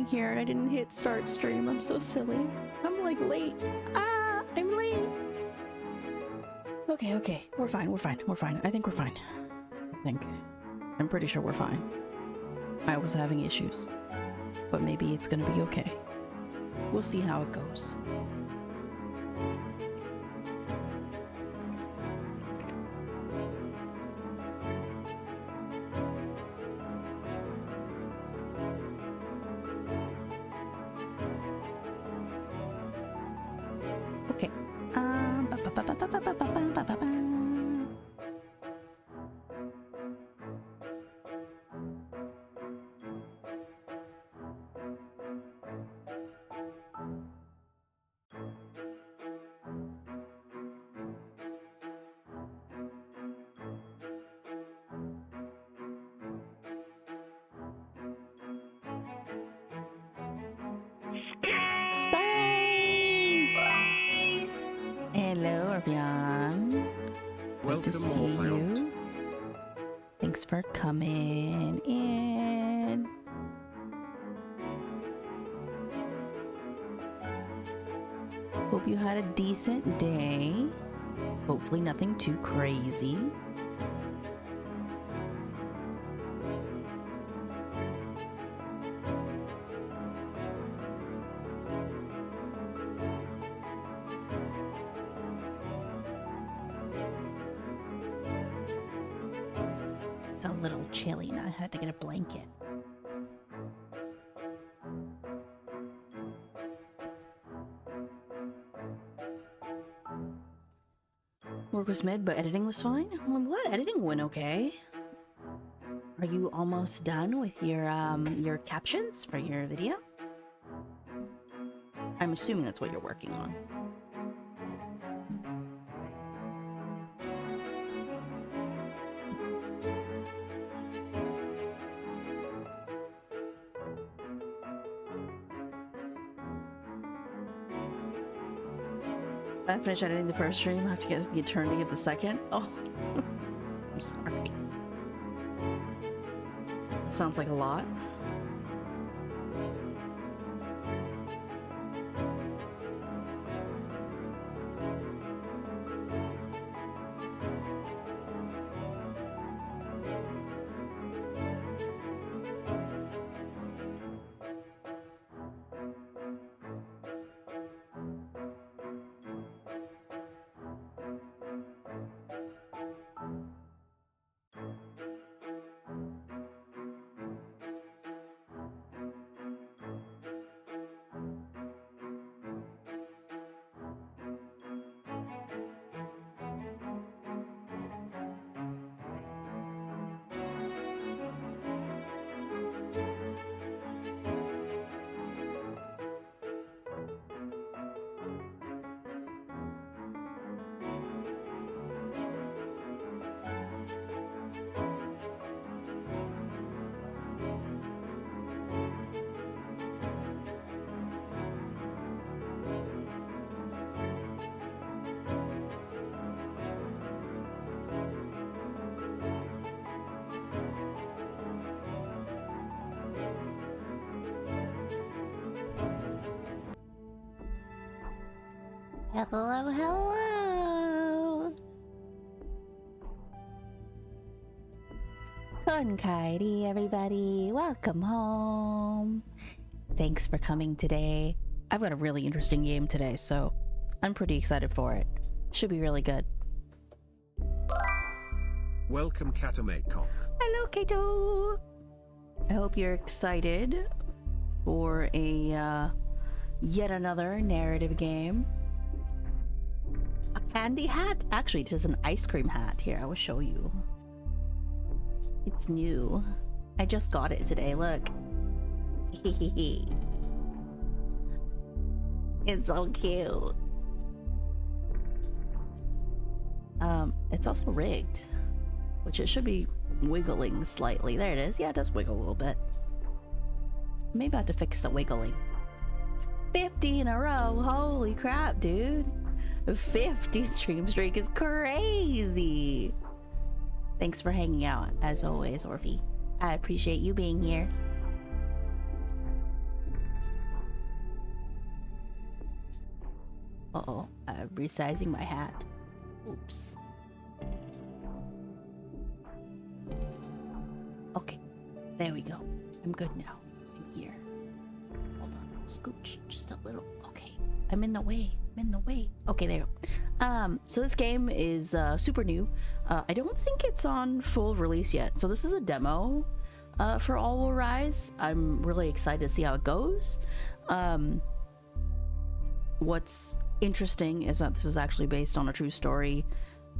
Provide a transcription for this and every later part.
here and I didn't hit start stream. I'm so silly. I'm like late. Ah, I'm late. Okay. We're fine. I think we're fine. I'm pretty sure we're fine. I was having issues, but maybe it's gonna be okay. We'll see how it goes. Okay. Hello, everyone. Good to see you. Thanks for coming in. Hope you had a decent day. Hopefully nothing too crazy. It's a little chilly now. I had to get a blanket. Work was mid, but editing was fine. Well, I'm glad editing went okay. Are you almost done with your captions for your video? I'm assuming that's what you're working on. I finished editing the first stream. I have to get the eternity of the second. Oh, I'm sorry. It sounds like a lot. Hello. Konkairi, everybody. Welcome home. Thanks for coming today. I've got a really interesting game today, so I'm pretty excited for it. Should be really good. Welcome, Katamecock. Hello, Kato. I hope you're excited for a yet another narrative game. A candy hat? Actually, it is an ice cream hat. Here, I will show you. It's new. I just got it today, look. It's so cute. It's also rigged, which it should be wiggling slightly. There it is. Yeah, it does wiggle a little bit. Maybe I have to fix the wiggling. 50 in a row. Holy crap, dude. 50 stream streak is crazy. Thanks for hanging out, as always, Orphe. I appreciate you being here. Uh-oh, I'm resizing my hat. Oops. Okay, there we go. I'm good now. I'm here. Hold on, scooch just a little. Okay, I'm in the way. I'm in the way. Okay, there you go. So this game is super new. I don't think it's on full release yet. So this is a demo for All Will Rise. I'm really excited to see how it goes. What's interesting is that this is actually based on a true story.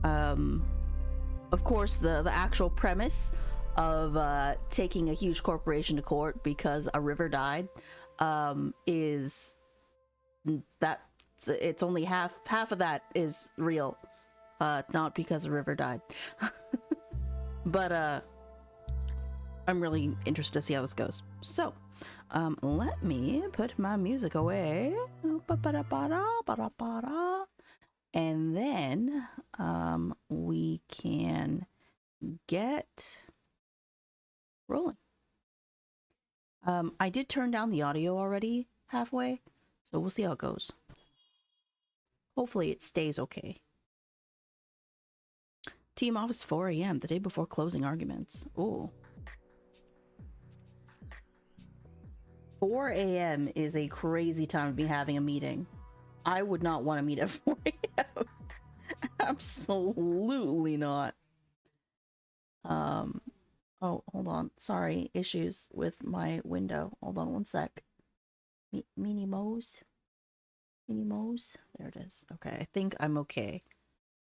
Of course, the actual premise of taking a huge corporation to court because a river died is that it's only half of that is real, not because a river died. But I'm really interested to see how this goes. So let me put my music away, and then we can get rolling. I did turn down the audio already halfway, so we'll see how it goes. Hopefully it stays okay. Team office 4 a.m. the day before closing arguments. Ooh. 4 a.m. is a crazy time to be having a meeting. I would not want to meet at 4 a.m. Absolutely not. Oh, hold on. Sorry, issues with my window. Hold on one sec. Mini Mo's. There it is. Okay, I think I'm okay.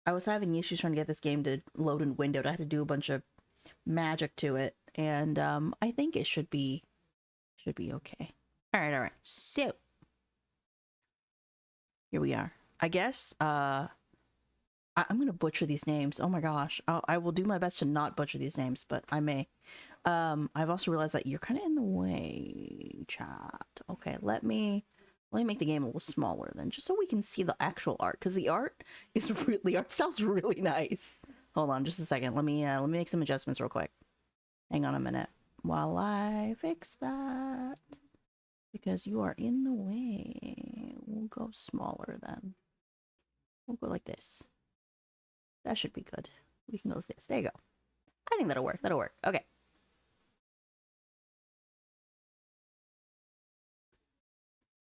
I was having issues trying to get this game to load in windowed. I had to do a bunch of magic to it, and I think it should be okay. All right. So here we are. I guess I'm gonna butcher these names. Oh my gosh. I will do my best to not butcher these names, but I may. I've also realized that you're kind of in the way, chat. Okay, let me make the game a little smaller then, just so we can see the actual art, because the art style's really nice. Hold on just a second. Let me make some adjustments real quick. Hang on a minute while I fix that, because you are in the way. We'll go smaller then. We'll go like this. That should be good. We can go with this. There you go. I think that'll work. Okay.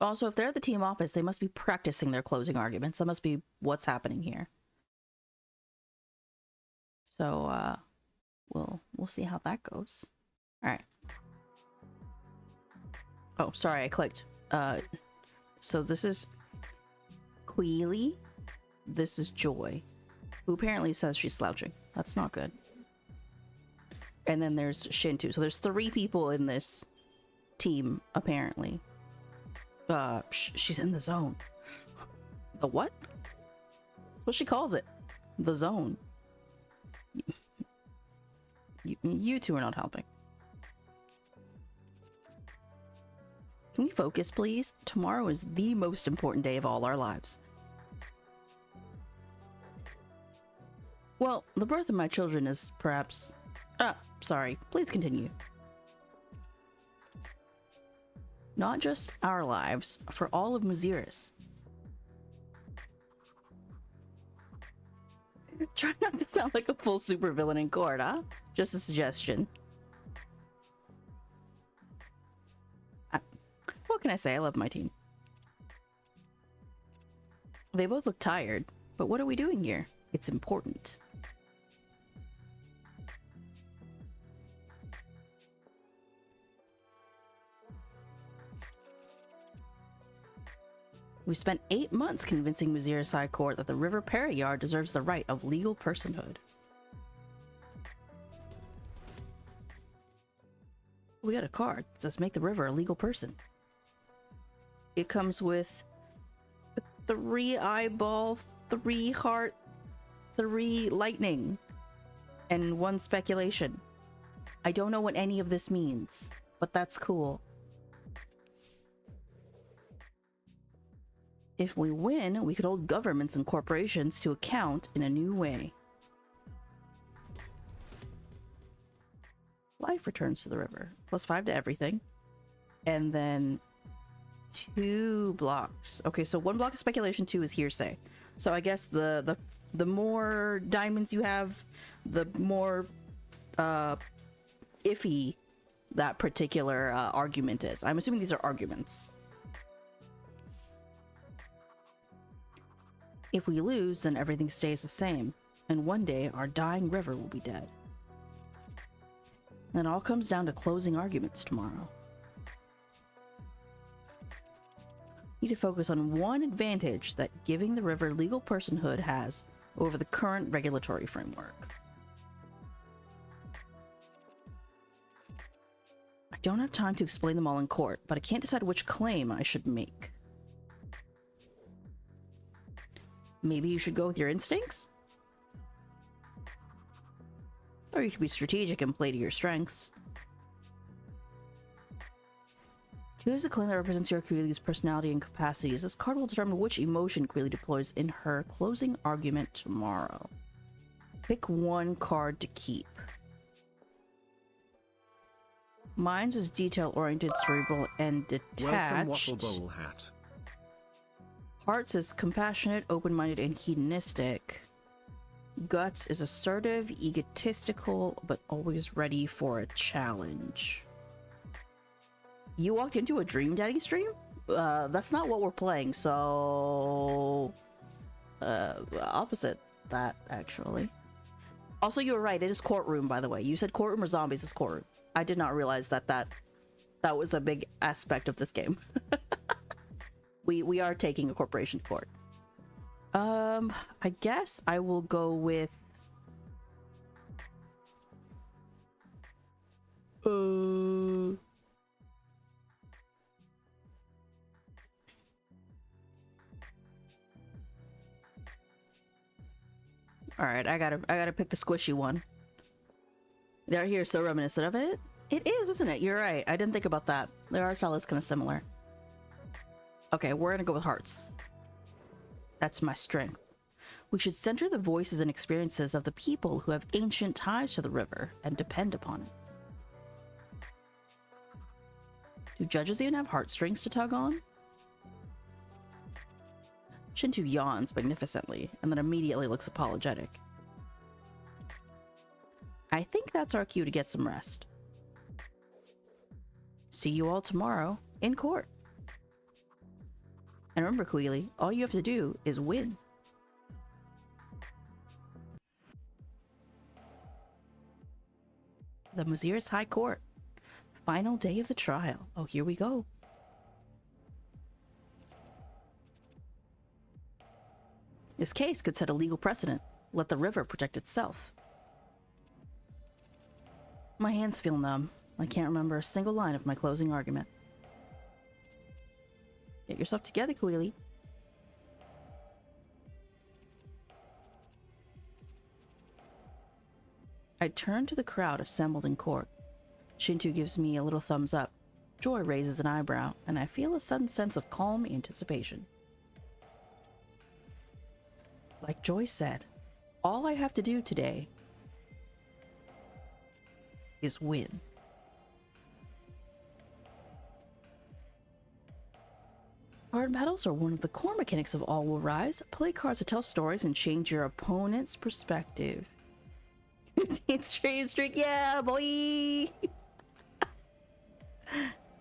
Also, if they're at the team office, they must be practicing their closing arguments. That must be what's happening here. So, we'll see how that goes. All right. Oh, sorry, I clicked. So this is Queely. This is Joy, who apparently says she's slouching. That's not good. And then there's Shintu. So there's 3 people in this team, apparently. She's in the zone. The what? That's what she calls it. The zone. You two are not helping. Can we focus, please? Tomorrow is the most important day of all our lives. Well, the birth of my children is perhaps... sorry. Please continue. Not just our lives, for all of Muziris. Try not to sound like a full supervillain in court, huh? Just a suggestion. What can I say? I love my team. They both look tired, but what are we doing here? It's important. We spent 8 months convincing Muziris High Court that the River Periyar deserves the right of legal personhood. We got a card that says make the river a legal person. It comes with 3 eyeball, 3 heart, 3 lightning, and 1 speculation. I don't know what any of this means, but that's cool. If we win, we could hold governments and corporations to account in a new way. Life returns to the river. +5 to everything. And then 2 blocks. Okay, so 1 block of speculation, 2 is hearsay. So I guess the more diamonds you have, the more iffy that particular argument is. I'm assuming these are arguments. If we lose, then everything stays the same, and one day our dying river will be dead. And it all comes down to closing arguments tomorrow. Need to focus on one advantage that giving the river legal personhood has over the current regulatory framework. I don't have time to explain them all in court, but I can't decide which claim I should make. Maybe you should go with your instincts? Or you could be strategic and play to your strengths. Choose a claim that represents your Queely's personality and capacities. This card will determine which emotion Queely deploys in her closing argument tomorrow. Pick one card to keep. Mine's is detail-oriented, cerebral, and detached. Welcome, Waffle Bowl Hat. Hearts is compassionate, open-minded, and hedonistic. Guts is assertive, egotistical, but always ready for a challenge. You walked into a Dream Daddy stream? That's not what we're playing, so... opposite that, actually. Also, you were right, it is courtroom, by the way. You said courtroom or zombies is courtroom. I did not realize that was a big aspect of this game. We are taking a corporation to court. I guess I will go with... Alright, I gotta pick the squishy one. They're here, so reminiscent of it. It is, isn't it? You're right. I didn't think about that. Their art style is kind of similar. Okay, we're gonna go with hearts. That's my strength. We should center the voices and experiences of the people who have ancient ties to the river and depend upon it. Do judges even have heartstrings to tug on? Shintu yawns magnificently and then immediately looks apologetic. I think that's our cue to get some rest. See you all tomorrow in court. And remember, Queely, all you have to do is win. The Muziris High Court. Final day of the trial. Oh, here we go. This case could set a legal precedent. Let the river protect itself. My hands feel numb. I can't remember a single line of my closing argument. Get yourself together, Queely. I turn to the crowd assembled in court. Shintu gives me a little thumbs up. Joy raises an eyebrow, and I feel a sudden sense of calm anticipation. Like Joy said, all I have to do today is win. Card battles are one of the core mechanics of All Will Rise. Play cards to tell stories and change your opponent's perspective. 15th streak, yeah, boy!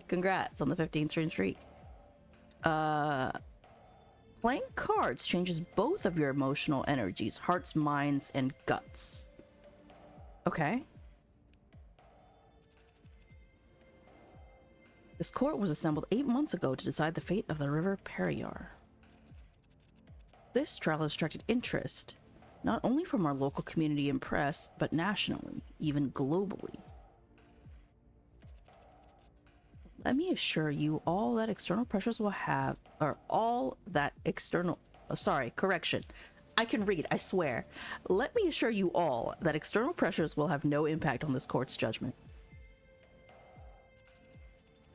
Congrats on the 15th streak. Playing cards changes both of your emotional energies, hearts, minds, and guts. Okay. This court was assembled 8 months ago to decide the fate of the River Periyar. This trial has attracted interest, not only from our local community and press, but nationally, even globally. Let me assure you all that external pressures will have, or all that external, correction. I can read, I swear. Let me assure you all that external pressures will have no impact on this court's judgment.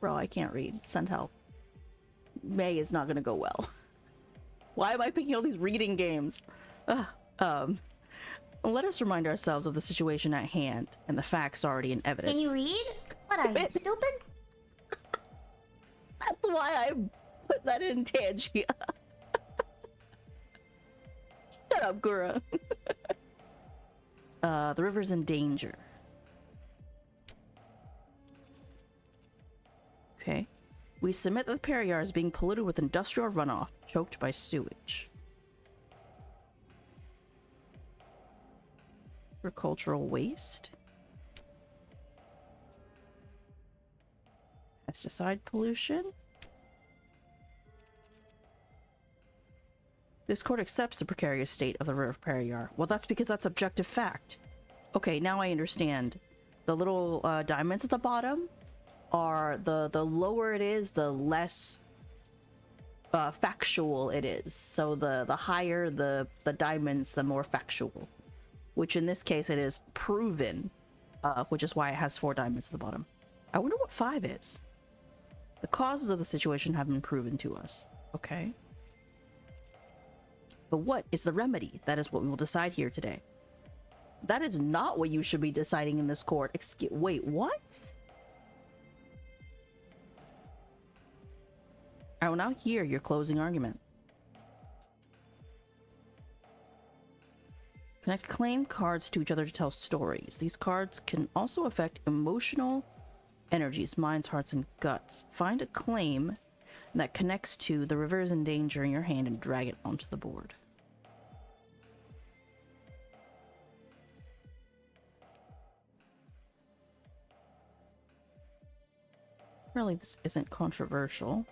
Bro, I can't read. Send help. May is not gonna go well. Why am I picking all these reading games? Let us remind ourselves of the situation at hand and the facts already in evidence. Can you read? What are you, stupid? That's why I'm put that in, Tangia? Shut up, Gura. The river's in danger. Okay. We submit that the Periyar is being polluted with industrial runoff, choked by sewage. Agricultural waste. Pesticide pollution. This court accepts the precarious state of the river Periyar. Well, that's because that's objective fact. Okay, now I understand. The little diamonds at the bottom are the lower it is, the less factual it is. So the higher the diamonds, the more factual. Which in this case it is proven, which is why it has 4 diamonds at the bottom. I wonder what 5 is. The causes of the situation have been proven to us. Okay. But what is the remedy? That is what we will decide here today. That is not what you should be deciding in this court. Wait, what? I will now hear your closing argument. Connect claim cards to each other to tell stories. These cards can also affect emotional energies, minds, hearts, and guts. Find a claim that connects to the river is in danger in your hand and drag it onto the board. Really, this isn't controversial.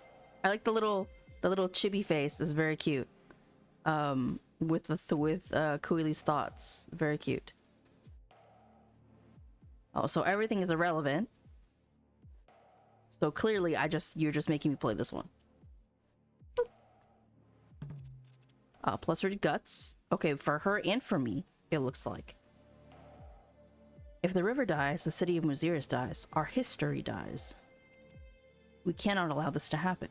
I like the little chibi face. Is very cute. With Kuili's thoughts, very cute. Oh, so everything is irrelevant. So clearly, you're just making me play this one. Plus her guts. Okay, for her and for me, it looks like. If the river dies, the city of Muziris dies. Our history dies. We cannot allow this to happen.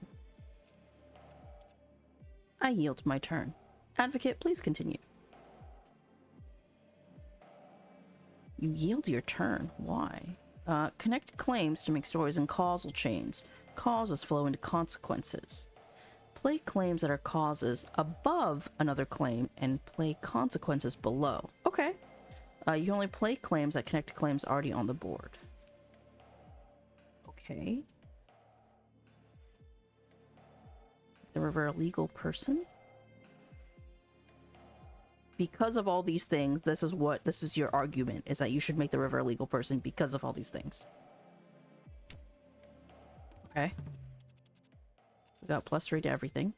I yield my turn. Advocate, please continue. You yield your turn. Why? Connect claims to make stories in causal chains. Causes flow into consequences. Play claims that are causes above another claim and play consequences below. Okay. You can only play claims that connect to claims already on the board. Okay. The river a legal person? Because of all these things, this is your argument, is that you should make the river a legal person because of all these things. Okay. We got +3 to everything.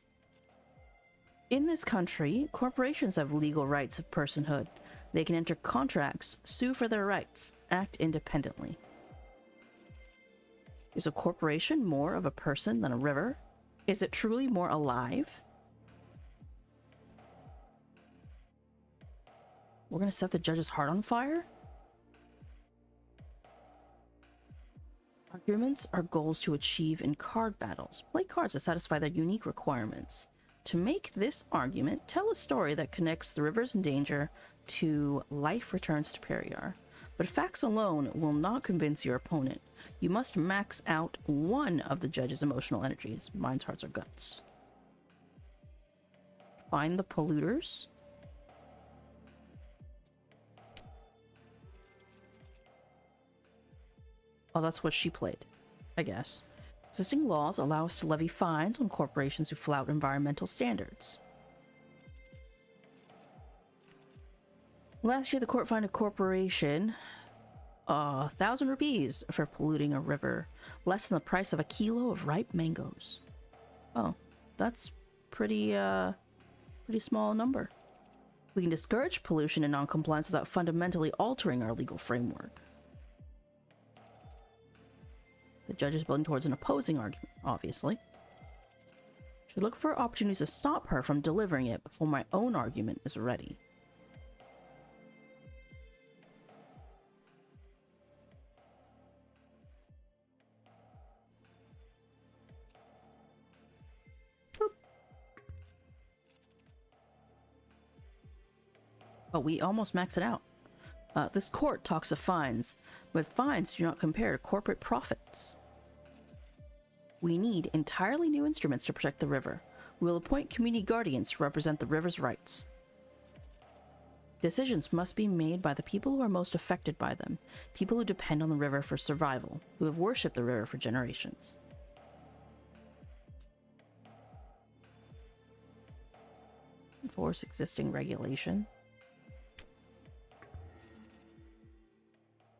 In this country, corporations have legal rights of personhood. They can enter contracts, sue for their rights, act independently. Is a corporation more of a person than a river? Is it truly more alive? We're gonna set the judge's heart on fire? Arguments are goals to achieve in card battles. Play cards that satisfy their unique requirements. To make this argument, tell a story that connects the rivers in danger to life returns to Periyar. But facts alone will not convince your opponent. You must max out one of the judge's emotional energies, minds, hearts, or guts. Find the polluters. Oh, that's what she played, I guess. Existing laws allow us to levy fines on corporations who flout environmental standards. Last year, the court fined a corporation 1,000 rupees for polluting a river, less than the price of a kilo of ripe mangoes. Oh, that's pretty small number. We can discourage pollution and non-compliance without fundamentally altering our legal framework. The judge is building towards an opposing argument, obviously. Should look for opportunities to stop her from delivering it before my own argument is ready. Boop. Oh, we almost max it out. This court talks of fines, but fines do not compare to corporate profits. We need entirely new instruments to protect the river. We will appoint community guardians to represent the river's rights. Decisions must be made by the people who are most affected by them, people who depend on the river for survival, who have worshipped the river for generations. Enforce existing regulation.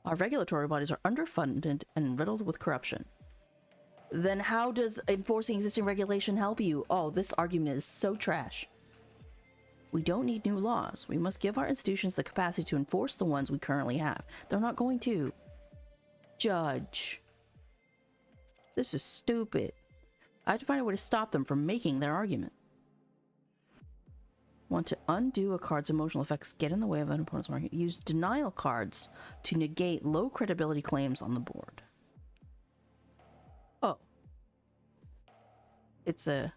Our regulatory bodies are underfunded and riddled with corruption. Then how does enforcing existing regulation help you? Oh, this argument is so trash. We don't need new laws. We must give our institutions the capacity to enforce the ones we currently have. They're not going to. Judge. This is stupid. I have to find a way to stop them from making their argument. Want to undo a card's emotional effects get in the way of an opponent's market. Use denial cards to negate low credibility claims on the board. Oh. It's a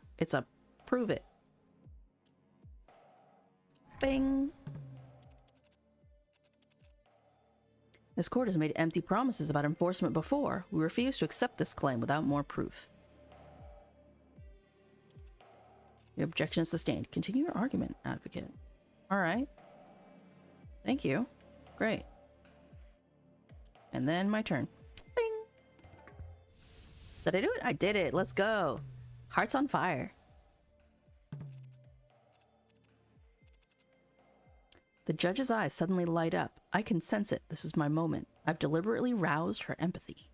prove it. Bing. This court has made empty promises about enforcement before. We refuse to accept this claim without more proof. Your objection is sustained. Continue your argument, advocate. Alright. Thank you. Great. And then my turn. Bing! Did I do it? I did it. Let's go. Hearts on fire. The judge's eyes suddenly light up. I can sense it. This is my moment. I've deliberately roused her empathy.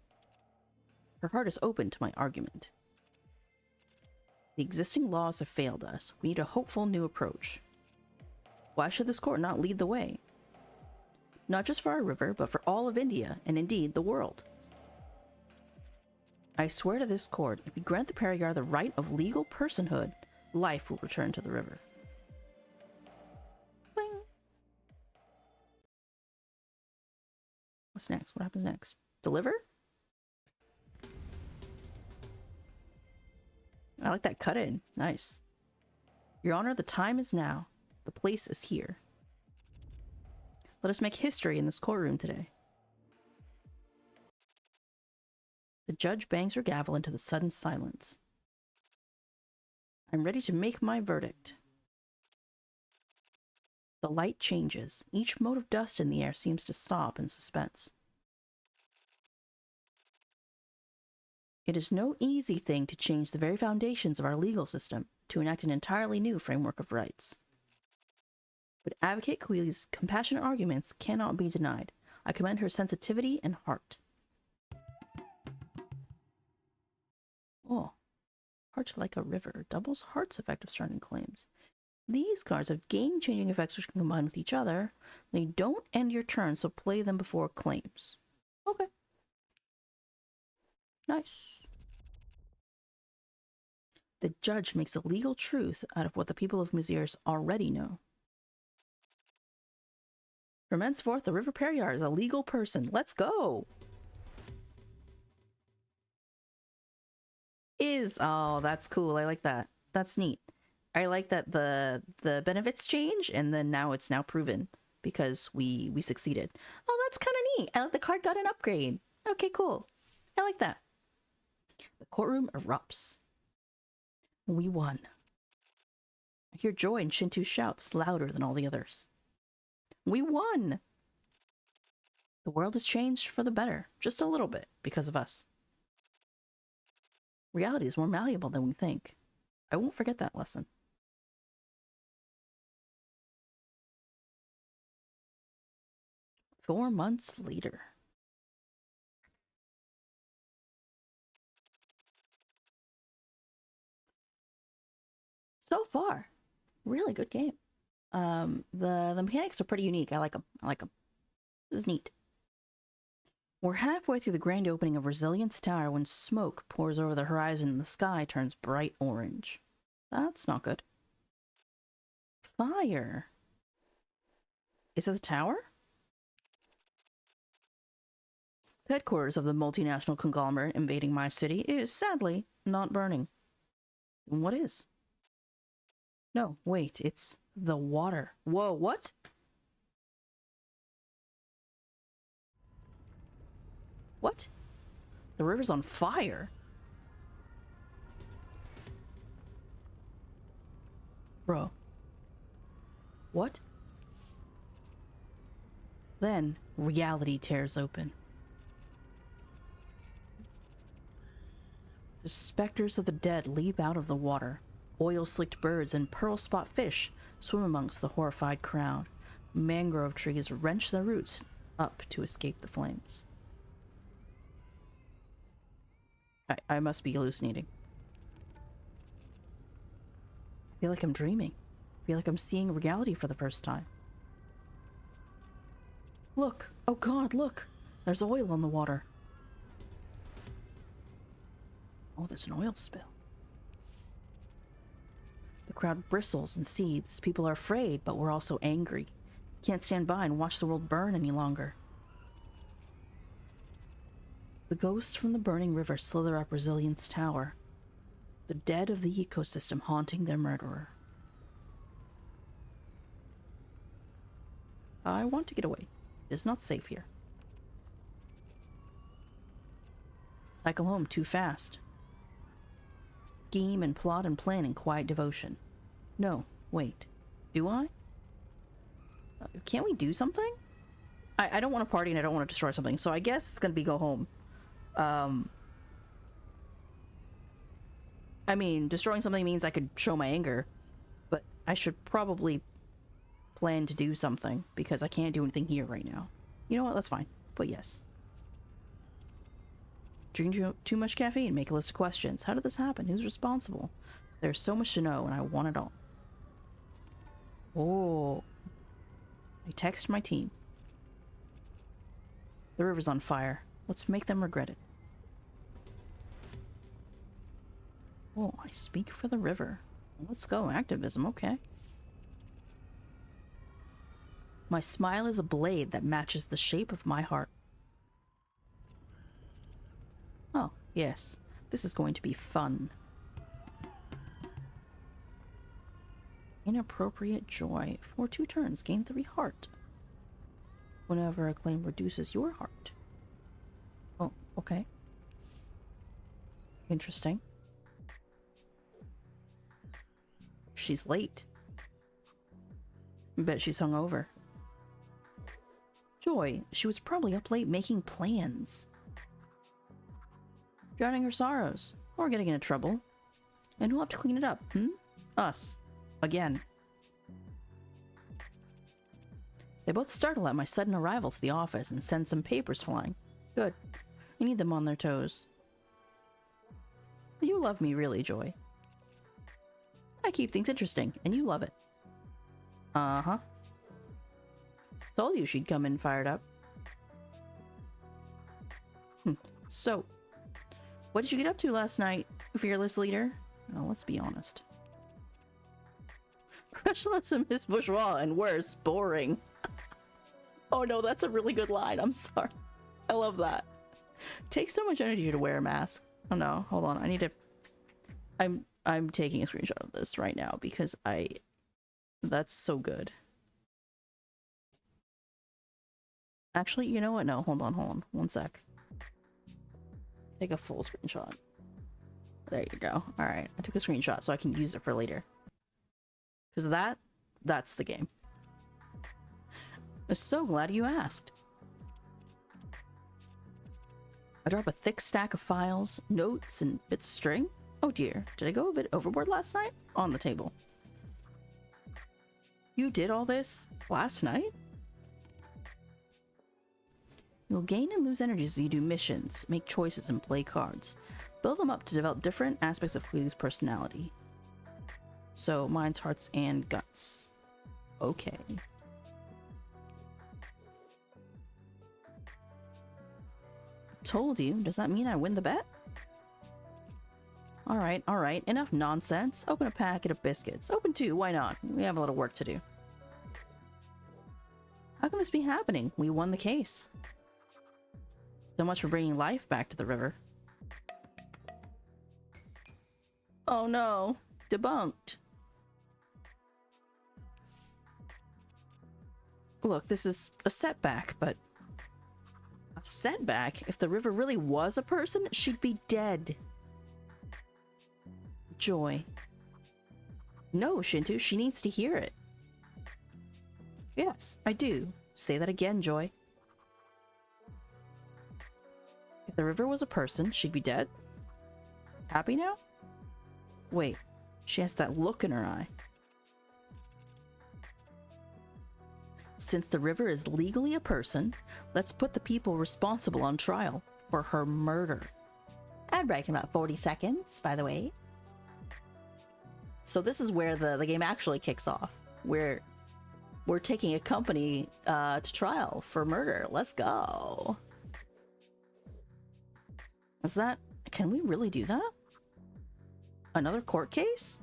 Her heart is open to my argument. The existing laws have failed us. We need a hopeful new approach. Why should this court not lead the way? Not just for our river, but for all of India, and indeed the world. I swear to this court, if we grant the Periyar the right of legal personhood, life will return to the river. Bing. What's next? What happens next? Deliver? I like that cut in. Nice. Your Honor, the time is now. The place is here. Let us make history in this courtroom today. The judge bangs her gavel into the sudden silence. I'm ready to make my verdict. The light changes. Each mote of dust in the air seems to stop in suspense. It is no easy thing to change the very foundations of our legal system to enact an entirely new framework of rights. But Advocate Queeley's compassionate arguments cannot be denied. I commend her sensitivity and heart. Oh, Heart like a river doubles Heart's effect of starting claims. These cards have game-changing effects which can combine with each other. They don't end your turn, so play them before claims. Okay. Nice. The judge makes a legal truth out of what the people of Muziris already know. From henceforth, the River Periyar is a legal person. Let's go! Oh, that's cool. I like that. That's neat. I like that the benefits change, and then now it's now proven because we succeeded. Oh, that's kind of neat. And the card got an upgrade. Okay, cool. I like that. The courtroom erupts. We won. I hear joy in Shintu's shouts louder than all the others. We won! The world has changed for the better, just a little bit, because of us. Reality is more malleable than we think. I won't forget that lesson. Four months later. So far, really good game. The mechanics are pretty unique. I like them. This is neat. We're halfway through the grand opening of Resilience Tower when smoke pours over the horizon and the sky turns bright orange. That's not good. Fire. Is it the tower? The headquarters of the multinational conglomerate invading my city is, sadly, not burning. What is? No, wait, it's the water. Whoa, what? What? The river's on fire. Bro. What? Then, reality tears open. The specters of the dead leap out of the water. Oil-slicked birds and pearl-spot fish swim amongst the horrified crowd. Mangrove trees wrench their roots up to escape the flames. I must be hallucinating. I feel like I'm dreaming. I feel like I'm seeing reality for the first time. Look! Oh God, look! There's oil on the water. Oh, there's an oil spill. The crowd bristles and seethes. People are afraid, but we're also angry. Can't stand by and watch the world burn any longer. The ghosts from the burning river slither up Resilience Tower, the dead of the ecosystem haunting their murderer. I want to get away. It is not safe here. Cycle home too fast. Scheme and plot and plan in quiet devotion. No, wait. Do I? Can't we do something? I don't want to party and I don't want to destroy something, so I guess it's gonna be go home. I mean, destroying something means I could show my anger, but I should probably plan to do something because I can't do anything here right now. You know what? That's fine. But yes. Drink too much caffeine, make a list of questions. How did this happen? Who's responsible? There's so much to know and I want it all. Oh. I text my team. The river's on fire. Let's make them regret it. Oh, I speak for the river. Let's go. Activism, okay. My smile is a blade that matches the shape of my heart. Oh, yes. This is going to be fun. Inappropriate joy. For 2 turns, gain 3 heart. Whenever a claim reduces your heart. Oh, okay. Interesting. She's late. Bet she's hungover. Joy, she was probably up late making plans. Drowning her sorrows, or getting into trouble. And who'll have to clean it up, Us. Again. They both startle at my sudden arrival to the office and send some papers flying. Good. I need them on their toes. You love me, really, Joy. I keep things interesting, and you love it. Uh-huh. Told you she'd come in fired up. So, what did you get up to last night, fearless leader? Well, let's be honest. Professionalism is bourgeois and worse, boring. Oh no, that's a really good line. I'm sorry. I love that. Takes so much energy to wear a mask. Oh no, hold on. I need to... I'm taking a screenshot of this right now because that's so good. Actually, you know what? No, hold on. 1 sec. Take a full screenshot. There you go. Alright, I took a screenshot so I can use it for later. Because that's the game. I'm so glad you asked. I drop a thick stack of files, notes, and bits of string. Oh dear, did I go a bit overboard last night? On the table. You did all this last night? You'll gain and lose energy as you do missions, make choices, and play cards. Build them up to develop different aspects of Queeley's personality. So, minds, hearts, and guts. Okay. Told you. Does that mean I win the bet? Alright. Enough nonsense. Open a packet of biscuits. Open 2, why not? We have a lot of work to do. How can this be happening? We won the case. So much for bringing life back to the river. Oh no. Debunked. Look, this is a setback, but... A setback? If the river really was a person, she'd be dead. Joy. No, Shinto, she needs to hear it. Yes, I do. Say that again, Joy. If the river was a person, she'd be dead. Happy now? Wait, she has that look in her eye. Since the river is legally a person, let's put the people responsible on trial for her murder. Ad break in about 40 seconds, by the way. So this is where the game actually kicks off. We're taking a company to trial for murder. Let's go. Is that... Can we really do that? Another court case?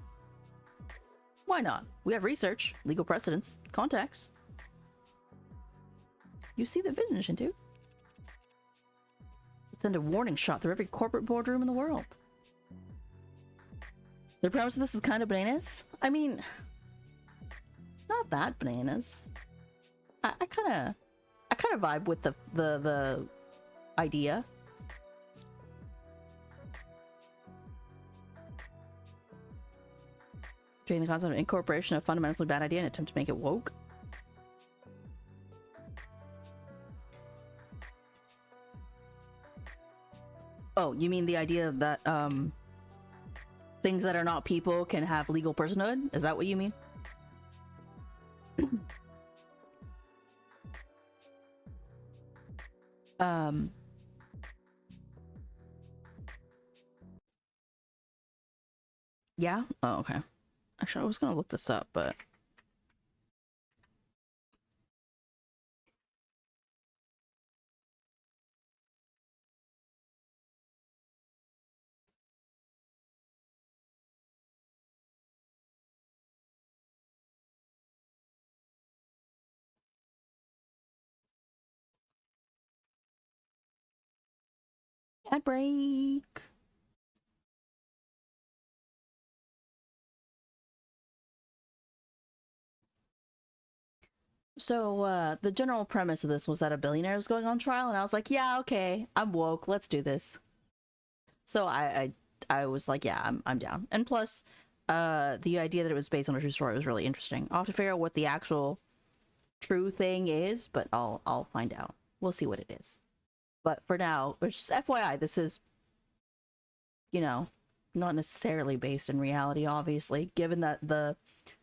Why not? We have research, legal precedents, contacts. You see the vision, Shinto. Send a warning shot through every corporate boardroom in the world. The premise of this is kind of bananas. I mean, not that bananas. I kind of vibe with the idea. Treating the concept of incorporation a fundamentally bad idea and attempt to make it woke. Oh, you mean the idea that things that are not people can have legal personhood? Is that what you mean? Yeah? Oh, okay. Actually, I was gonna look this up, but... Ad break. So, the general premise of this was that a billionaire was going on trial, and I was like, yeah, okay, I'm woke, let's do this. So I was like, yeah, I'm down. And plus, the idea that it was based on a true story was really interesting. I'll have to figure out what the actual true thing is, but I'll find out. We'll see what it is. But for now, just FYI, this is, you know, not necessarily based in reality, obviously, given that the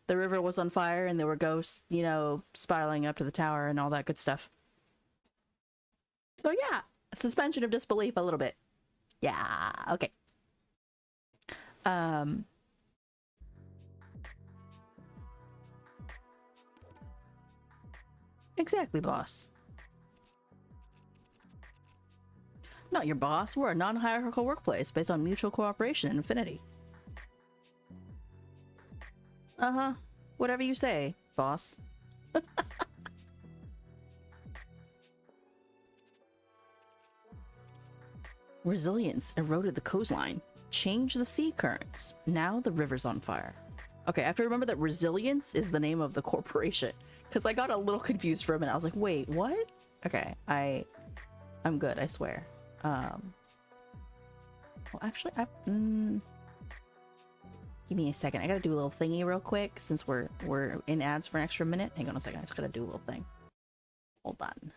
river was on fire and there were ghosts, you know, spiraling up to the tower and all that good stuff. So yeah, suspension of disbelief a little bit. Yeah, okay. Exactly, boss. Not your boss. We're a non-hierarchical workplace based on mutual cooperation and affinity. Uh-huh. Whatever you say, boss. Resilience eroded the coastline. Changed the sea currents. Now the river's on fire. Okay, I have to remember that Resilience is the name of the corporation. Because I got a little confused for a minute. I was like, wait, what? Okay, I'm good, I swear. Well, actually, give me a second. I gotta do a little thingy real quick since we're in ads for an extra minute. Hang on a second. I just gotta do a little thing. Hold on.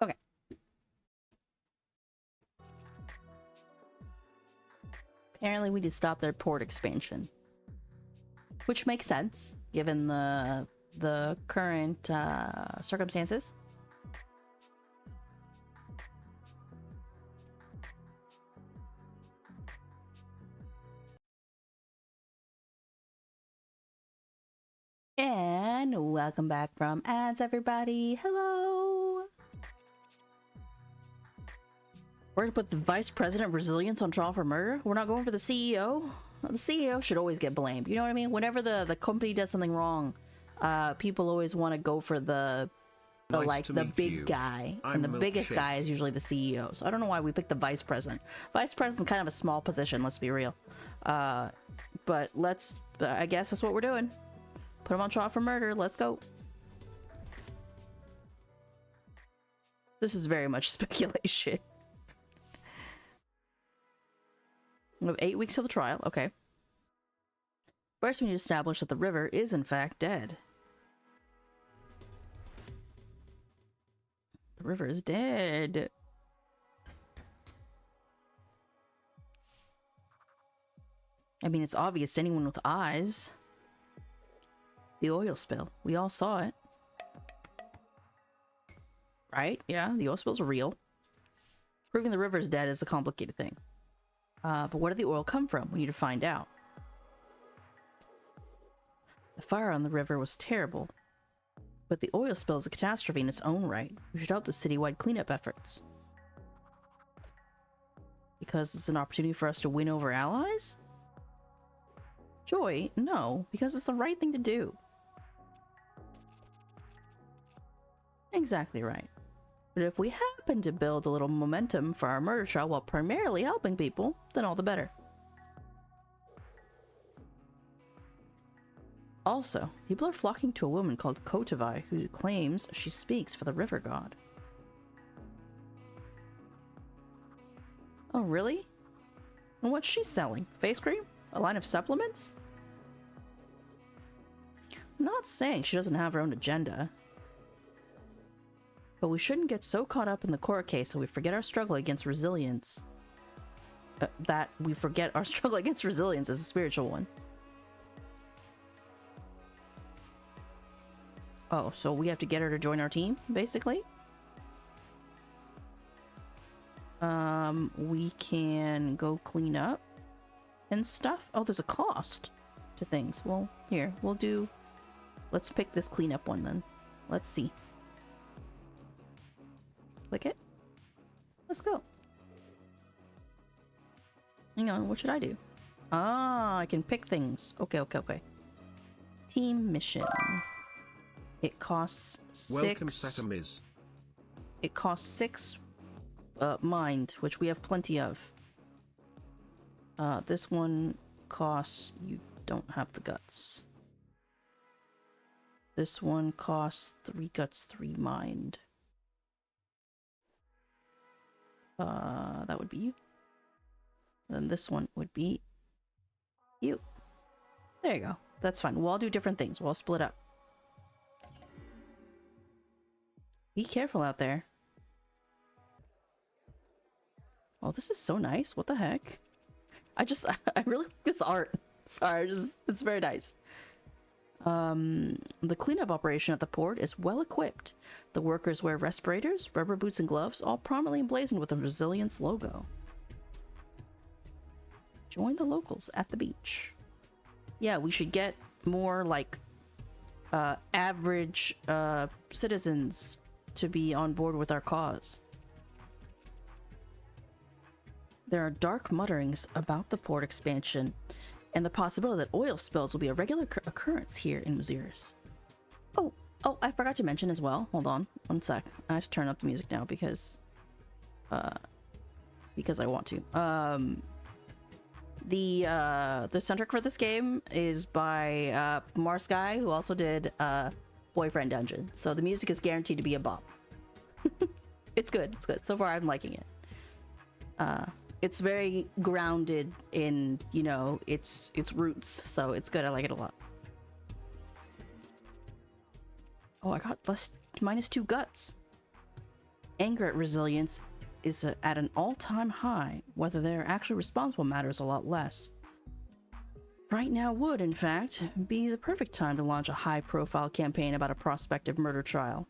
Okay. Apparently we did stop their port expansion. Which makes sense, given the current circumstances. And welcome back from ads, everybody. Hello. We're gonna put the Vice President of Resilience on trial for murder. We're not going for the CEO. The CEO should always get blamed. You know what I mean? Whenever the company does something wrong, people always want to go for the Nice to the meet big you. guy, I'm and the biggest Milkshake. guy is usually the CEO. So I don't know why we picked the Vice President. Vice President's kind of a small position. Let's be real. But let's. I guess that's what we're doing. Put him on trial for murder. Let's go. This is very much speculation. We have 8 weeks till the trial. Okay. First, we need to establish that the river is in fact dead. The river is dead. I mean, it's obvious to anyone with eyes. The oil spill. We all saw it. Right? Yeah, the oil spills are real. Proving the river is dead is a complicated thing. But where did the oil come from? We need to find out. The fire on the river was terrible, but the oil spill is a catastrophe in its own right. We should help the citywide cleanup efforts. Because it's an opportunity for us to win over allies? Joy, no, because it's the right thing to do. Exactly right. But if we happen to build a little momentum for our murder trial while primarily helping people, then all the better. Also, people are flocking to a woman called Kotavai who claims she speaks for the river god. Oh, really? And what's she selling? Face cream? A line of supplements? I'm not saying she doesn't have her own agenda. But we shouldn't get so caught up in the court case that we forget our struggle against resilience. That we forget our struggle against resilience as a spiritual one. Oh, so we have to get her to join our team, basically? We can go clean up and stuff. Oh, there's a cost to things. Well, here, let's pick this cleanup one then. Let's see. Click it. Let's go. Hang on, what should I do? Ah, I can pick things. Okay. Team mission. It costs 6. Welcome, Satamiz. It costs 6 mind, which we have plenty of. This one costs, you don't have the guts. This one costs 3 guts, 3 mind. That would be you. Then this one would be you. There you go. That's fine. We'll all do different things. We'll all split up. Be careful out there. Oh, this is so nice. What the heck? I really like this art. Sorry, it's very nice. The cleanup operation at the port is well equipped. The workers wear respirators, rubber boots, and gloves, all prominently emblazoned with the Resilience logo. Join the locals at the beach. Yeah, we should get more like average citizens to be on board with our cause. There are dark mutterings about the port expansion and the possibility that oil spills will be a regular occurrence here in Muziris. Oh, I forgot to mention as well. Hold on, one sec. I have to turn up the music now because I want to. The soundtrack for this game is by Mars Guy, who also did Boyfriend Dungeon. So the music is guaranteed to be a bop. It's good. It's good. So far, I'm liking it. It's very grounded in, you know, its roots. So it's good. I like it a lot. Oh, I got -2 guts. Anger at resilience is at an all-time high. Whether they're actually responsible matters a lot less. Right now would, in fact, be the perfect time to launch a high-profile campaign about a prospective murder trial.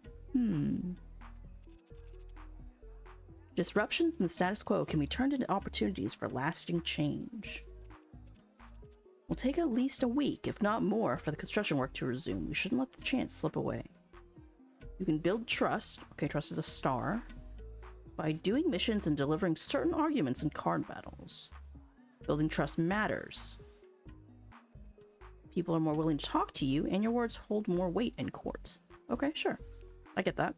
Disruptions in the status quo can be turned into opportunities for lasting change. Will take at least a week, if not more, for the construction work to resume. We shouldn't let the chance slip away. You can build trust. Okay, trust is a star. By doing missions and delivering certain arguments in card battles. Building trust matters. People are more willing to talk to you, and your words hold more weight in court. Okay, sure. I get that.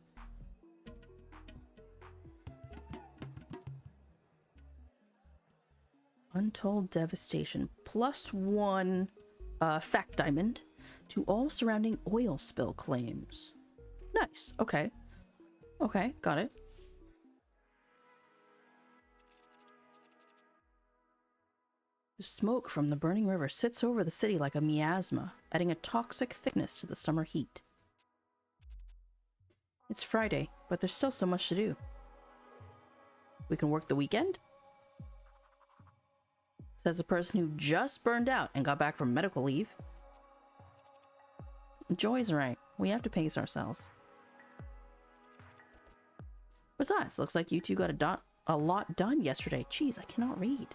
Untold devastation. +1 fact diamond to all surrounding oil spill claims. Nice. Okay. Okay, got it. The smoke from the burning river sits over the city like a miasma, adding a toxic thickness to the summer heat. It's Friday, but there's still so much to do. We can work the weekend? Says the person who just burned out and got back from medical leave. Joy's right. We have to pace ourselves. Besides, looks like you two got a lot done yesterday. Jeez, I cannot read.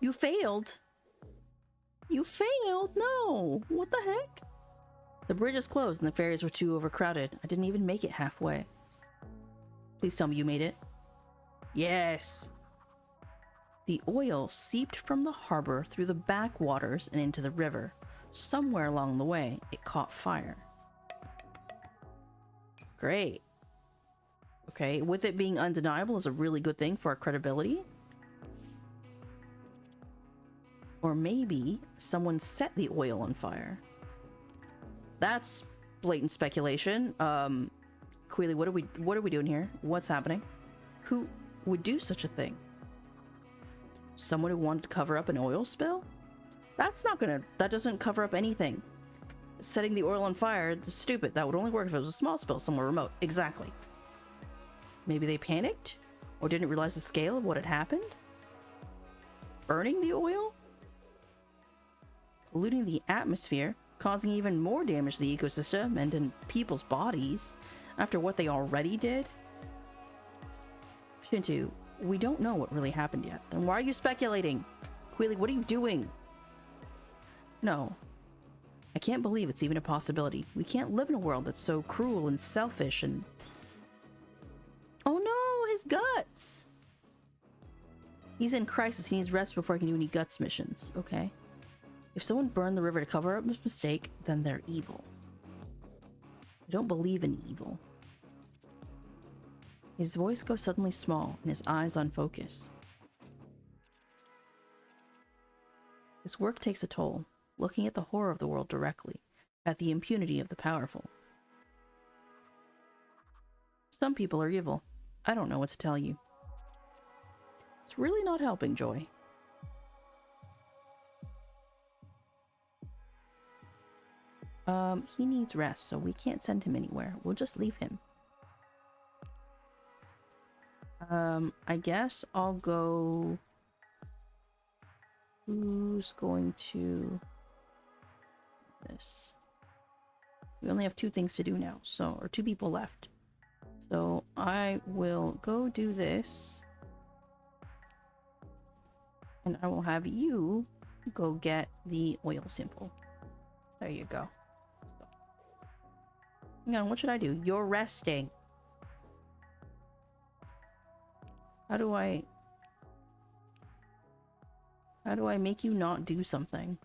You failed? You failed? No! What the heck? The bridge is closed and the ferries were too overcrowded. I didn't even make it halfway. Please tell me you made it. Yes! The oil seeped from the harbor through the backwaters and into the river. Somewhere along the way, it caught fire. Great. Okay, with it being undeniable is a really good thing for our credibility. Or maybe someone set the oil on fire. That's blatant speculation. Queely, what are we doing here? What's happening? Who would do such a thing? Someone who wanted to cover up an oil spill? That doesn't cover up anything. Setting the oil on fire is stupid. That would only work if it was a small spill somewhere remote. Exactly. Maybe they panicked? Or didn't realize the scale of what had happened? Burning the oil? Polluting the atmosphere, causing even more damage to the ecosystem and in people's bodies after what they already did? Shintu, we don't know what really happened yet. Then why are you speculating? Queely, what are you doing? No. I can't believe it's even a possibility. We can't live in a world that's so cruel and selfish and... Oh no, his guts! He's in crisis. He needs rest before he can do any guts missions. Okay. If someone burned the river to cover up his mistake, then they're evil. I don't believe in evil. His voice goes suddenly small and his eyes unfocus. His work takes a toll, looking at the horror of the world directly, at the impunity of the powerful. Some people are evil. I don't know what to tell you. It's really not helping, Joy. He needs rest, so we can't send him anywhere. We'll just leave him. I guess I'll go... Who's going to... this? We only have 2 things to do now, so... or 2 people left. So I will go do this. And I will have you go get the oil sample. There you go. Hang on, what should I do? You're resting. How do I make you not do something?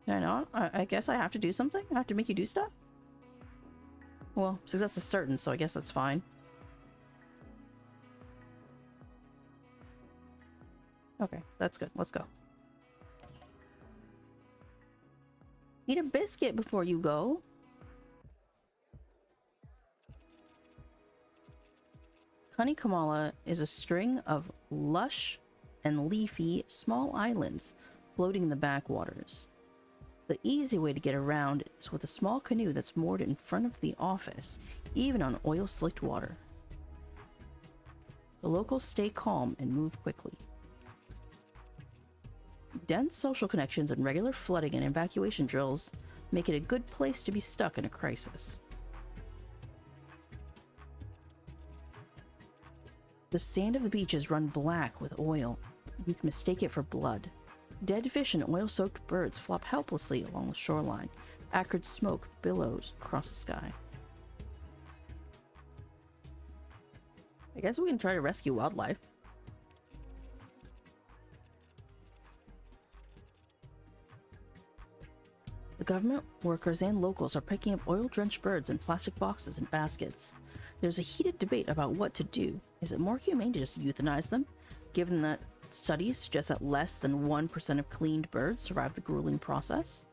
Can I not? I guess I have to do something? I have to make you do stuff? Well, success is certain, so I guess that's fine. Okay, that's good. Let's go. Eat a biscuit before you go. Kanikamala is a string of lush and leafy small islands floating in the backwaters. The easy way to get around is with a small canoe that's moored in front of the office, even on oil-slicked water. The locals stay calm and move quickly. Dense social connections and regular flooding and evacuation drills make it a good place to be stuck in a crisis. The sand of the beach is run black with oil. You can mistake it for blood. Dead fish and oil-soaked birds flop helplessly along the shoreline. Acrid smoke billows across the sky. I guess we can try to rescue wildlife. The government workers and locals are picking up oil-drenched birds in plastic boxes and baskets. There's a heated debate about what to do. Is it more humane to just euthanize them, given that studies suggest that less than 1% of cleaned birds survive the grueling process?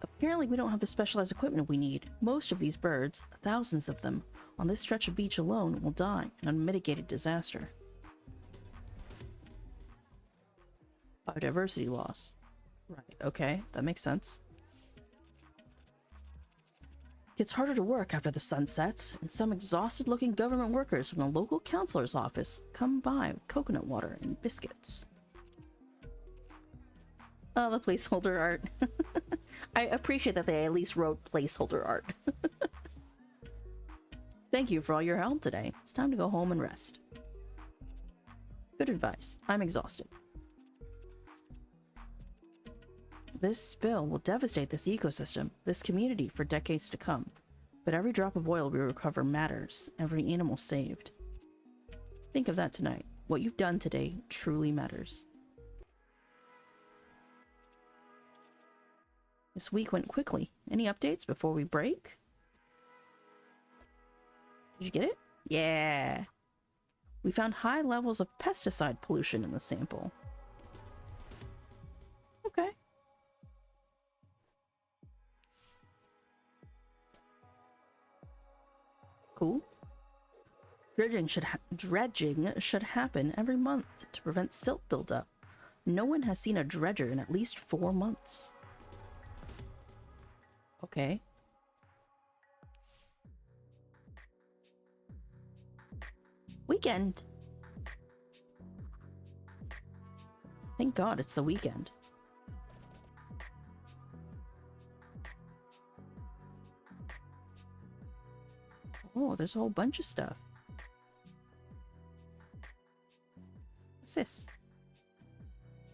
Apparently we don't have the specialized equipment we need. Most of these birds, thousands of them, on this stretch of beach alone will die in unmitigated disaster. Biodiversity loss. Right, okay, that makes sense. Gets harder to work after the sun sets, and some exhausted-looking government workers from the local councilor's office come by with coconut water and biscuits. Oh, the placeholder art. I appreciate that they at least wrote placeholder art. Thank you for all your help today. It's time to go home and rest. Good advice. I'm exhausted. This spill will devastate this ecosystem, this community, for decades to come. But every drop of oil we recover matters, every animal saved. Think of that tonight. What you've done today truly matters. This week went quickly. Any updates before we break? Did you get it? Yeah. We found high levels of pesticide pollution in the sample. Okay. Cool. Dredging should happen every month to prevent silt buildup. No one has seen a dredger in at least 4 months. Okay. Weekend. Thank God it's the weekend. Oh, there's a whole bunch of stuff. What's this?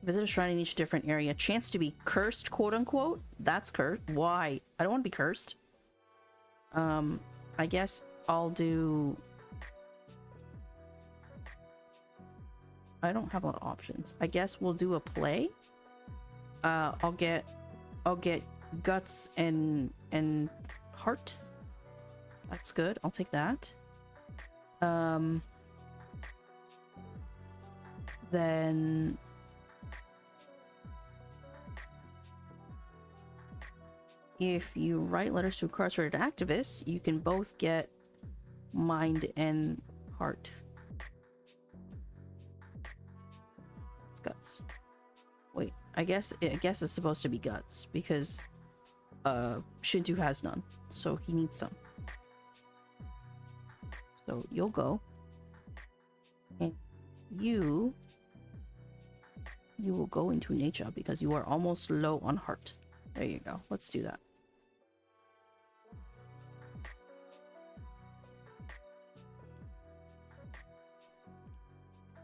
Visit a shrine in each different area. Chance to be cursed, quote unquote. That's cursed. Why? I don't want to be cursed. I guess I'll do... I don't have a lot of options. I guess we'll do a play. I'll get guts and heart. That's good. I'll take that. Then if you write letters to incarcerated activists, you can both get mind and heart. That's guts. Wait, I guess it's supposed to be guts because Shinto has none, so he needs some. So you'll go, and you will go into nature because you are almost low on heart. There you go. Let's do that.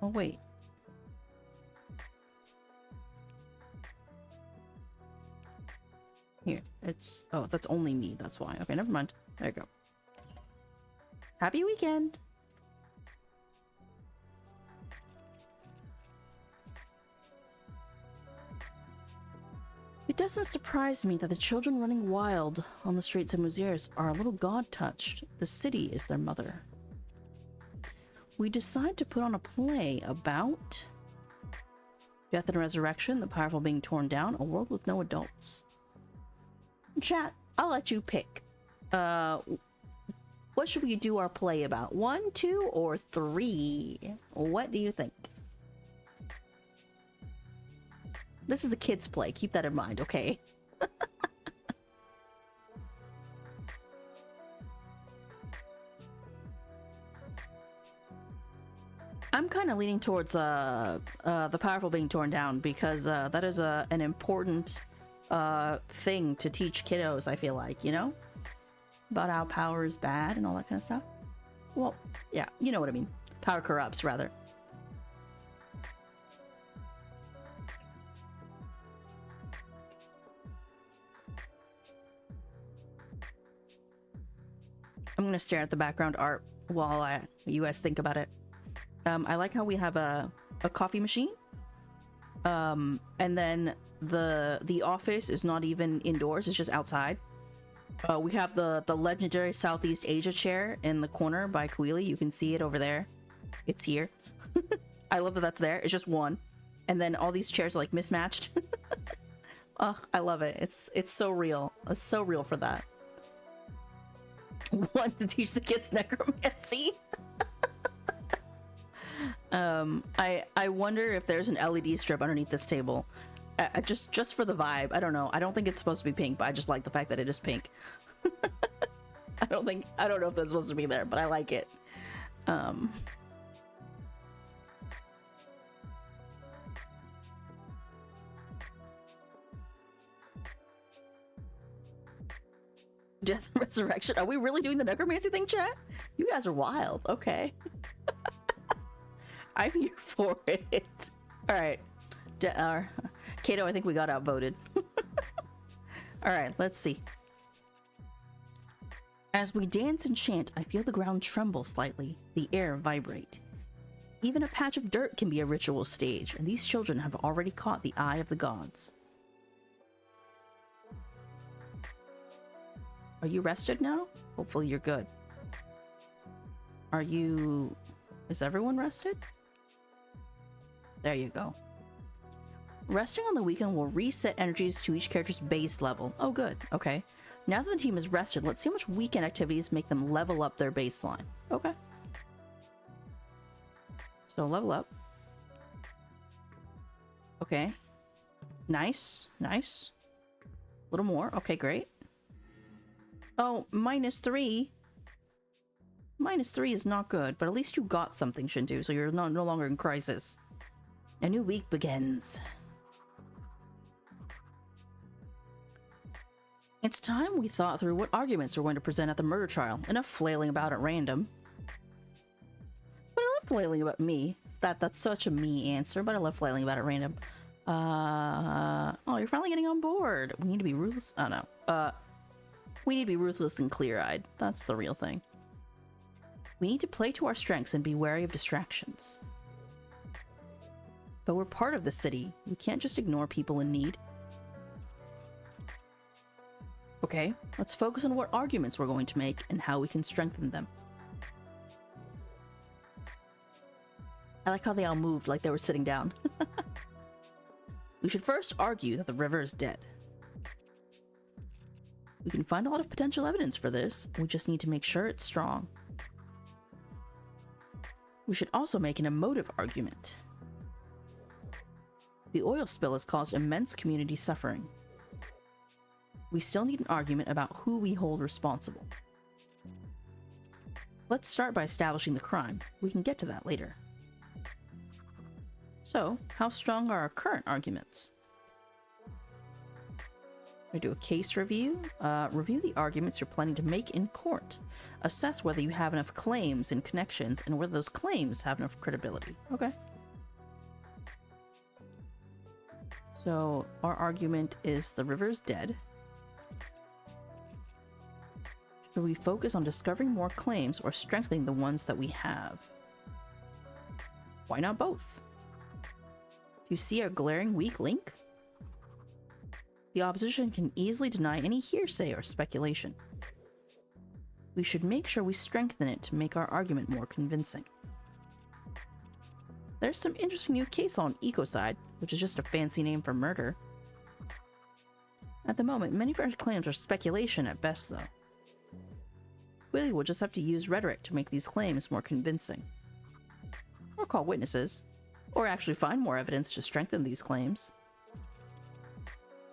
Oh wait. Here, it's... Oh, that's only me. That's why. Okay, never mind. There you go. Happy weekend! It doesn't surprise me that the children running wild on the streets of Muziris are a little god-touched. The city is their mother. We decide to put on a play about death and resurrection, the powerful being torn down, a world with no adults. Chat, I'll let you pick. What should we do our play about? 1, 2, or 3? What do you think? This is a kid's play. Keep that in mind, okay? I'm kind of leaning towards the powerful being torn down because that is an important thing to teach kiddos, I feel like, you know? About how power is bad and all that kind of stuff. Well, yeah, you know what I mean. Power corrupts, rather. I'm gonna stare at the background art while you guys think about it. I like how we have a coffee machine. And then the office is not even indoors, it's just outside. We have the legendary Southeast Asia chair in the corner by Kuili. You can see it over there. It's here. I love that that's there. It's just one. And then all these chairs are like mismatched. Oh, I love it. It's so real. It's so real for that. One to teach the kids necromancy. I wonder if there's an LED strip underneath this table. Just for the vibe. I don't know. I don't think it's supposed to be pink, but I just like the fact that it is pink. I don't know if that's supposed to be there, but I like it. Death and resurrection. Are we really doing the necromancy thing, chat? You guys are wild. Okay. I'm here for it. All right. Kato, I think we got outvoted. All right, let's see. As we dance and chant, I feel the ground tremble slightly, the air vibrate. Even a patch of dirt can be a ritual stage, and these children have already caught the eye of the gods. Are you rested now? Hopefully you're good. Is everyone rested? There you go. Resting on the weekend will reset energies to each character's base level. Oh, good. Okay. Now that the team is rested, let's see how much weekend activities make them level up their baseline. Okay. So level up. Okay. Nice. Nice. A little more. Okay, great. Oh, -3. -3 is not good, but at least you got something, Shindu, so you're no longer in crisis. A new week begins. It's time we thought through what arguments we're going to present at the murder trial. Enough flailing about at random. But I love flailing about me. That's such a me answer, but I love flailing about at random. Oh, you're finally getting on board. We need to be ruthless. Oh, no. We need to be ruthless and clear-eyed. That's the real thing. We need to play to our strengths and be wary of distractions. But we're part of the city. We can't just ignore people in need. Okay, let's focus on what arguments we're going to make and how we can strengthen them. I like how they all moved like they were sitting down. We should first argue that the river is dead. We can find a lot of potential evidence for this. We just need to make sure it's strong. We should also make an emotive argument. The oil spill has caused immense community suffering. We still need an argument about who we hold responsible. Let's start by establishing the crime. We can get to that later. So, how strong are our current arguments? We do a case review. Review the arguments you're planning to make in court. Assess whether you have enough claims and connections and whether those claims have enough credibility. Okay. So our argument is the river's dead. Should we focus on discovering more claims or strengthening the ones that we have? Why not both? Do you see a glaring weak link? The opposition can easily deny any hearsay or speculation. We should make sure we strengthen it to make our argument more convincing. There's some interesting new case law on ecocide, which is just a fancy name for murder. At the moment, many of our claims are speculation at best, though. Really, we'll just have to use rhetoric to make these claims more convincing. Or call witnesses, or actually find more evidence to strengthen these claims.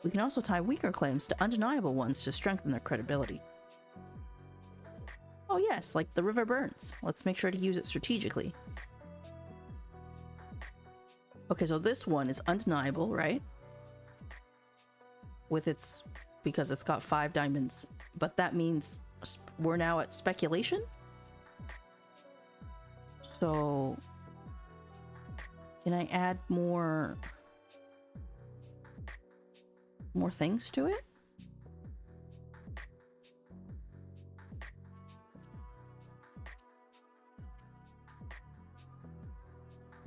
We can also tie weaker claims to undeniable ones to strengthen their credibility. Oh yes, like the river burns. Let's make sure to use it strategically. Okay, so this one is undeniable, right? Because it's got 5 diamonds. But that means we're now at speculation? So, can I add more things to it?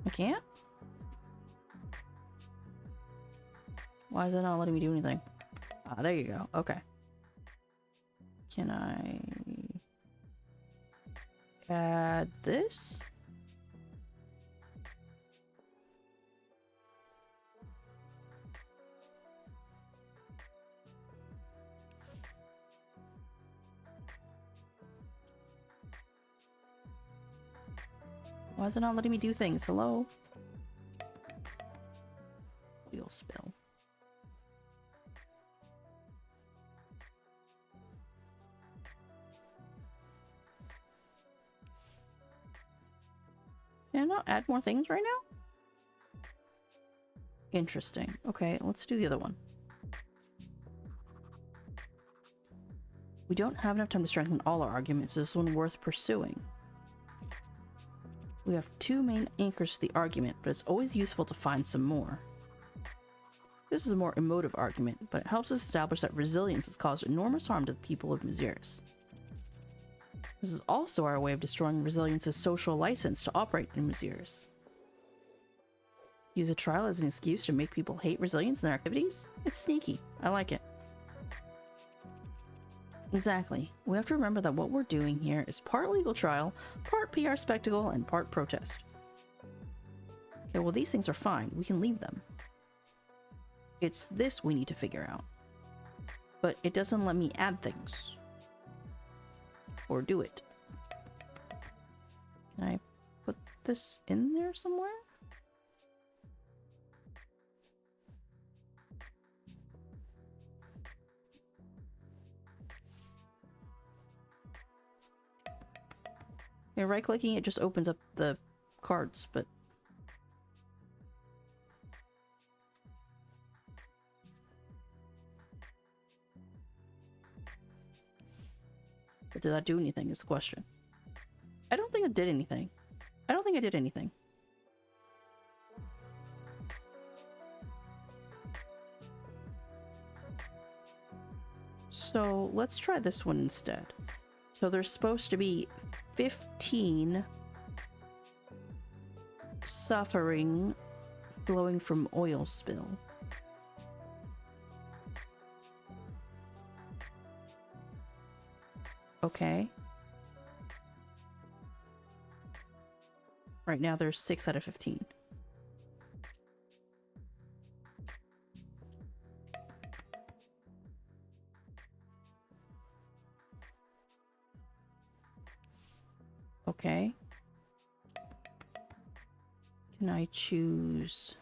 I can't? Why is it not letting me do anything? Ah, there you go. Okay. Can I add this? Why is it not letting me do things? Hello? Wheel spill. Can I not add more things right now? Interesting. Okay, let's do the other one. We don't have enough time to strengthen all our arguments. Is this one worth pursuing? We have two main anchors to the argument, but it's always useful to find some more. This is a more emotive argument, but it helps us establish that resilience has caused enormous harm to the people of Maziris. This is also our way of destroying resilience's social license to operate in Maziris. Use a trial as an excuse to make people hate resilience and their activities? It's sneaky. I like it. Exactly. We have to remember that what we're doing here is part legal trial, part PR spectacle, and part protest. Okay, well these things are fine. We can leave them. It's this we need to figure out. But it doesn't let me add things. Or do it. Can I put this in there somewhere? Yeah, right-clicking it just opens up the cards, but... But did that do anything is the question. I don't think it did anything. I don't think I did anything. So let's try this one instead. So there's supposed to be 15 suffering flowing from oil spill. Okay. Right now there's 6 out of 15. Okay. Can I choose?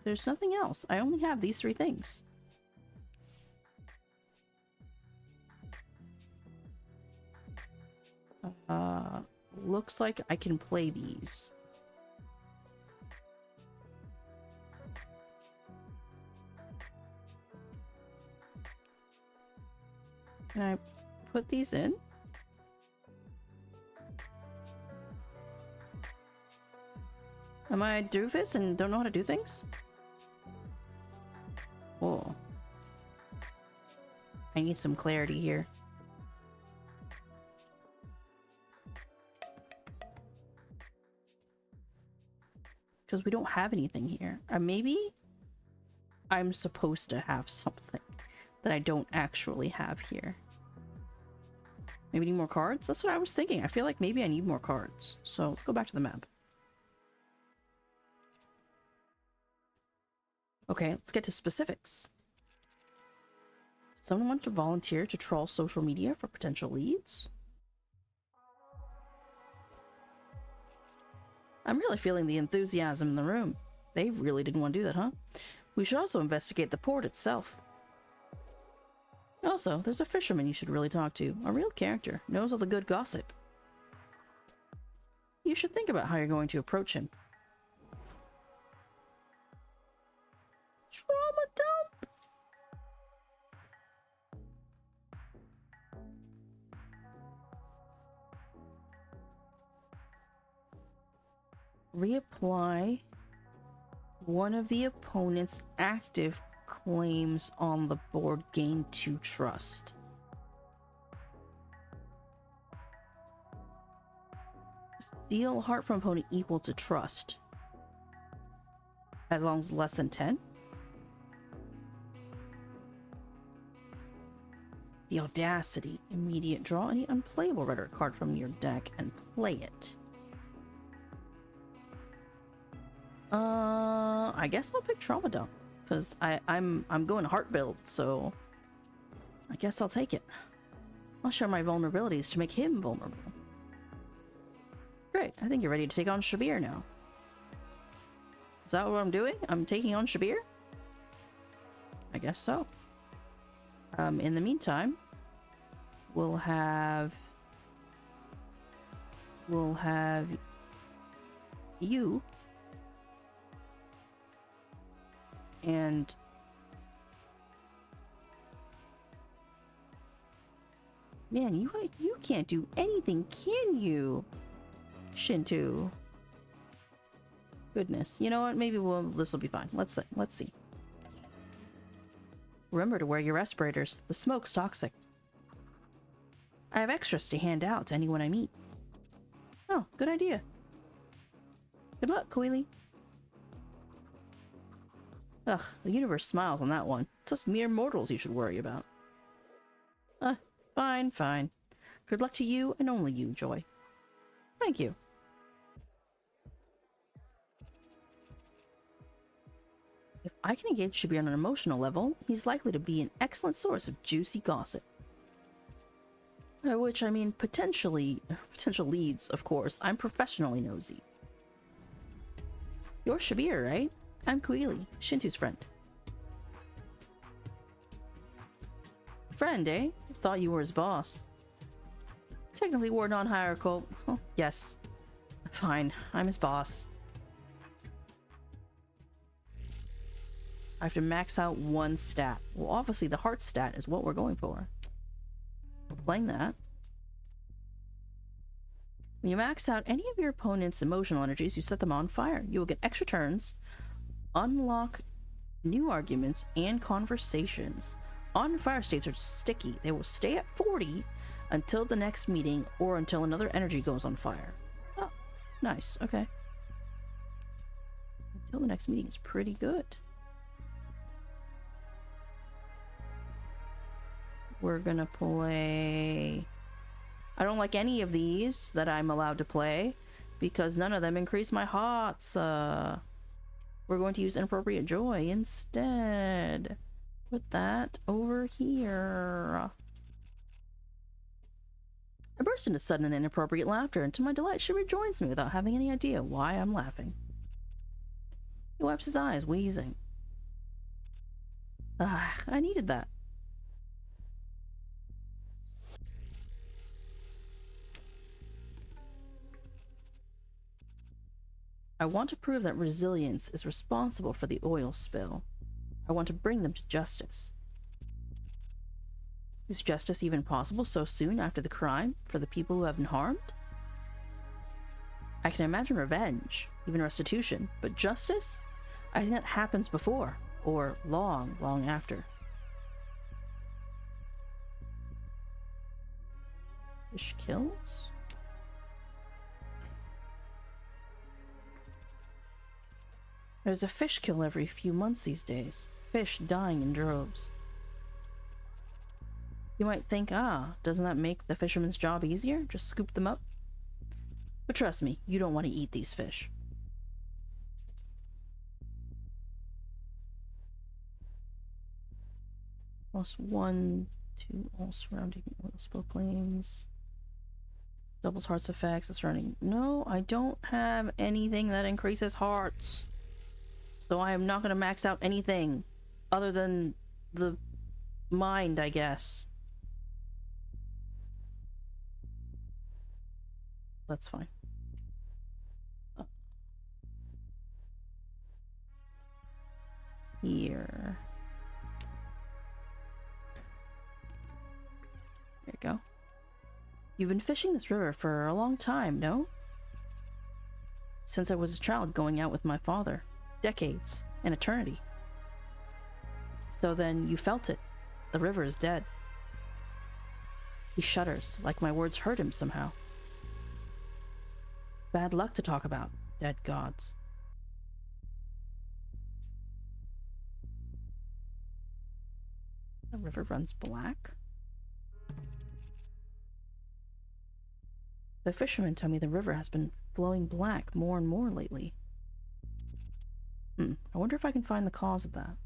There's nothing else. I only have these 3 things. Looks like I can play these. Can I put these in? Am I a doofus and don't know how to do things? Whoa. I need some clarity here. Because we don't have anything here. Maybe I'm supposed to have something that I don't actually have here. Maybe need more cards? That's what I was thinking. I feel like maybe I need more cards. So let's go back to the map. Okay, let's get to specifics. Someone want to volunteer to troll social media for potential leads? I'm really feeling the enthusiasm in the room. They really didn't want to do that, huh? We should also investigate the port itself. Also, there's a fisherman you should really talk to. A real character. Knows all the good gossip. You should think about how you're going to approach him. Trauma dump! Reapply one of the opponent's active claims on the board. Gain 2 trust. Steal heart from opponent equal to trust. As long as less than 10. The audacity. Immediate draw any unplayable rhetoric card from your deck and play it. I guess I'll pick Trauma Dump because I'm going heart build, so I guess I'll take it. I'll show my vulnerabilities to make him vulnerable. Great, I think you're ready to take on Shabir now. Is that what I'm doing? I'm taking on Shabir? I guess so. In the meantime, we'll have you and man, you can't do anything, can you, Shintu? Goodness, you know what? Maybe this will be fine. Let's see. Remember to wear your respirators. The smoke's toxic. I have extras to hand out to anyone I meet. Oh, good idea. Good luck, Coily. Ugh, the universe smiles on that one. It's just mere mortals you should worry about. Fine. Good luck to you and only you, Joy. Thank you. If I can engage Shabir on an emotional level, he's likely to be an excellent source of juicy gossip. Which, I mean, potential leads, of course. I'm professionally nosy. You're Shabir, right? I'm Coily, Shintu's friend. Friend, eh? Thought you were his boss. Technically, we're non-hierarchical. Oh, yes. Fine, I'm his boss. I have to max out one stat. Well, obviously the heart stat is what we're going for. We're playing that. When you max out any of your opponent's emotional energies, you set them on fire. You will get extra turns, unlock new arguments, and conversations. On fire states are sticky. They will stay at 40 until the next meeting or until another energy goes on fire. Oh, nice. Okay. Until the next meeting is pretty good. We're gonna play... I don't like any of these that I'm allowed to play because none of them increase my hots. We're going to use Inappropriate Joy instead. Put that over here. I burst into sudden and inappropriate laughter, and to my delight, she rejoins me without having any idea why I'm laughing. He wipes his eyes, wheezing. I needed that. I want to prove that Resilience is responsible for the oil spill. I want to bring them to justice. Is justice even possible so soon after the crime for the people who have been harmed? I can imagine revenge, even restitution, but justice? I think that happens before, or long, long after. Fish kills? There's a fish kill every few months these days. Fish dying in droves. You might think, doesn't that make the fisherman's job easier? Just scoop them up? But trust me, you don't want to eat these fish. +1 to all surrounding oil spill claims. Doubles hearts effects of surrounding... No, I don't have anything that increases hearts. So I am not going to max out anything other than the mind, I guess. That's fine. Here. There you go. You've been fishing this river for a long time, no? since I was a child going out with my father. Decades. An eternity. So then you felt it. The river is dead. He shudders, like my words hurt him somehow. Bad luck to talk about, dead gods. The river runs black? The fishermen tell me the river has been flowing black more and more lately. I wonder if I can find the cause of that.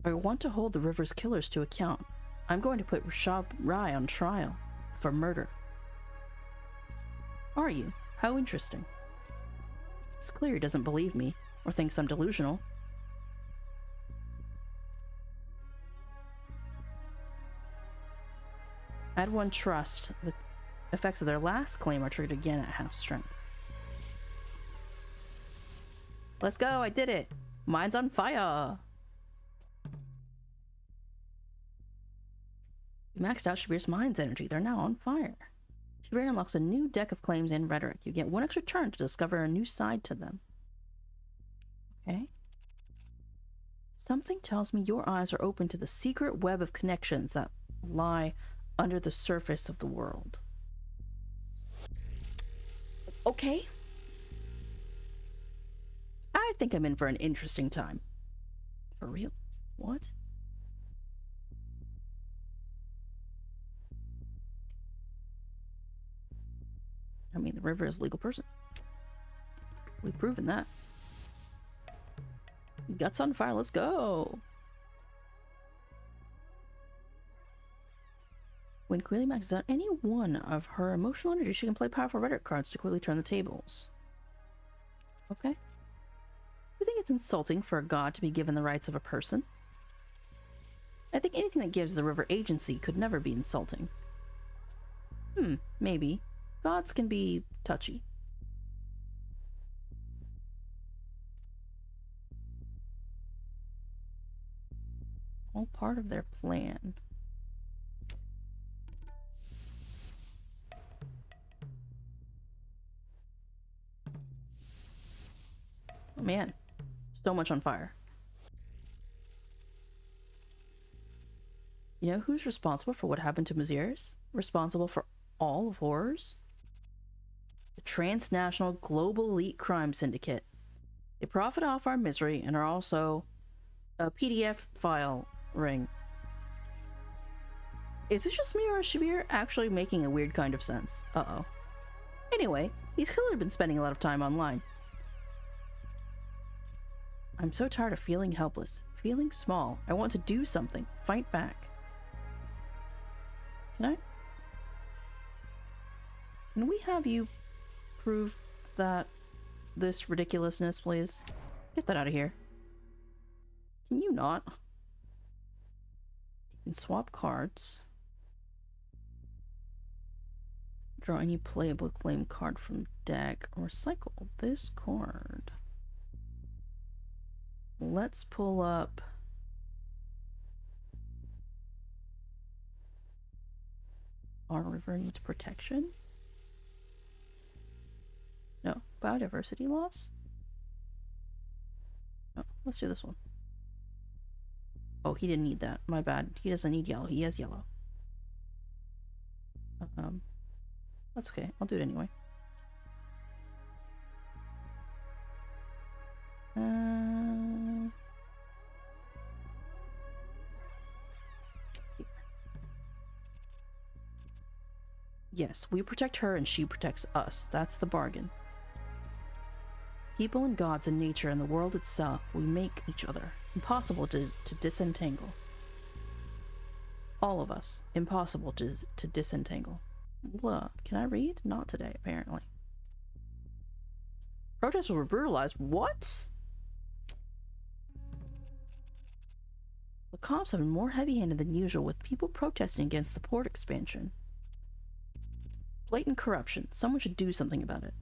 I want to hold the river's killers to account. I'm going to put Rashab Rai on trial for murder. Are you? How interesting. It's clear he doesn't believe me, or thinks I'm delusional. Add one trust. The effects of their last claim are triggered again at half strength. Let's go, I did it! Mine's on fire! You maxed out Shabir's mind's energy. They're now on fire. Shabir unlocks a new deck of claims and rhetoric. You get one extra turn to discover a new side to them. Okay. Something tells me your eyes are open to the secret web of connections that lie under the surface of the world. Okay. I think I'm in for an interesting time. For real? What? I mean, the river is a legal person. We've proven that. Guts on fire, let's go! When Quilly maxes out any one of her emotional energy, she can play powerful rhetoric cards to quickly turn the tables. Okay. You think it's insulting for a god to be given the rights of a person? I think anything that gives the river agency could never be insulting. Maybe. Gods can be touchy. All part of their plan. Oh man, so much on fire. You know who's responsible for what happened to Maziris? Responsible for all of horrors? The transnational global elite crime syndicate. They profit off our misery and are also a PDF file ring. Is this just me or is Shabir actually making a weird kind of sense? Uh-oh. Anyway, he's clearly been spending a lot of time online. I'm so tired of feeling helpless, feeling small. I want to do something, fight back. Can we have you prove that this ridiculousness, please? Get that out of here. Can you not? You can swap cards. Draw any playable claim card from deck or recycle this card. Let's pull up Our river needs protection. No, biodiversity loss. No, let's do this one. Oh, he didn't need that. My bad. He doesn't need yellow. He has yellow. That's okay. I'll do it anyway. Yes, we protect her and she protects us. That's the bargain. People and gods and nature and the world itself, we make each other. Impossible to disentangle. All of us. Impossible to disentangle. Blah. Can I read? Not today, apparently. Protesters were brutalized. What? The cops have been more heavy-handed than usual with people protesting against the port expansion. Blatant corruption. Someone should do something about it.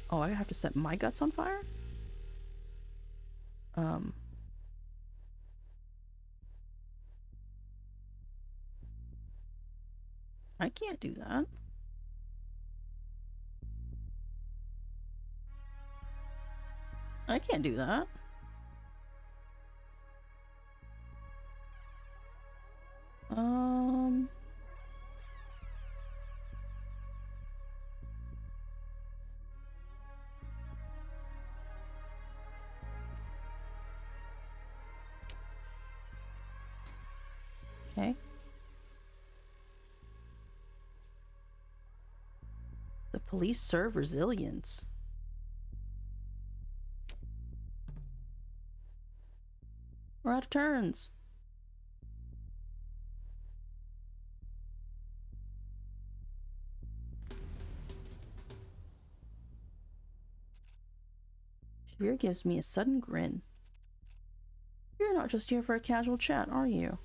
Oh, I have to set my guts on fire? I can't do that. I can't do that. Okay. The police serve resilience. We're out of turns. Shabir gives me a sudden grin. You're not just here for a casual chat, are you?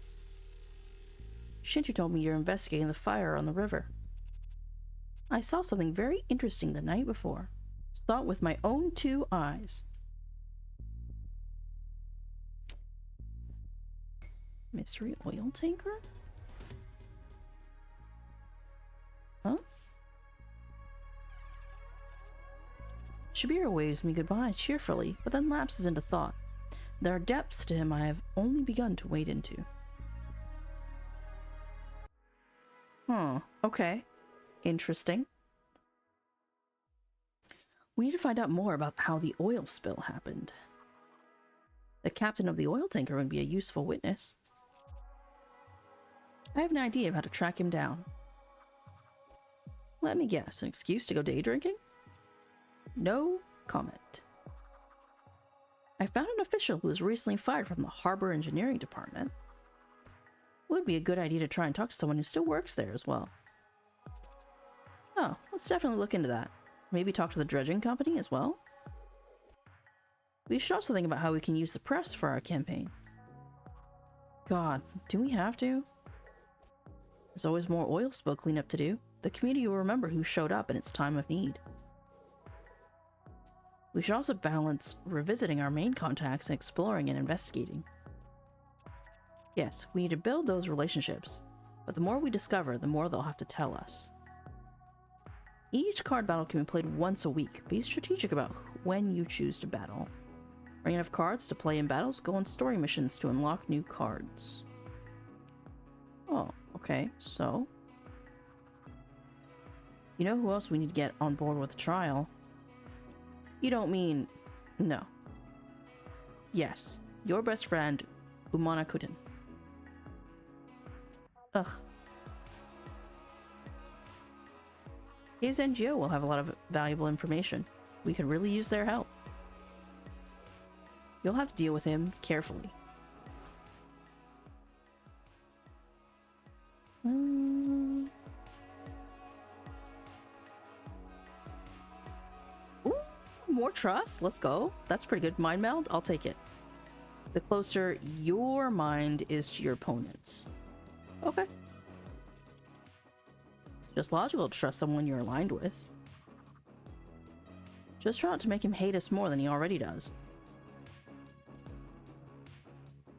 Shinju told me you're investigating the fire on the river. I saw something very interesting the night before. Saw it with my own 2 eyes. Mystery oil tanker? Huh? Shabir waves me goodbye cheerfully, but then lapses into thought. There are depths to him I have only begun to wade into. Huh, okay. Interesting. We need to find out more about how the oil spill happened. The captain of the oil tanker would be a useful witness. I have an idea of how to track him down. Let me guess, an excuse to go day drinking? No comment. I found an official who was recently fired from the Harbor Engineering Department. Would be a good idea to try and talk to someone who still works there as well. Oh, let's definitely look into that. Maybe talk to the dredging company as well? We should also think about how we can use the press for our campaign. God, do we have to? There's always more oil spill cleanup to do. The community will remember who showed up in its time of need. We should also balance revisiting our main contacts and exploring and investigating. Yes, we need to build those relationships, but the more we discover, the more they'll have to tell us. Each card battle can be played once a week. Be strategic about when you choose to battle. Bring enough cards to play in battles, go on story missions to unlock new cards. Oh, okay, so... You know who else we need to get on board with the trial? You don't mean... No. Yes, your best friend, Umana Kuten. Ugh. His NGO will have a lot of valuable information. We could really use their help. You'll have to deal with him carefully. Ooh, more trust. Let's go. That's pretty good. Mind meld. I'll take it. The closer your mind is to your opponent's. Okay. It's just logical to trust someone you're aligned with. Just try not to make him hate us more than he already does.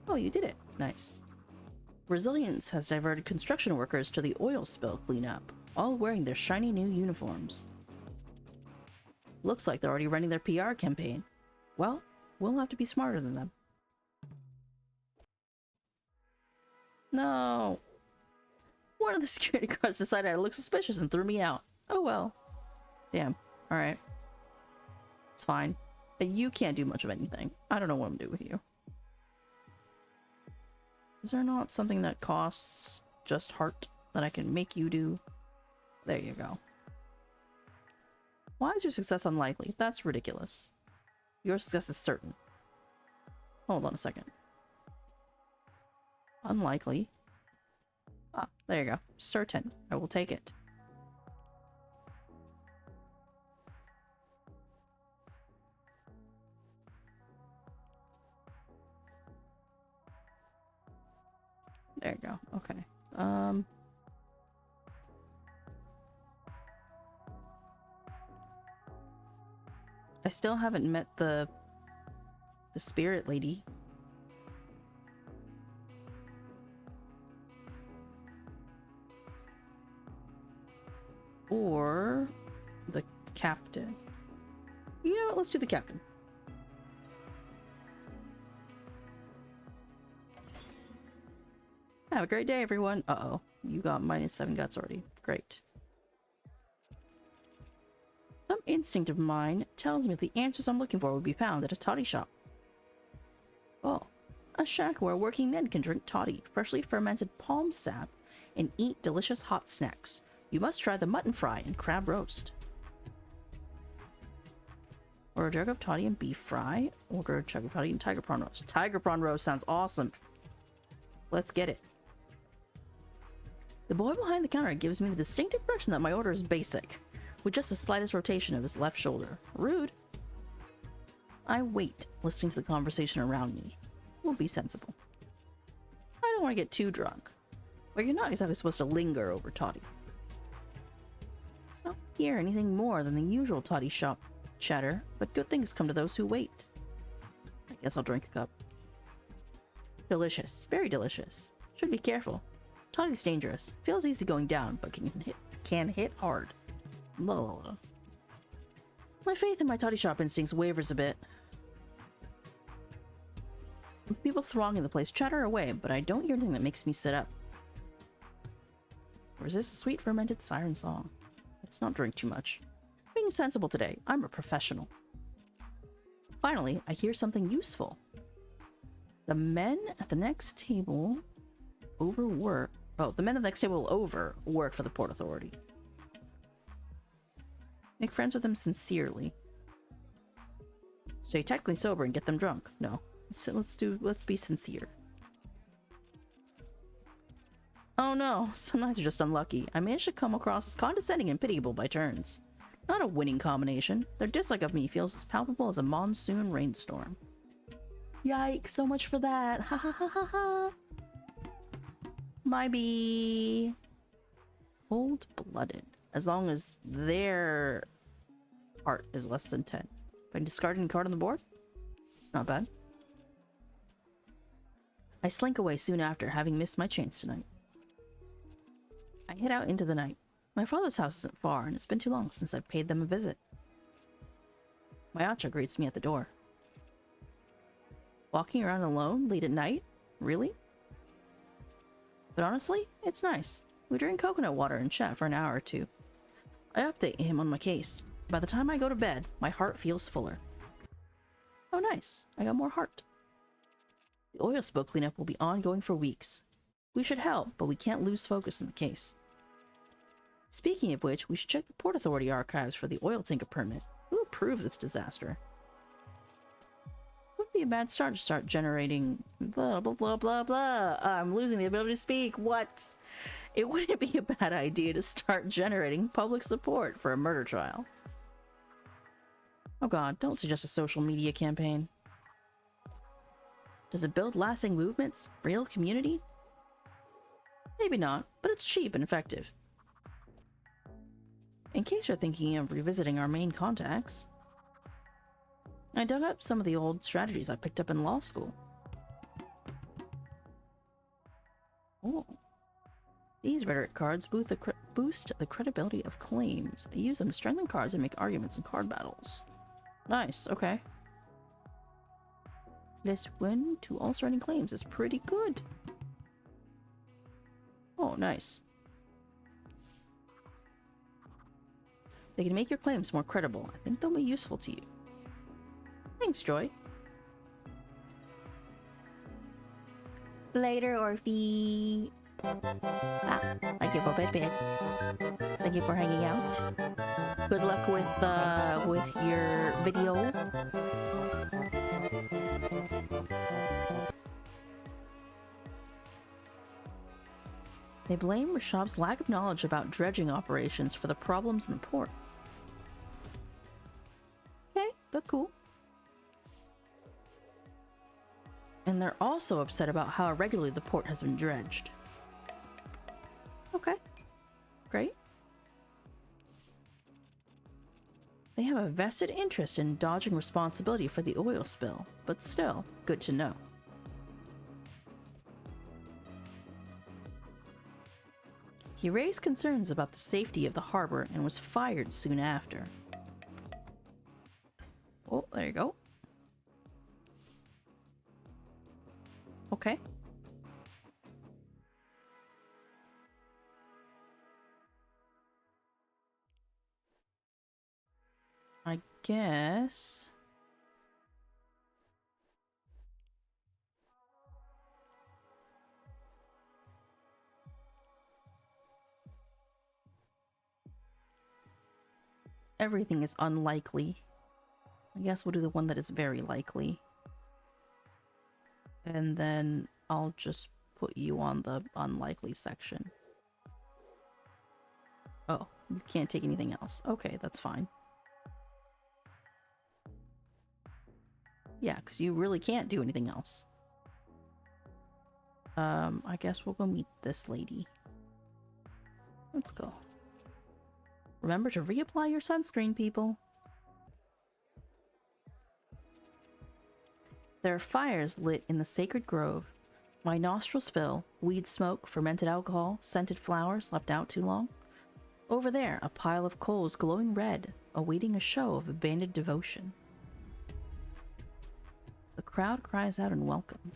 Oh, you did it. Nice. Resilience has diverted construction workers to the oil spill cleanup, all wearing their shiny new uniforms. Looks like they're already running their PR campaign. Well, we'll have to be smarter than them. No. One of the security guards decided I looked suspicious and threw me out. Oh well. Damn. Alright. It's fine. You can't do much of anything. I don't know what I'm doing with you. Is there not something that costs just heart that I can make you do? There you go. Why is your success unlikely? That's ridiculous. Your success is certain. Hold on a second. Unlikely. Ah, there you go. Certain. I will take it. There you go. Okay. I still haven't met the spirit lady. Or the captain. You know what? Let's do the captain. Have a great day, everyone. Uh-oh. You got -7 guts already. Great. Some instinct of mine tells me the answers I'm looking for would be found at a toddy shop. Oh. A shack where working men can drink toddy, freshly fermented palm sap, and eat delicious hot snacks. You must try the mutton fry and crab roast. Or a jug of toddy and beef fry. Order a jug of toddy and tiger prawn roast. Tiger prawn roast sounds awesome. Let's get it. The boy behind the counter gives me the distinct impression that my order is basic, with just the slightest rotation of his left shoulder. Rude. I wait, listening to the conversation around me. We'll be sensible. I don't want to get too drunk, but you're not exactly supposed to linger over toddy. I don't hear anything more than the usual toddy shop chatter, but good things come to those who wait. I guess I'll drink a cup. Delicious. Very delicious. Should be careful. Toddy's dangerous. Feels easy going down, but can hit hard. Blah, blah, blah. My faith in my toddy shop instincts wavers a bit. With people thronging the place chatter away, but I don't hear anything that makes me sit up. Or is this a sweet fermented siren song? Let's not drink too much. Being sensible today. I'm a professional. Finally, I hear something useful. The men at the next table overwork. Oh, the men at the next table will overwork for the Port Authority. Make friends with them sincerely. Stay technically sober and get them drunk. No. So let's be sincere. Oh no, some nights are just unlucky. I managed to come across as condescending and pitiable by turns. Not a winning combination. Their dislike of me feels as palpable as a monsoon rainstorm. Yikes, so much for that. Ha ha ha ha ha. Might be cold-blooded, as long as their heart is less than 10. If I can discard any card on the board, it's not bad. I slink away soon after, having missed my chance tonight. I head out into the night. My father's house isn't far, and it's been too long since I've paid them a visit. Mayacha greets me at the door. Walking around alone late at night? Really? But honestly, it's nice. We drink coconut water and chat for an hour or two. I update him on my case. By the time I go to bed, my heart feels fuller. Oh nice, I got more heart. The oil spill cleanup will be ongoing for weeks. We should help, but we can't lose focus in the case. Speaking of which, we should check the Port Authority archives for the oil tanker permit. Who approved this disaster? Would be a bad start to start generating blah blah blah blah blah. I'm losing the ability to speak. What? It wouldn't be a bad idea to start generating public support for a murder trial. Oh god, don't suggest a social media campaign. Does it build lasting movements? Real community? Maybe not, but it's cheap and effective. In case you're thinking of revisiting our main contacts, I dug up some of the old strategies I picked up in law school. Oh. These rhetoric cards boost the credibility of claims. I use them to strengthen cards and make arguments in card battles. Nice, okay. +1 to all surrounding claims is pretty good. Oh, nice. They can make your claims more credible. I think they'll be useful to you. Thanks, Joy. Later, Orphe. Thank you for bed. Thank you for hanging out. Good luck with your video. They blame Rashab's lack of knowledge about dredging operations for the problems in the port. Okay, that's cool. And they're also upset about how irregularly the port has been dredged. Okay. Great. They have a vested interest in dodging responsibility for the oil spill, but still, good to know. He raised concerns about the safety of the harbor and was fired soon after. Oh, there you go. Okay. I guess... everything is unlikely. I guess we'll do the one that is very likely. And then I'll just put you on the unlikely section. Oh, you can't take anything else. Okay, that's fine. Yeah, because you really can't do anything else. I guess we'll go meet this lady. Let's go. Remember to reapply your sunscreen, people. There are fires lit in the sacred grove. My nostrils fill, weed smoke, fermented alcohol, scented flowers left out too long. Over there, a pile of coals glowing red, awaiting a show of abandoned devotion. The crowd cries out in welcome.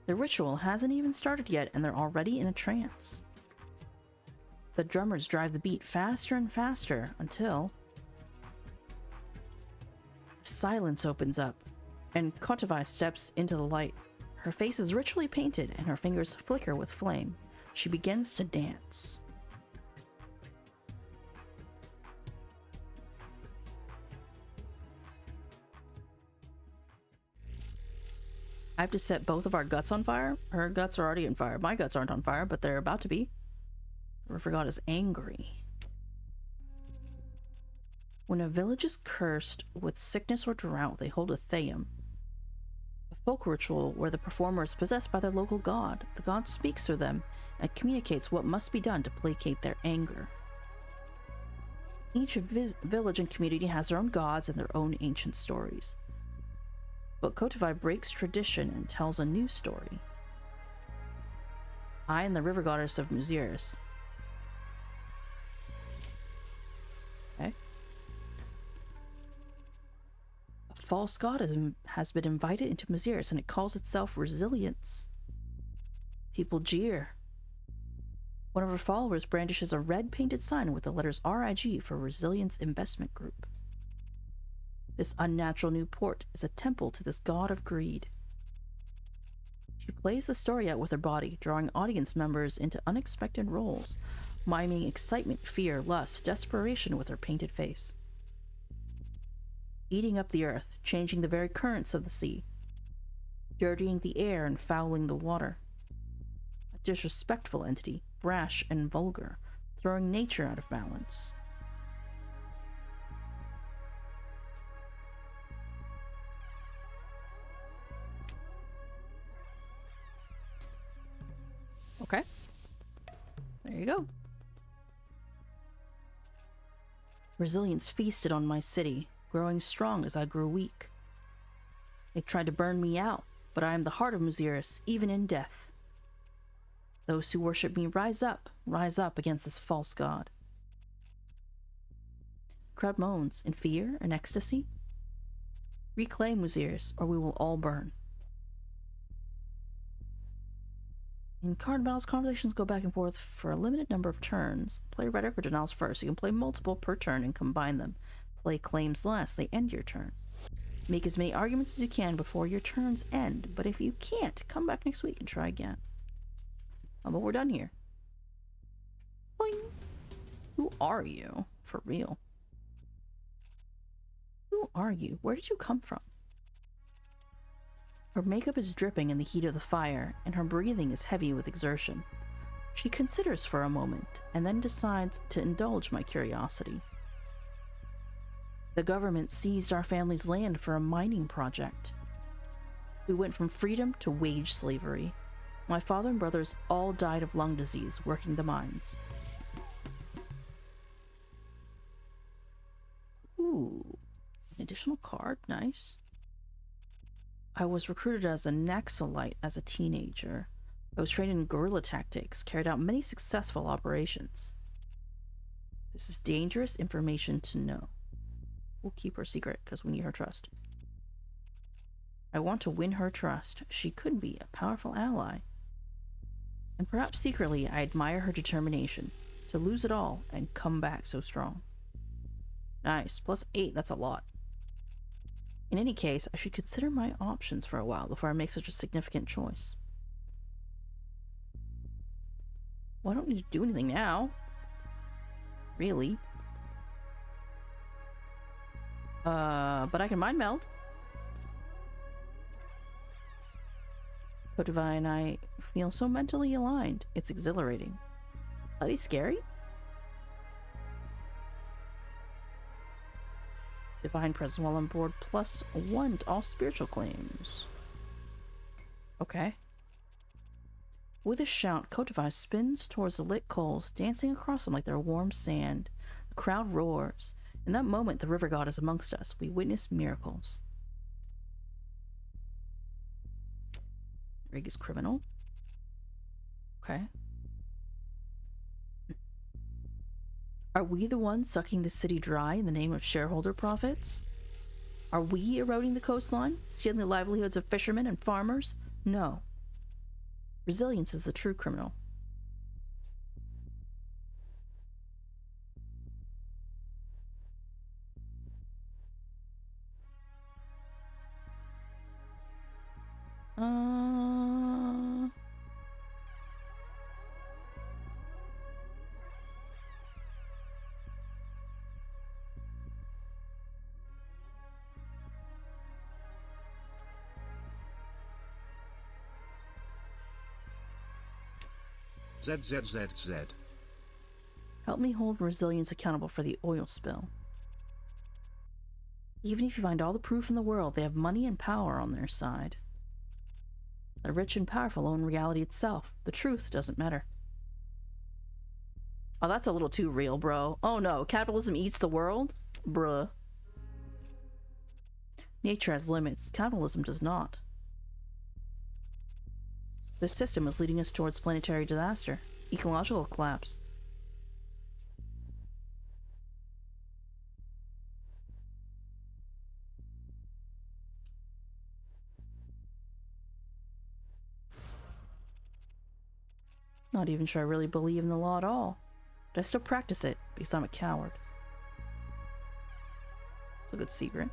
The ritual hasn't even started yet, and they're already in a trance. The drummers drive the beat faster and faster until silence opens up, and Kotovai steps into the light. Her face is ritually painted, and her fingers flicker with flame. She begins to dance. I have to set both of our guts on fire. Her guts are already on fire. My guts aren't on fire, but they're about to be. The river god is angry. When a village is cursed with sickness or drought, they hold a Theum, a folk ritual where the performer is possessed by their local god. The god speaks through them and communicates what must be done to placate their anger. Each village and community has their own gods and their own ancient stories. But Kotovai breaks tradition and tells a new story. I am the river goddess of Muziris. Okay. A false god has been invited into Muziris, and it calls itself Resilience. People jeer. One of her followers brandishes a red painted sign with the letters RIG for Resilience Investment Group. This unnatural new port is a temple to this god of greed. She plays the story out with her body, drawing audience members into unexpected roles, miming excitement, fear, lust, desperation with her painted face. Eating up the earth, changing the very currents of the sea, dirtying the air and fouling the water. A disrespectful entity, brash and vulgar, throwing nature out of balance. Okay. There you go. Resilience feasted on my city, growing strong as I grew weak. They tried to burn me out, but I am the heart of Muziris, even in death. Those who worship me rise up against this false god. Crowd moans in fear and ecstasy. Reclaim Muziris, or we will all burn. In card battles, conversations go back and forth for a limited number of turns. Play rhetoric or denials first. You can play multiple per turn and combine them. Play claims last. They end your turn. Make as many arguments as you can before your turns end, but if you can't, come back next week and try again. But we're done here. Boing. Who are you? For real. Who are you? Where did you come from? Her makeup is dripping in the heat of the fire, and her breathing is heavy with exertion. She considers for a moment, and then decides to indulge my curiosity. The government seized our family's land for a mining project. We went from freedom to wage slavery. My father and brothers all died of lung disease working the mines. Ooh, an additional card, nice. I was recruited as a Naxalite as a teenager. I was trained in guerrilla tactics, carried out many successful operations. This is dangerous information to know. We'll keep her secret because we need her trust. I want to win her trust. She could be a powerful ally. And perhaps secretly, I admire her determination to lose it all and come back so strong. Nice. +8, that's a lot. In any case, I should consider my options for a while before I make such a significant choice. Well, I don't need to do anything now. Really. But I can mind meld. Kotivai and I feel so mentally aligned. It's exhilarating. Slightly scary? Divine presence while on board, +1 to all spiritual claims. Okay. With a shout, Kotivai spins towards the lit coals, dancing across them like they're warm sand. The crowd roars. In that moment, the river god is amongst us. We witness miracles. Rig is criminal. Okay. Are we the ones sucking the city dry in the name of shareholder profits? Are we eroding the coastline, stealing the livelihoods of fishermen and farmers? No. Resilience is the true criminal. ZZZZ. Help me hold resilience accountable for the oil spill. Even if you find all the proof in the world, they have money and power on their side. The rich and powerful own reality itself. The truth doesn't matter. Oh, that's a little too real, bro. Oh no, capitalism eats the world? Bruh. Nature has limits. Capitalism does not. This system is leading us towards planetary disaster, ecological collapse. Not even sure I really believe in the law at all, but I still practice it because I'm a coward. It's a good secret.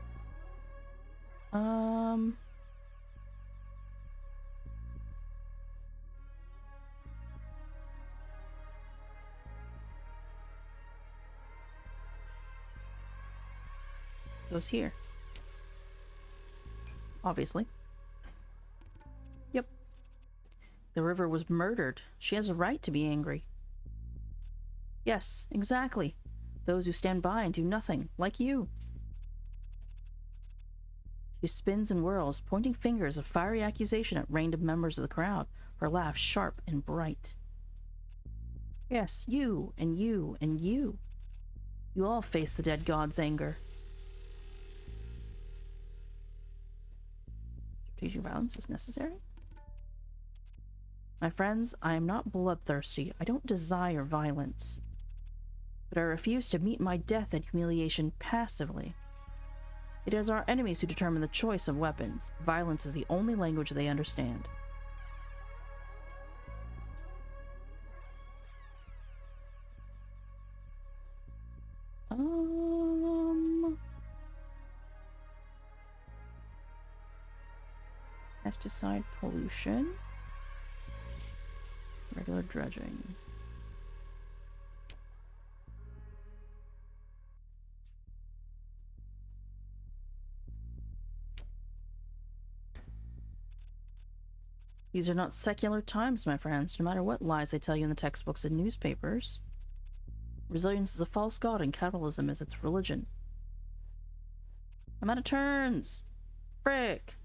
Goes here. Obviously. Yep. The river was murdered. She has a right to be angry. Yes, exactly. Those who stand by and do nothing, like you. She spins and whirls, pointing fingers of fiery accusation at random members of the crowd, her laugh sharp and bright. Yes, you, and you, and you. You all face the dead god's anger. Strategic violence is necessary? My friends, I am not bloodthirsty. I don't desire violence. But I refuse to meet my death and humiliation passively. It is our enemies who determine the choice of weapons. Violence is the only language they understand. Pesticide pollution. Regular dredging. These are not secular times, my friends, no matter what lies they tell you in the textbooks and newspapers. Resilience is a false god and capitalism is its religion. I'm out of turns! Frick!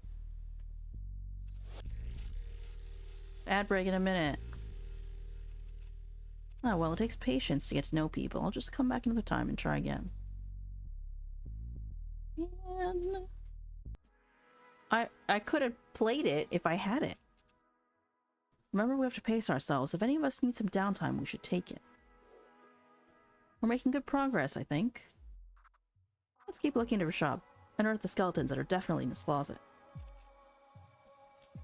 Ad break in a minute. Oh, well, it takes patience to get to know people. I'll just come back another time and try again. Man. I could have played it if I had it. Remember, we have to pace ourselves. If any of us need some downtime, we should take it. We're making good progress, I think. Let's keep looking into Rashab. Unearth the skeletons that are definitely in his closet.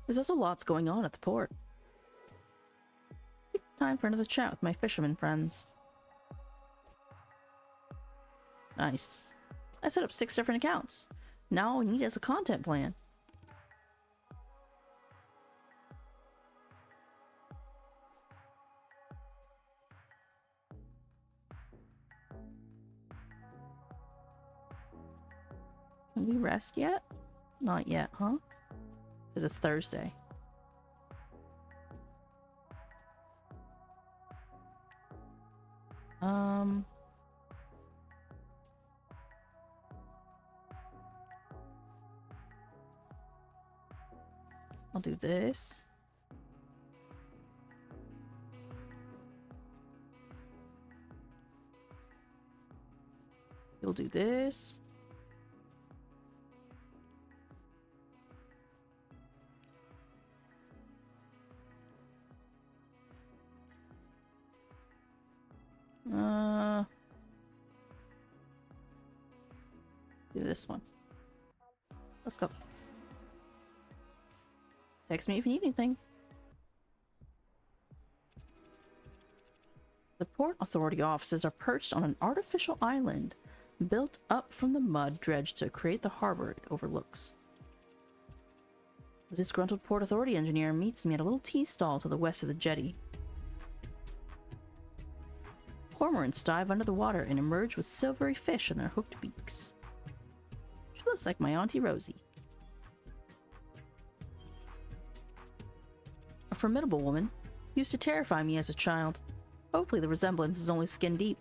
There's also lots going on at the port. Time for another chat with my fisherman friends. Nice. I set up 6 different accounts. Now all we need is a content plan. Can we rest yet? Not yet, huh? Because it's Thursday. I'll do this. You'll do this. Do this one. Let's go. Text me if you need anything. The Port Authority offices are perched on an artificial island built up from the mud dredged to create the harbor it overlooks. The disgruntled Port Authority engineer meets me at a little tea stall to the west of the jetty. Cormorants dive under the water and emerge with silvery fish in their hooked beaks. She looks like my Auntie Rosie. A formidable woman, used to terrify me as a child. Hopefully the resemblance is only skin deep.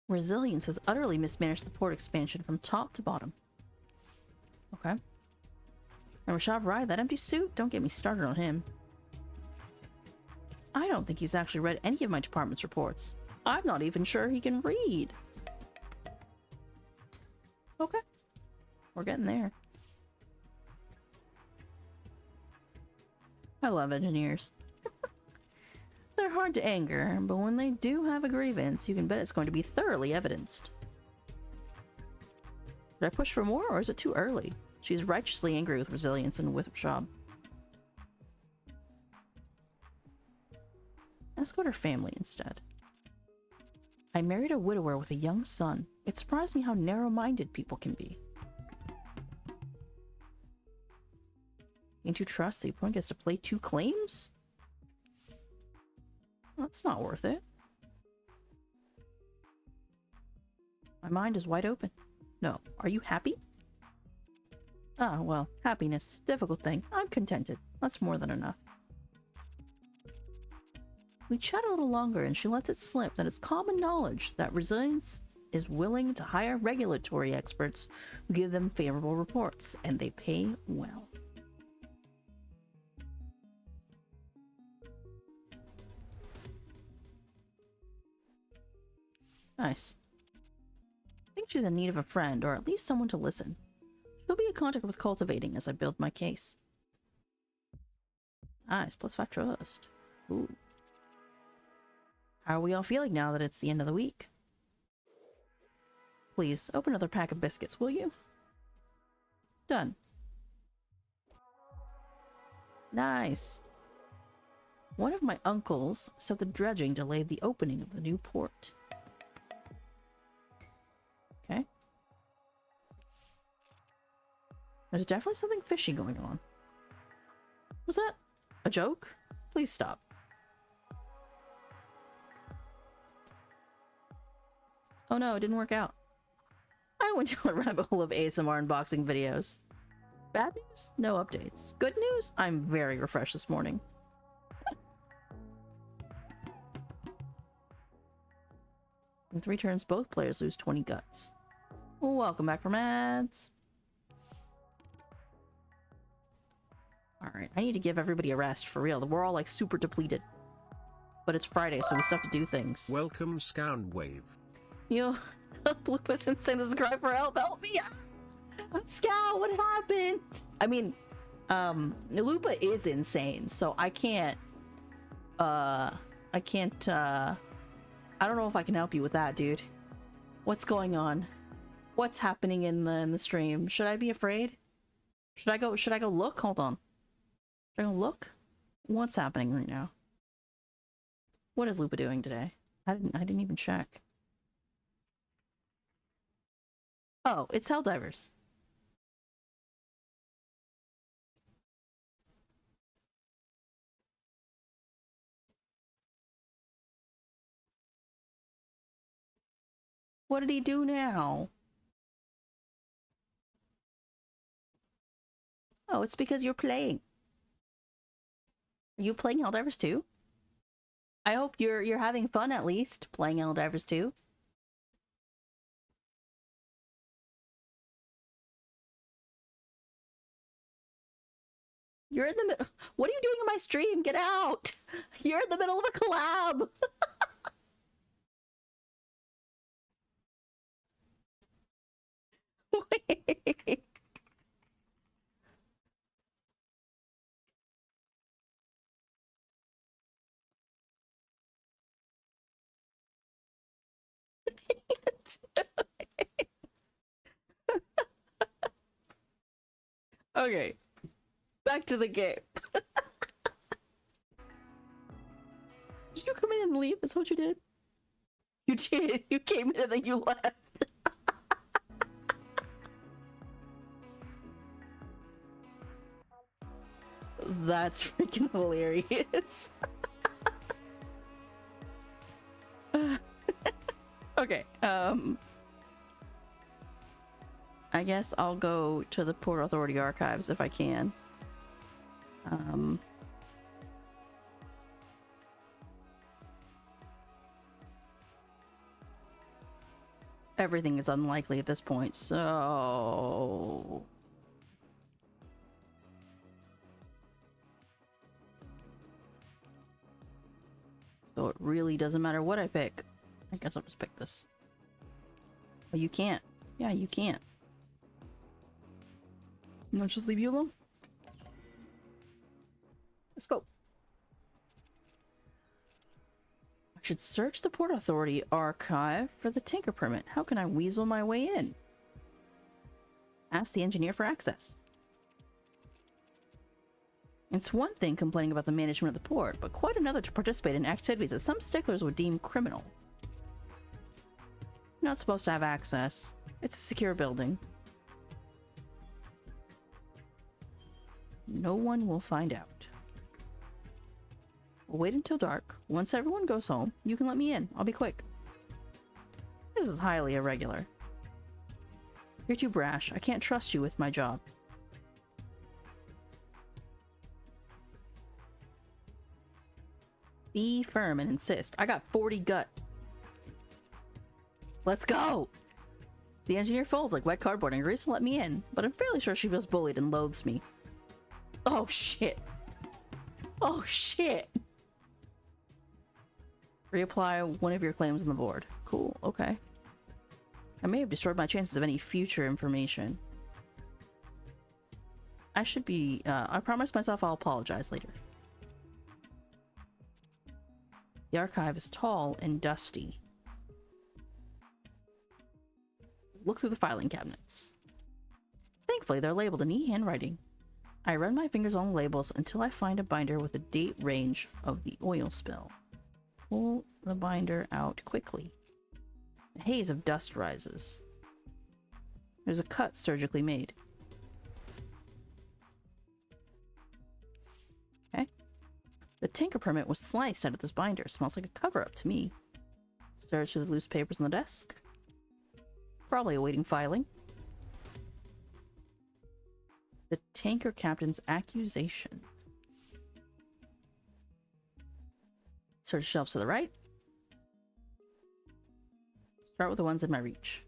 Resilience has utterly mismanaged the port expansion from top to bottom. Okay. And Rashab Rai, that empty suit? Don't get me started on him. I don't think he's actually read any of my department's reports. I'm not even sure he can read. Okay. We're getting there. I love engineers. They're hard to anger, but when they do have a grievance, you can bet it's going to be thoroughly evidenced. Did I push for more, or is it too early? She's righteously angry with Resilience and with Rashab. Ask about her family instead. I married a widower with a young son. It surprised me how narrow-minded people can be. Can't you trust the opponent gets to play 2 claims? That's not worth it. My mind is wide open. No. Are you happy? Ah, well, happiness. Difficult thing. I'm contented. That's more than enough. We chat a little longer and she lets it slip that it's common knowledge that Resilience is willing to hire regulatory experts who give them favorable reports, and they pay well. Nice. I think she's in need of a friend, or at least someone to listen. She'll be in contact with Cultivating as I build my case. Nice, +5 trust. Ooh. How are we all feeling now that it's the end of the week? Please, open another pack of biscuits, will you? Done. Nice. One of my uncles said the dredging delayed the opening of the new port. Okay. There's definitely something fishy going on. Was that a joke? Please stop. Oh no, it didn't work out. I went down a rabbit hole of ASMR unboxing videos. Bad news? No updates. Good news? I'm very refreshed this morning. In 3 turns, both players lose 20 guts. Welcome back from ads. Alright, I need to give everybody a rest, for real. We're all like super depleted. But it's Friday, so we still have to do things. Welcome Scoundwave. You Lupus insane as a cry for help. Help me! Scout, what happened? I mean, Lupa is insane, so I don't know if I can help you with that, dude. What's going on? What's happening in the stream? Should I be afraid? Should I go look? Hold on. Should I go look? What's happening right now? What is Lupa doing today? I didn't even check. Oh, it's Helldivers. What did he do now? Oh, it's because you're playing. Are you playing Helldivers 2? I hope you're having fun at least playing Helldivers 2. You're in the middle. What are you doing in my stream? Get out! You're in the middle of a collab. Wait. Okay, back to the game. Did you come in and leave? That's what you did? You did. You came in and then you left. That's freaking hilarious. Okay, I guess I'll go to the Port Authority archives if I can. Everything is unlikely at this point, so... So it really doesn't matter what I pick. I guess I'll just pick this. Oh, you can't. Yeah, you can't. Let's just leave you alone. Let's go. I should search the Port Authority archive for the tanker permit. How can I weasel my way in? Ask the engineer for access. It's one thing complaining about the management of the port, but quite another to participate in activities that some sticklers would deem criminal. You're not supposed to have access. It's a secure building. No one will find out. We'll wait until dark. Once everyone goes home, you can let me in. I'll be quick. This is highly irregular. You're too brash. I can't trust you with my job. Be firm and insist. I got 40 gut. Let's go! The engineer folds like wet cardboard and agrees to let me in, but I'm fairly sure she feels bullied and loathes me. Oh shit. Oh shit. Reapply one of your claims on the board. Cool, okay. I may have destroyed my chances of any future information. I should be, I promised myself I'll apologize later. The archive is tall and dusty. Look through the filing cabinets. Thankfully, they're labeled in e-handwriting. I run my fingers on the labels until I find a binder with the date range of the oil spill. Pull the binder out quickly. A haze of dust rises. There's a cut surgically made. Okay. The tanker permit was sliced out of this binder. Smells like a cover-up to me. Stares through the loose papers on the desk. Probably awaiting filing. The tanker captain's accusation. Search shelves to the right. Start with the ones in my reach.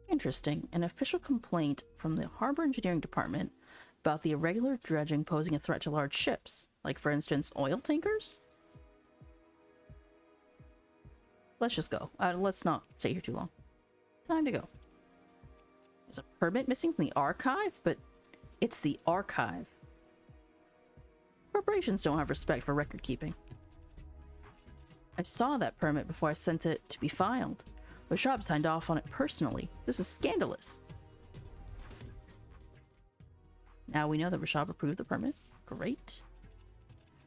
Interesting. An official complaint from the Harbor Engineering Department about the irregular dredging posing a threat to large ships, like for instance oil tankers? Let's just go. Let's not stay here too long. Time to go. There's a permit missing from the archive, but it's the archive. Corporations don't have respect for record keeping. I saw that permit before I sent it to be filed. Rashab signed off on it personally. This is scandalous. Now we know that Rashab approved the permit. Great.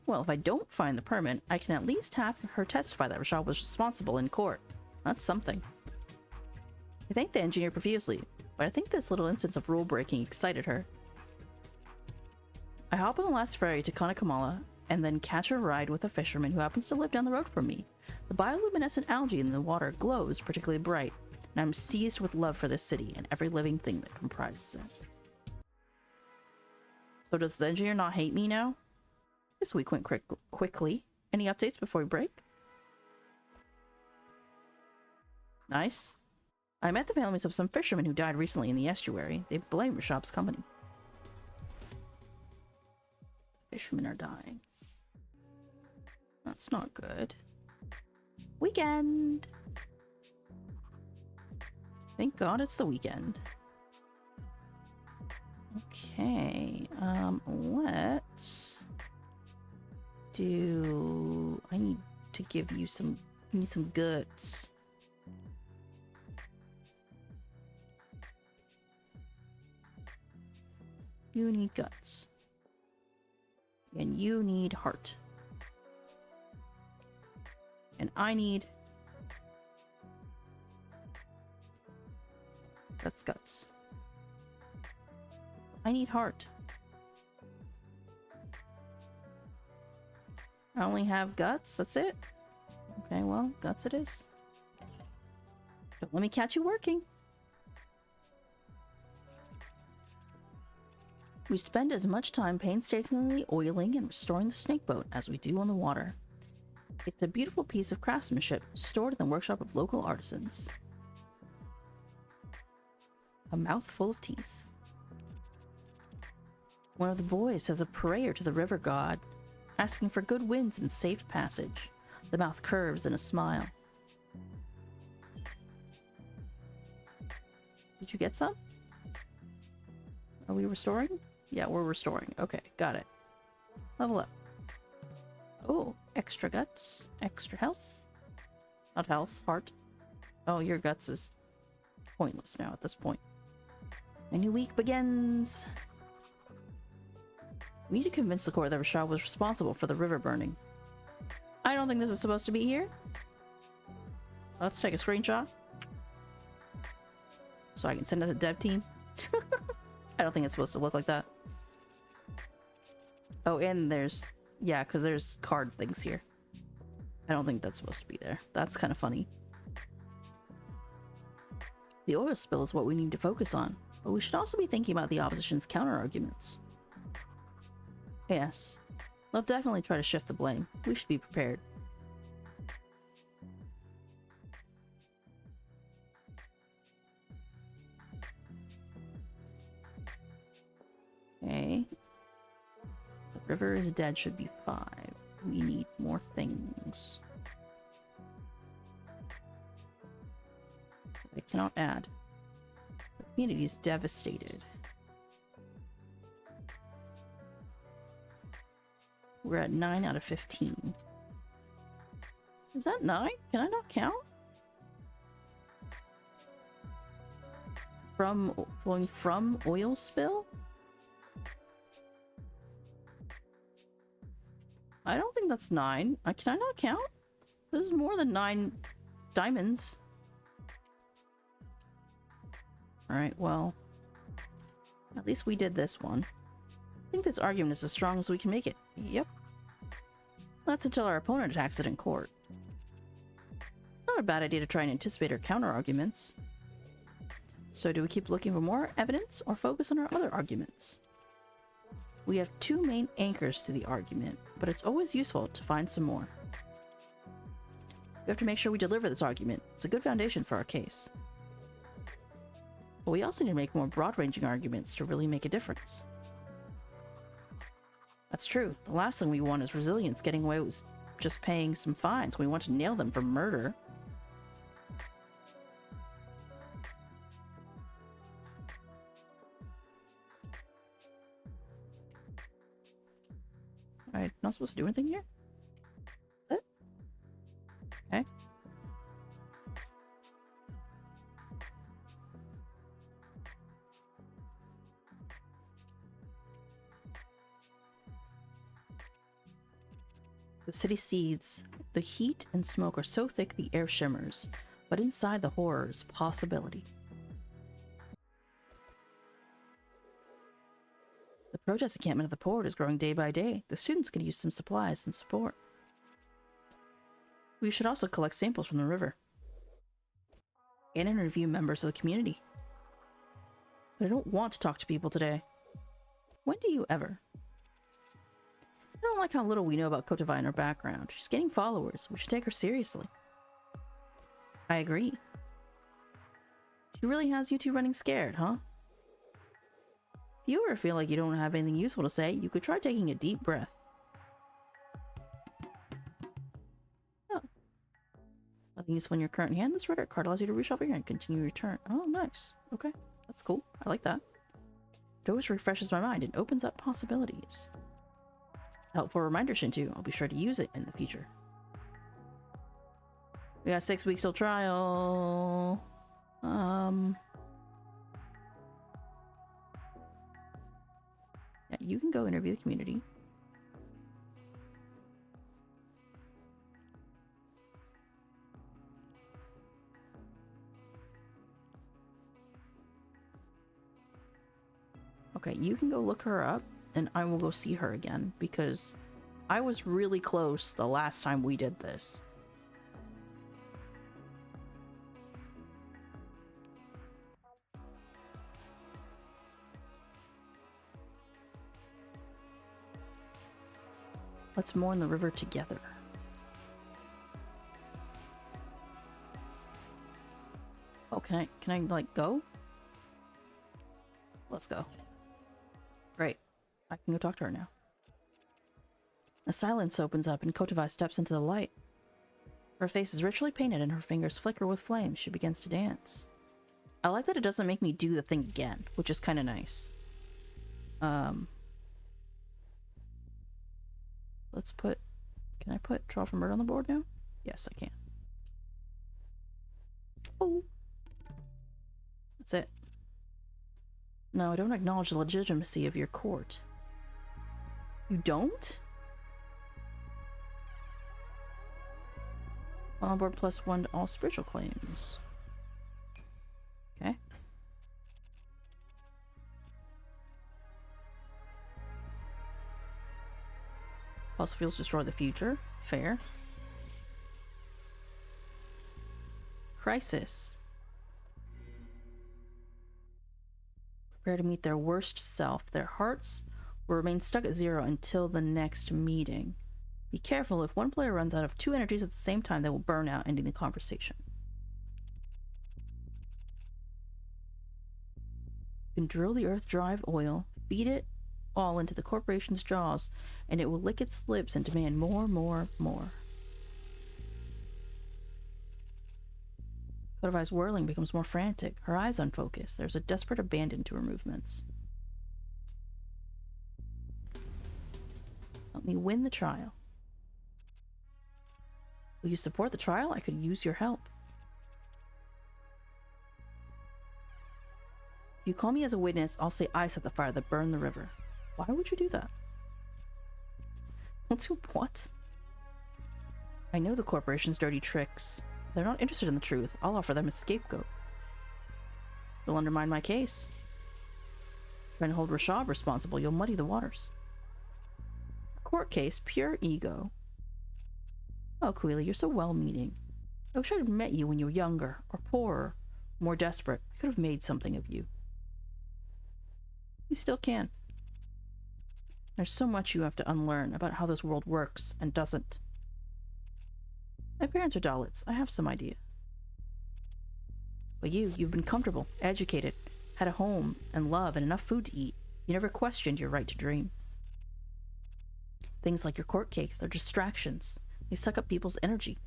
Well, if I don't find the permit, I can at least have her testify that Rashab was responsible in court. That's something. I thanked the engineer profusely, but I think this little instance of rule breaking excited her. I hop on the last ferry to Kanakamala and then catch a ride with a fisherman who happens to live down the road from me. The bioluminescent algae in the water glows particularly bright, and I'm seized with love for this city and every living thing that comprises it. So does the engineer not hate me now? This week went quickly. Any updates before we break? Nice. I met the families of some fishermen who died recently in the estuary. They blame Rashab's company. Fishermen are dying. That's not good. Weekend! Thank God it's the weekend. Okay, let's do... I need to give you some... You need some guts. You need guts. And you need heart. And I need... That's guts. I need heart. I only have guts, that's it? Okay, well, guts it is. Don't let me catch you working. We spend as much time painstakingly oiling and restoring the snake boat as we do on the water. It's a beautiful piece of craftsmanship stored in the workshop of local artisans. A mouthful of teeth. One of the boys says a prayer to the river god, asking for good winds and safe passage. The mouth curves in a smile. Did you get some? Are we restoring? Yeah, we're restoring. Okay, got it. Level up. Oh, extra guts, extra health. Not health, heart. Oh, your guts is pointless now at this point. A new week begins. We need to convince the court that Rashab was responsible for the river burning. I don't think this is supposed to be here. Let's take a screenshot. So I can send it to the dev team. I don't think it's supposed to look like that. Oh, and there's... Yeah, because there's card things here. I don't think that's supposed to be there. That's kind of funny. The oil spill is what we need to focus on, but we should also be thinking about the opposition's counter-arguments. Yes, they'll definitely try to shift the blame. We should be prepared. Okay. The river is dead should be 5. We need more things. I cannot add. The community is devastated. We're at 9 out of 15. Is that 9? Can I not count? Flowing from oil spill? I don't think that's 9. Can I not count? This is more than 9 diamonds. Alright, well. At least we did this one. I think this argument is as strong as we can make it. Yep. That's until our opponent attacks it in court. It's not a bad idea to try and anticipate our counter-arguments. So do we keep looking for more evidence or focus on our other arguments? We have 2 main anchors to the argument, but it's always useful to find some more. We have to make sure we deliver this argument. It's a good foundation for our case. But we also need to make more broad-ranging arguments to really make a difference. That's true. The last thing we want is resilience getting away with just paying some fines. We want to nail them for murder. Alright, not supposed to do anything here? Is it? Okay. The city seethes. The heat and smoke are so thick the air shimmers, but inside the horror is possibility. The protest encampment at the port is growing day by day. The students could use some supplies and support. We should also collect samples from the river and interview members of the community. But I don't want to talk to people today. When do you ever? I don't like how little we know about Kotova and her background. She's getting followers. We should take her seriously. I agree. She really has you two running scared, huh? If you ever feel like you don't have anything useful to say, you could try taking a deep breath. Oh. Nothing useful in your current hand. This rhetoric card allows you to reshuffle your hand and continue your turn. Oh, nice. Okay. That's cool. I like that. It always refreshes my mind and opens up possibilities. It's a helpful reminder, Shintu. I'll be sure to use it in the future. We got 6 weeks till trial. Yeah, you can go interview the community. Okay, you can go look her up, and I will go see her again, because I was really close the last time we did this. Let's mourn the river together. Oh, can I like go? Let's go. Great. I can go talk to her now. A silence opens up and Kotova steps into the light. Her face is richly painted and her fingers flicker with flame. She begins to dance. I like that it doesn't make me do the thing again, which is kind of nice. Let's put... Can I put Trial for Murder on the board now? Yes, I can. Oh! That's it. No, I don't acknowledge the legitimacy of your court. You don't? On board +1 to all spiritual claims. Okay. Fossil fuels destroy the future. Fair. Crisis. Prepare to meet their worst self. Their hearts will remain stuck at 0 until the next meeting. Be careful. If one player runs out of 2 energies at the same time, they will burn out, ending the conversation. You can drill the earth drive oil, feed it all into the corporation's jaws, and it will lick its lips and demand more, more, more. Kotova's whirling becomes more frantic, her eyes unfocused. There's a desperate abandon to her movements. Help me win the trial. Will you support the trial? I could use your help. If you call me as a witness, I'll say I set the fire that burned the river. Why would you do that? What? I know the corporation's dirty tricks. They're not interested in the truth. I'll offer them a scapegoat. You'll undermine my case. Trying to hold Rashab responsible, you'll muddy the waters. A court case, pure ego. Oh, Quealy, you're so well-meaning. I wish I'd have met you when you were younger, or poorer, more desperate. I could have made something of you. You still can. There's so much you have to unlearn about how this world works and doesn't. My parents are Dalits. I have some idea. But you've been comfortable, educated, had a home and love and enough food to eat. You never questioned your right to dream. Things like your court case, they're distractions. They suck up people's energy.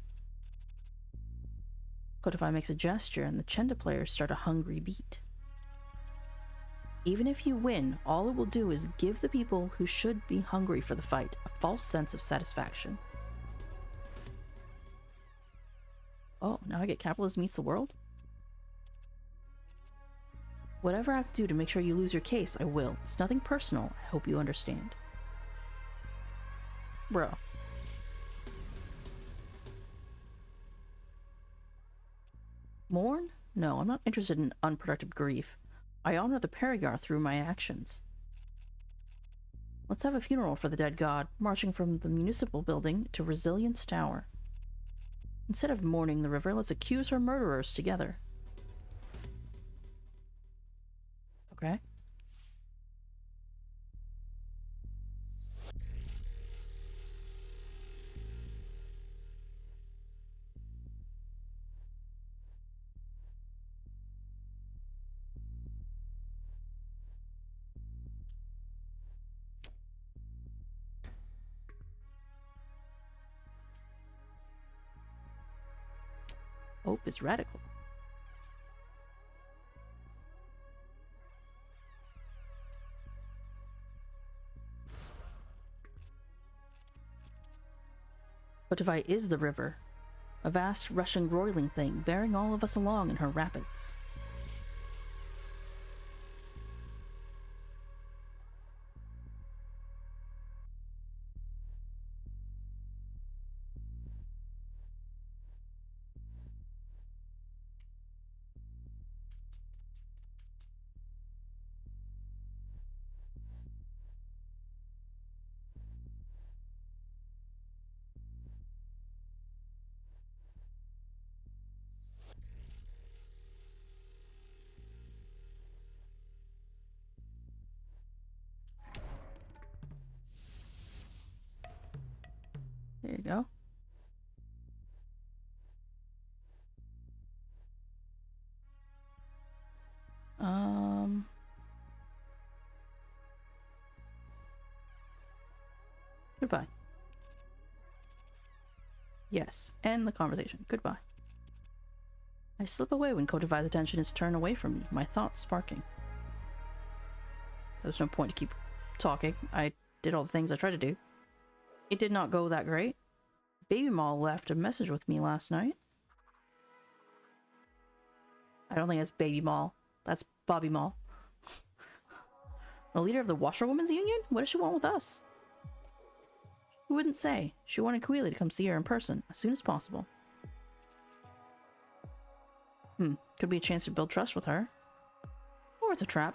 Kotify makes a gesture and the Chenda players start a hungry beat. Even if you win, all it will do is give the people who should be hungry for the fight a false sense of satisfaction. Oh, now I get capitalism meets the world? Whatever I have to do to make sure you lose your case, I will. It's nothing personal. I hope you understand. Bro. Mourn? No, I'm not interested in unproductive grief. I honor the Perigar through my actions. Let's have a funeral for the dead god, marching from the municipal building to Resilience Tower. Instead of mourning the river, let's accuse her murderers together. Okay. Hope is radical. Kotivai is the river, a vast, rushing, roiling thing, bearing all of us along in her rapids. There you go. Goodbye. Yes, end the conversation. Goodbye. I slip away when Kotivai's attention is turned away from me, my thoughts sparking. There was no point to keep talking. I did all the things I tried to do. It did not go that great. Baby Maul left a message with me last night. I don't think that's Baby Maul. That's Bobby Maul. The leader of the Washerwomen's Union? What does she want with us? Who wouldn't say? She wanted Quealy to come see her in person as soon as possible. Could be a chance to build trust with her. Or it's a trap.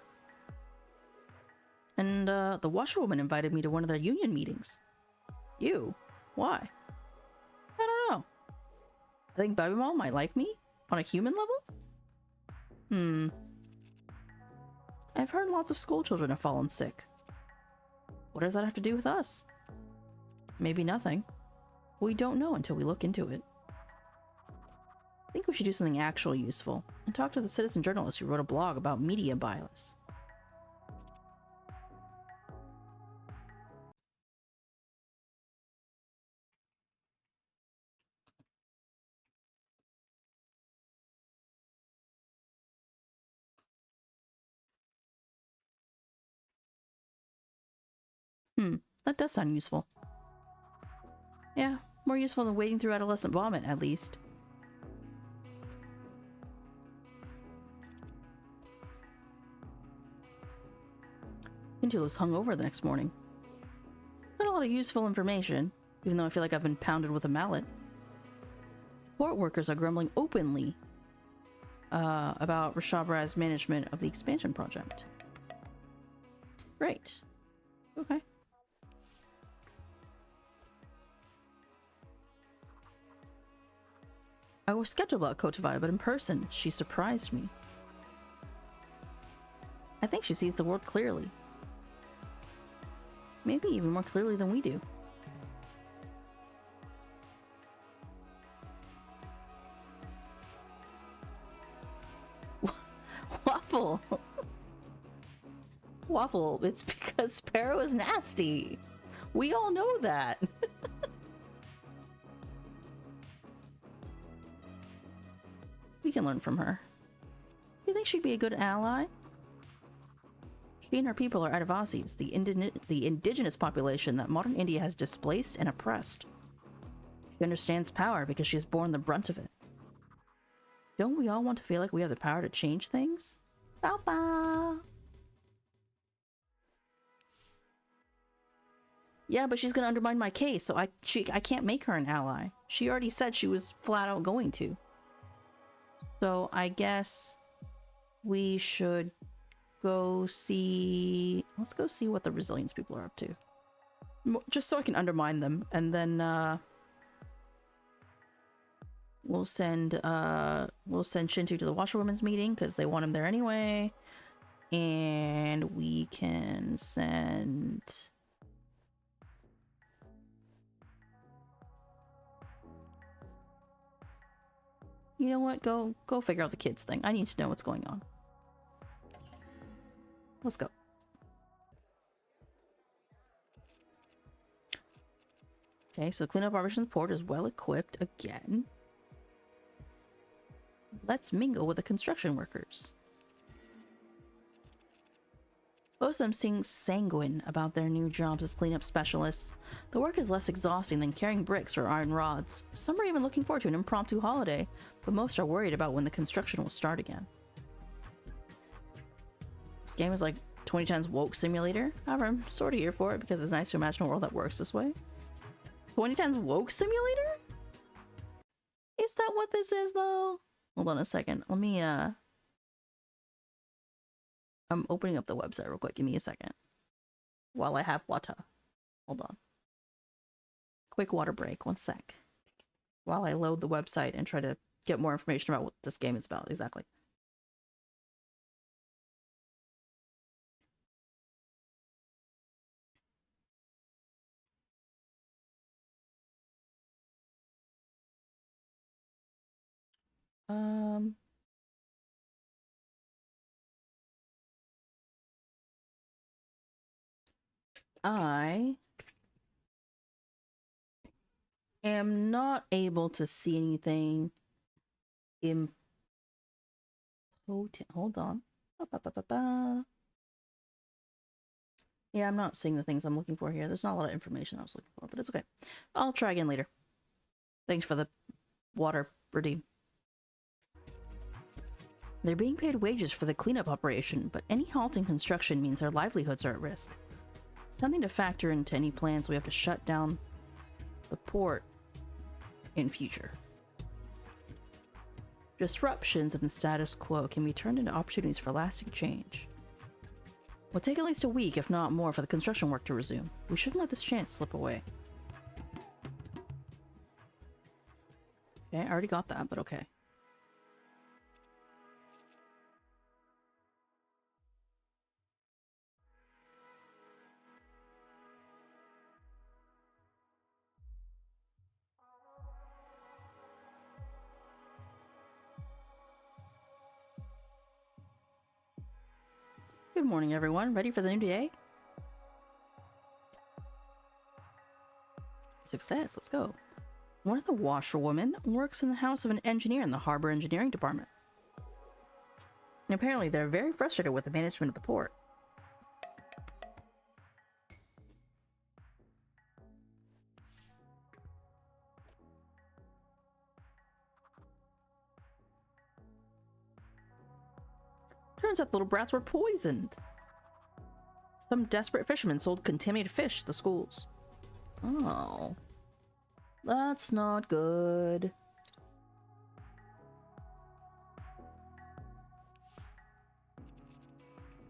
And, the washerwoman invited me to one of their union meetings. You? Why? I don't know. I think Baby Maul might like me? On a human level? I've heard lots of school children have fallen sick. What does that have to do with us? Maybe nothing. We don't know until we look into it. I think we should do something actually useful and talk to the citizen journalist who wrote a blog about media bias. That does sound useful. Yeah, more useful than wading through adolescent vomit, at least. Pintu was hungover the next morning. Not a lot of useful information, even though I feel like I've been pounded with a mallet. Port workers are grumbling openly about Reshabra's management of the expansion project. Great. Okay. I was skeptical about Kotivai, but in person, she surprised me. I think she sees the world clearly. Maybe even more clearly than we do. Waffle, it's because Sparrow is nasty. We all know that. We can learn from her. Do you think she'd be a good ally? She and her people are Adivasis, the indigenous population that modern India has displaced and oppressed. She understands power because she has borne the brunt of it. Don't we all want to feel like we have the power to change things? Bow bow. Yeah, but she's gonna undermine my case, so I can't make her an ally. She already said she was flat out going to. So I guess we should go see... Let's go see what the resilience people are up to. Just so I can undermine them, and then we'll send Shintu to the washerwomen's meeting because they want him there anyway. And we can send... You know what? Go figure out the kids thing. I need to know what's going on. Let's go. Okay, so cleanup operation port is well equipped again. Let's mingle with the construction workers. Most of them seem sanguine about their new jobs as cleanup specialists. The work is less exhausting than carrying bricks or iron rods. Some are even looking forward to an impromptu holiday, but most are worried about when the construction will start again. This game is like 2010's Woke Simulator. However, I'm sort of here for it because it's nice to imagine a world that works this way. 2010's Woke Simulator? Is that what this is, though? Hold on a second. Let me, I'm opening up the website real quick. Give me a second. While I have water. Hold on. Quick water break. 1 sec. While I load the website and try to get more information about what this game is about. Exactly. I am not able to see anything important. Hold on. Ba-ba-ba-ba-ba. Yeah, I'm not seeing the things I'm looking for here. There's not a lot of information I was looking for, but it's okay. I'll try again later. Thanks for the water redeem. They're being paid wages for the cleanup operation, but any halt in construction means their livelihoods are at risk. Something to factor into any plans we have to shut down the port in future. Disruptions in the status quo can be turned into opportunities for lasting change. It'll take at least a week, if not more, for the construction work to resume. We shouldn't let this chance slip away. Okay, I already got that, but okay. Good morning, everyone. Ready for the new day? Success. Let's go. One of the washerwomen works in the house of an engineer in the harbor engineering department. And apparently they're very frustrated with the management of the port. Turns out the little brats were poisoned. Some desperate fishermen sold contaminated fish to the schools. Oh. That's not good.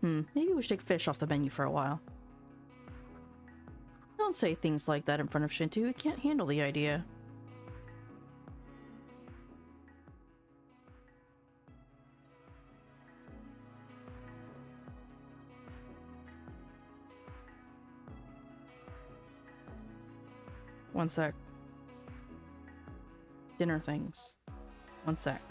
Maybe we should take fish off the menu for a while. Don't say things like that in front of Shintu. He can't handle the idea. One sec. Dinner things. One sec.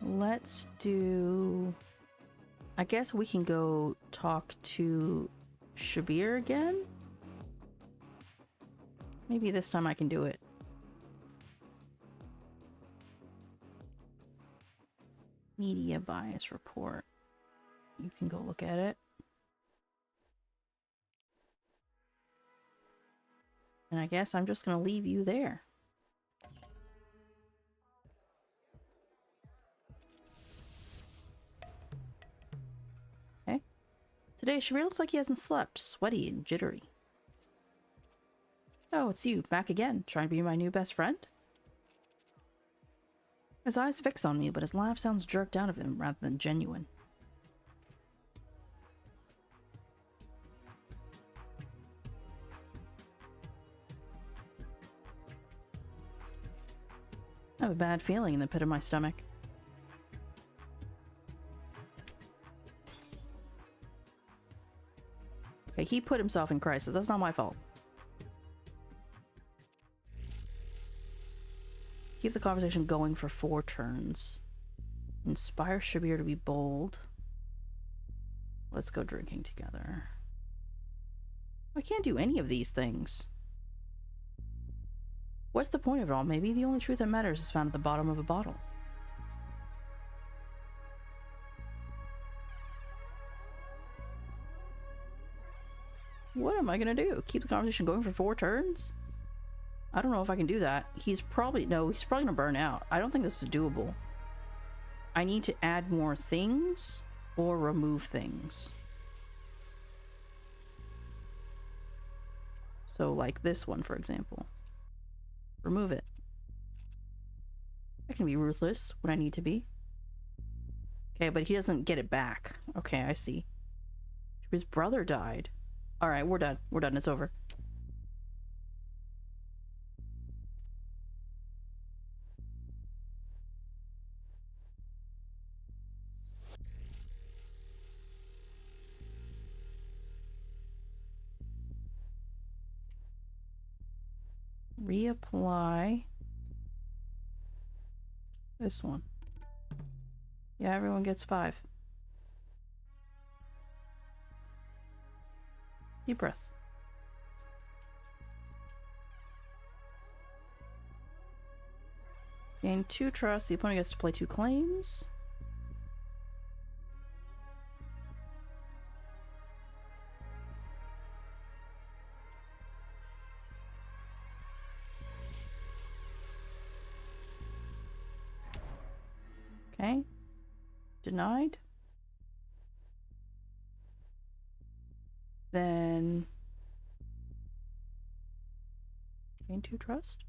Let's do... I guess we can go talk to Shabir again? Maybe this time I can do it. Media bias report. You can go look at it. And I guess I'm just gonna leave you there. Okay. Today, Shabir looks like he hasn't slept, sweaty and jittery. Oh, it's you, back again, trying to be my new best friend? His eyes fix on me, but his laugh sounds jerked out of him rather than genuine. I have a bad feeling in the pit of my stomach. Okay, he put himself in crisis. That's not my fault. Keep the conversation going for 4 turns. Inspire Shabir to be bold. Let's go drinking together. I can't do any of these things. What's the point of it all? Maybe the only truth that matters is found at the bottom of a bottle. What am I gonna do? Keep the conversation going for 4 turns? I don't know if I can do that. He's probably gonna burn out. I don't think this is doable. I need to add more things or remove things. So like this one, for example. Remove it. I can be ruthless when I need to be. Okay, but he doesn't get it back. Okay, I see. His brother died. Alright, we're done. We're done. It's over. Reapply this one. Yeah, everyone gets 5. Deep breath. Gain 2 trust. The opponent gets to play 2 claims. Okay. Denied. Then gain 2 trust.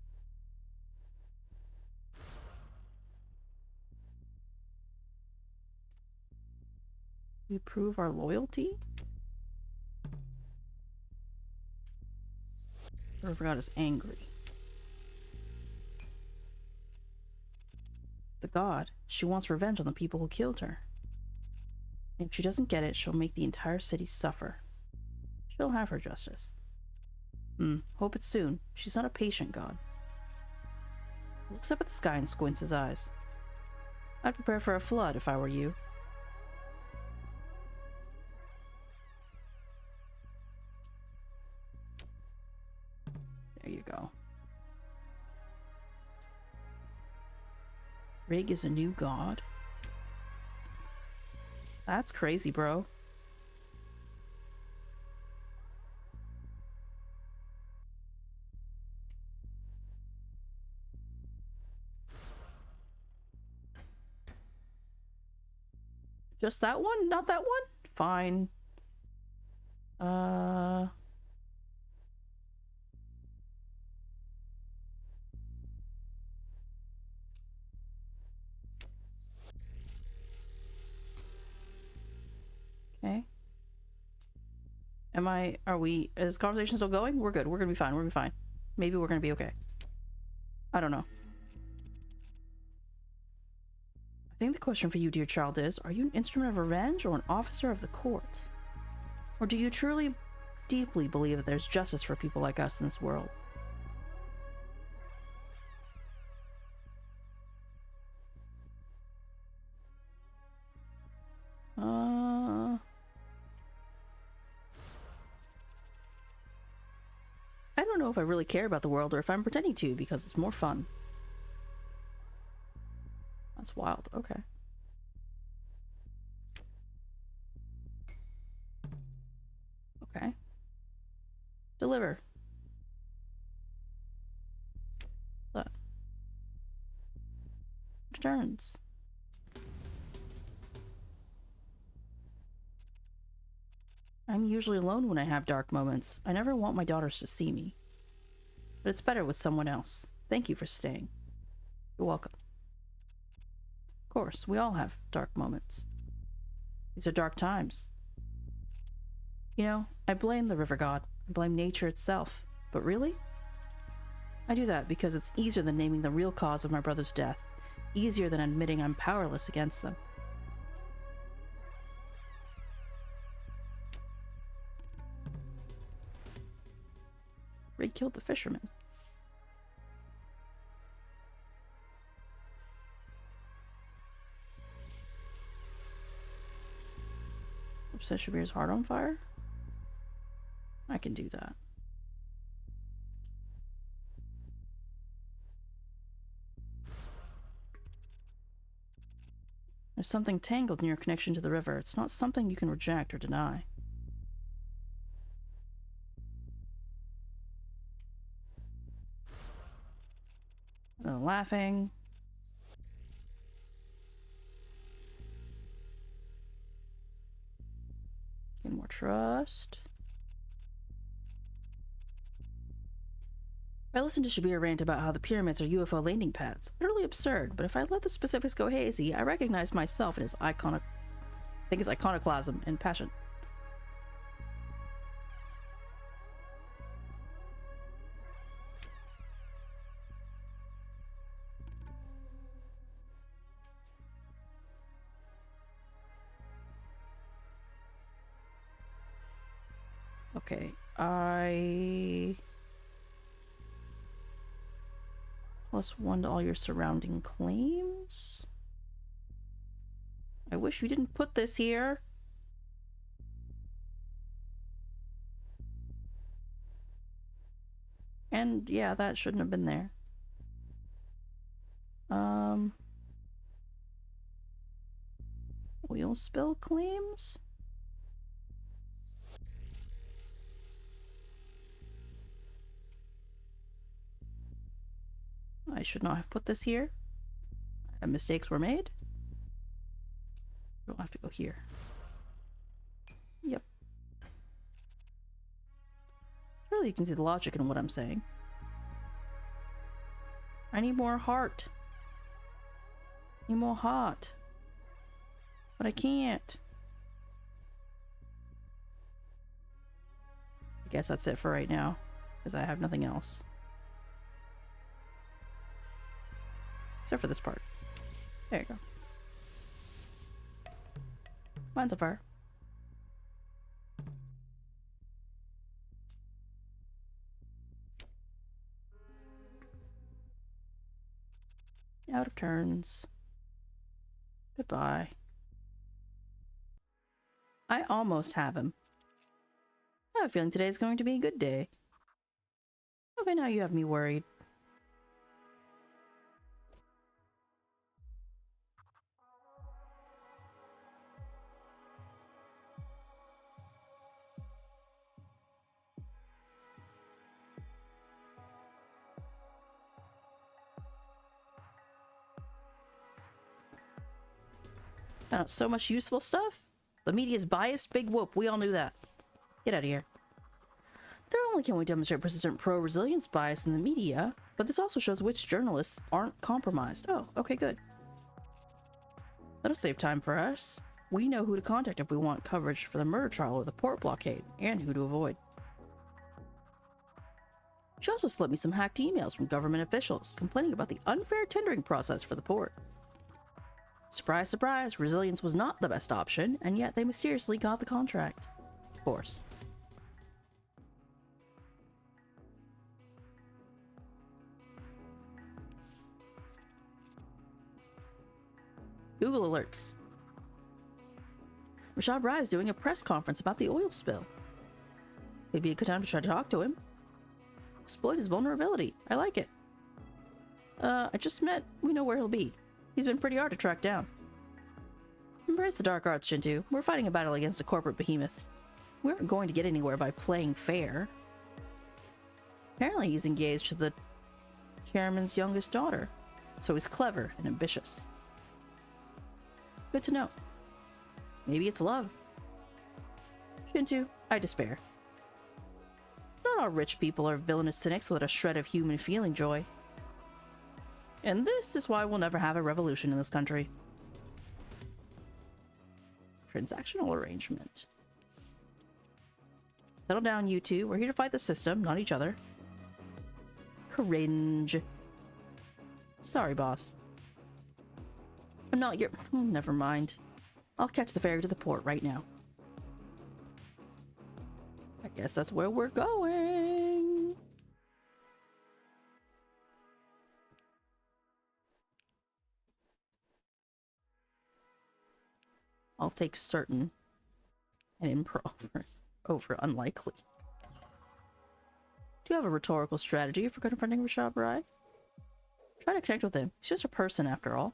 We prove our loyalty. I forgot is angry. The god, she wants revenge on the people who killed her. And if she doesn't get it, she'll make the entire city suffer. She'll have her justice. Hope it's soon. She's not a patient god. Looks up at the sky and squints his eyes. I'd prepare for a flood if I were you. There you go. Rig is a new god? That's crazy, bro. Just that one? Not that one? Fine. Okay. Is the conversation still going? We're good. We're gonna be fine. We're gonna be fine. Maybe we're gonna be okay. I don't know. I think the question for you, dear child, is, are you an instrument of revenge or an officer of the court? Or do you truly, deeply believe that there's justice for people like us in this world? know if I really care about the world or if I'm pretending to because it's more fun. That's wild. Okay. Okay. Deliver. That. Returns. I'm usually alone when I have dark moments. I never want my daughters to see me. But it's better with someone else. Thank you for staying. You're welcome. Of course, we all have dark moments. These are dark times. You know, I blame the river god. I blame nature itself. But really? I do that because it's easier than naming the real cause of my brother's death. Easier than admitting I'm powerless against them. Rig killed the fisherman. Set Shabir's heart on fire? I can do that. There's something tangled in your connection to the river. It's not something you can reject or deny. Laughing. Gain more trust. I listened to Shabir rant about how the pyramids are UFO landing pads. Utterly absurd, but if I let the specifics go hazy, I recognize myself in his iconoclasm and passion. Okay, +1 to all your surrounding claims. I wish you didn't put this here. And yeah, that shouldn't have been there. Oil spill claims? I should not have put this here. Mistakes were made. We'll have to go here. Yep. Surely you can see the logic in what I'm saying. I need more heart. I need more heart. But I can't. I guess that's it for right now, because I have nothing else. Except for this part. There you go. Mine's a fire. Out of turns. Goodbye. I almost have him. I have a feeling today is going to be a good day. Okay, now you have me worried. Found out so much useful stuff. The media's biased. Big whoop. We all knew that. Get out of here. Not only can we demonstrate persistent pro-resilience bias in the media, but this also shows which journalists aren't compromised. Oh, okay, good. That'll save time for us. We know who to contact if we want coverage for the murder trial or the port blockade, and who to avoid. She also slipped me some hacked emails from government officials complaining about the unfair tendering process for the port. Surprise, surprise, resilience was not the best option, and yet they mysteriously got the contract. Of course. Google alerts. Rashad Rai is doing a press conference about the oil spill. Could be a good time to try to talk to him. Exploit his vulnerability. I like it. I just meant we know where he'll be. He's been pretty hard to track down. Embrace the dark arts, Shintu. We're fighting a battle against a corporate behemoth. We aren't going to get anywhere by playing fair. Apparently he's engaged to the chairman's youngest daughter, so he's clever and ambitious. Good to know. Maybe it's love. Shintu, I despair. Not all rich people are villainous cynics without a shred of human feeling joy. And this is why we'll never have a revolution in this country. Transactional arrangement. Settle down, you two. We're here to fight the system, not each other. Cringe. Sorry, boss. I'm not your... Oh, never mind. I'll catch the ferry to the port right now. I guess that's where we're going. I'll take certain and improv over unlikely. Do you have a rhetorical strategy for confronting Rashad Rai? Try to connect with him. He's just a person after all.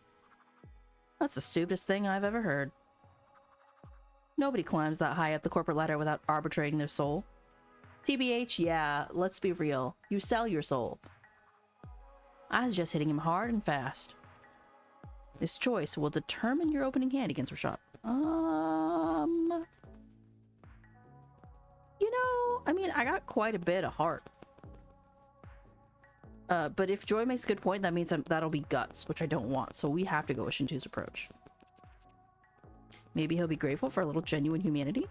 That's the stupidest thing I've ever heard. Nobody climbs that high up the corporate ladder without arbitrating their soul. TBH, yeah, let's be real. You sell your soul. I was just hitting him hard and fast. This choice will determine your opening hand against Rashad. You know, I mean, I got quite a bit of heart. But if Joy makes a good point, that means that'll be guts, which I don't want. So we have to go with Shintu's approach. Maybe he'll be grateful for a little genuine humanity?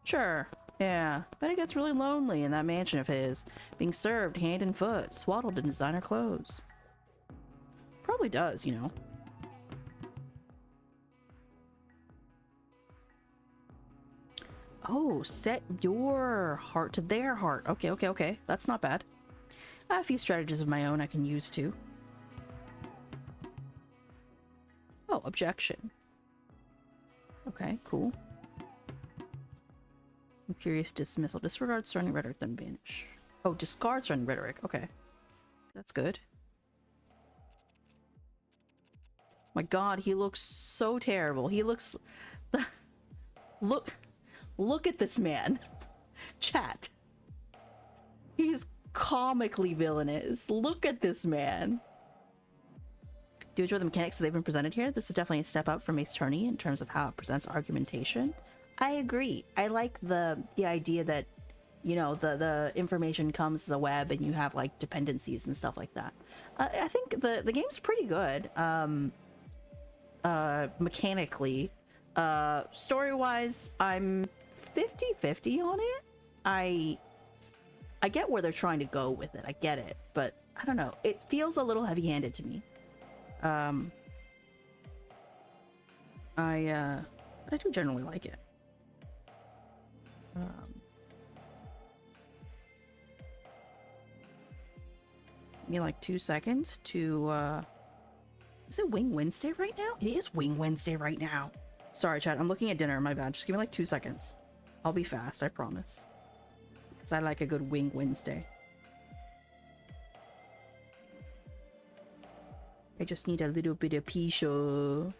Sure. Yeah. But he gets really lonely in that mansion of his, being served hand and foot, swaddled in designer clothes. Probably does, you know. Oh, set your heart to their heart. Okay, okay, okay. That's not bad. I have a few strategies of my own I can use too. Oh, objection. Okay, cool. I'm curious. Dismissal. Disregard surrounding rhetoric, then banish. Oh, discard surrounding rhetoric. Okay. That's good. My god, he looks so terrible. He looks... Look at this man. Chat. He's comically villainous. Look at this man. Do you enjoy the mechanics that they've been presented here? This is definitely a step up from Ace Attorney in terms of how it presents argumentation. I agree. I like the idea that, you know, the information comes to the web and you have like dependencies and stuff like that. I think the game's pretty good. Mechanically. Story-wise, I'm 50-50 on it. I get where they're trying to go with it. I get it, but I don't know. It feels a little heavy-handed to me. But I do generally like it. Give me like 2 seconds to is it Wing Wednesday right now? It is Wing Wednesday right now. Sorry, chat. I'm looking at dinner. My bad. Just give me like 2 seconds. I'll be fast. I promise. Because I like a good Wing Wednesday. I just need a little bit of pisho.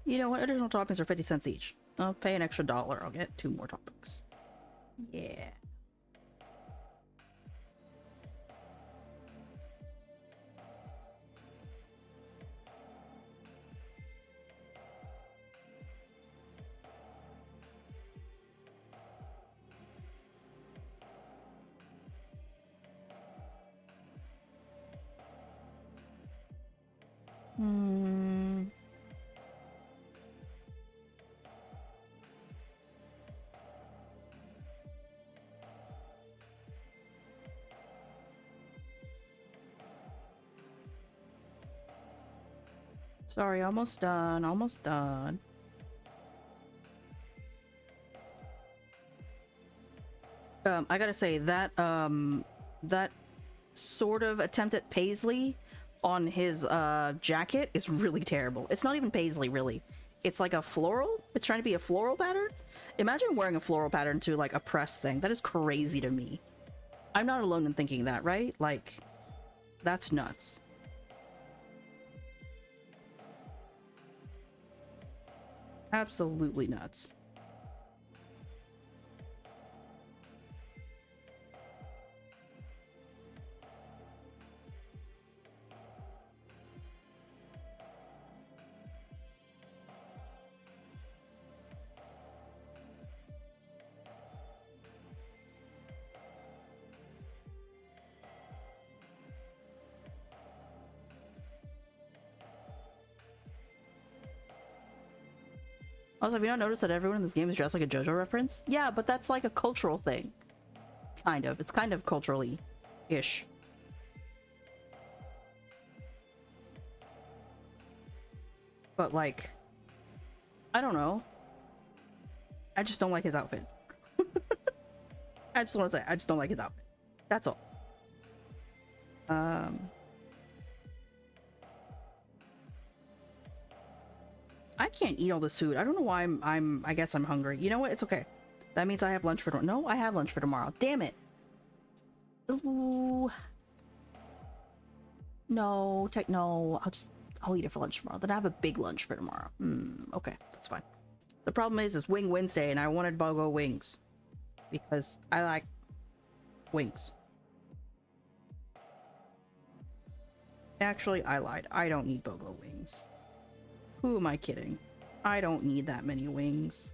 You know what? Additional toppings are 50 cents each. I'll pay an extra $1. I'll get 2 more toppings. Yeah. Sorry, almost done. Almost done. I gotta say that that sort of attempt at paisley on his jacket is really terrible. It's not even paisley, really. It's like a floral. It's trying to be a floral pattern. Imagine wearing a floral pattern to like a press thing. That is crazy to me. I'm not alone in thinking that, right? Like, that's nuts. Absolutely nuts. Also, have you not noticed that everyone in this game is dressed like a JoJo reference? Yeah, but that's like a cultural thing. Kind of. It's kind of culturally-ish. But like, I don't know. I just don't like his outfit. I just want to say, I just don't like his outfit. That's all. I can't eat all this food. I don't know why I guess I'm hungry. You know what? It's okay. That means I have lunch for tomorrow. No, I have lunch for tomorrow. Damn it. Ooh. No, no. I'll eat it for lunch tomorrow. Then I have a big lunch for tomorrow. Okay, that's fine. The problem is it's Wing Wednesday and I wanted BOGO wings. Because I like wings. Actually, I lied. I don't need BOGO wings. Who am I kidding? I don't need that many wings.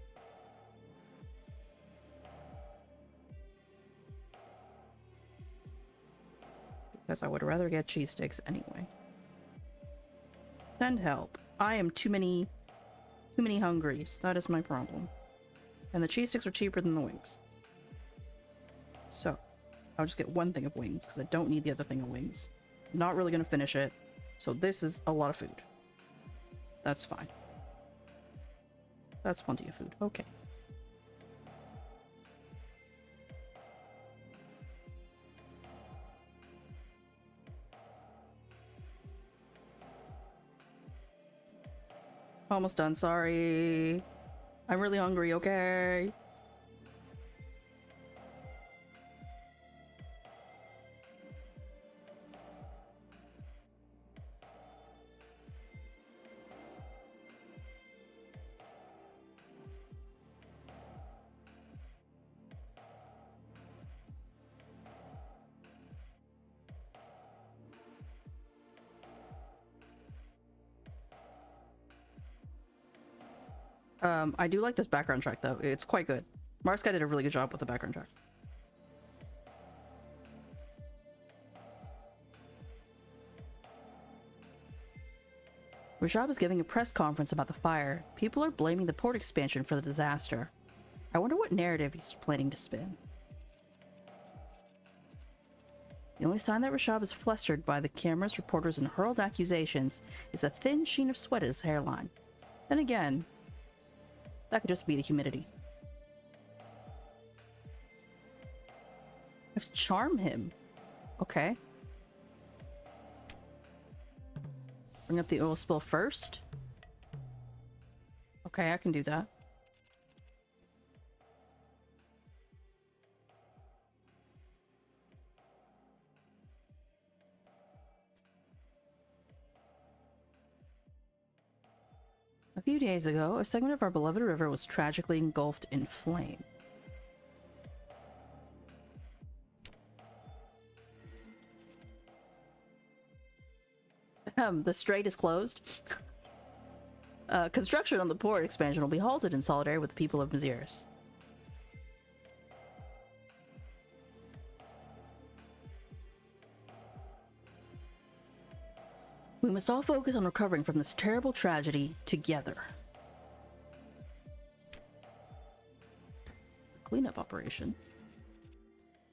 Because I would rather get cheese sticks anyway. Send help. I am too many hungries. That is my problem. And the cheese sticks are cheaper than the wings. So, I'll just get one thing of wings because I don't need the other thing of wings. I'm not really going to finish it. So this is a lot of food. That's fine. That's plenty of food. Okay. Almost done, sorry. I'm really hungry, okay? I do like this background track though. It's quite good. Marska did a really good job with the background track. Rajab is giving a press conference about the fire. People are blaming the port expansion for the disaster. I wonder what narrative he's planning to spin. The only sign that Rashab is flustered by the cameras, reporters, and hurled accusations is a thin sheen of sweat at his hairline. Then again, that could just be the humidity. I have to charm him. Okay. Bring up the oil spill first. Okay, I can do that. A few days ago, a segment of our beloved river was tragically engulfed in flame. The strait is closed. Construction on the port expansion will be halted in solidarity with the people of Maziris. We must all focus on recovering from this terrible tragedy together. Cleanup operation.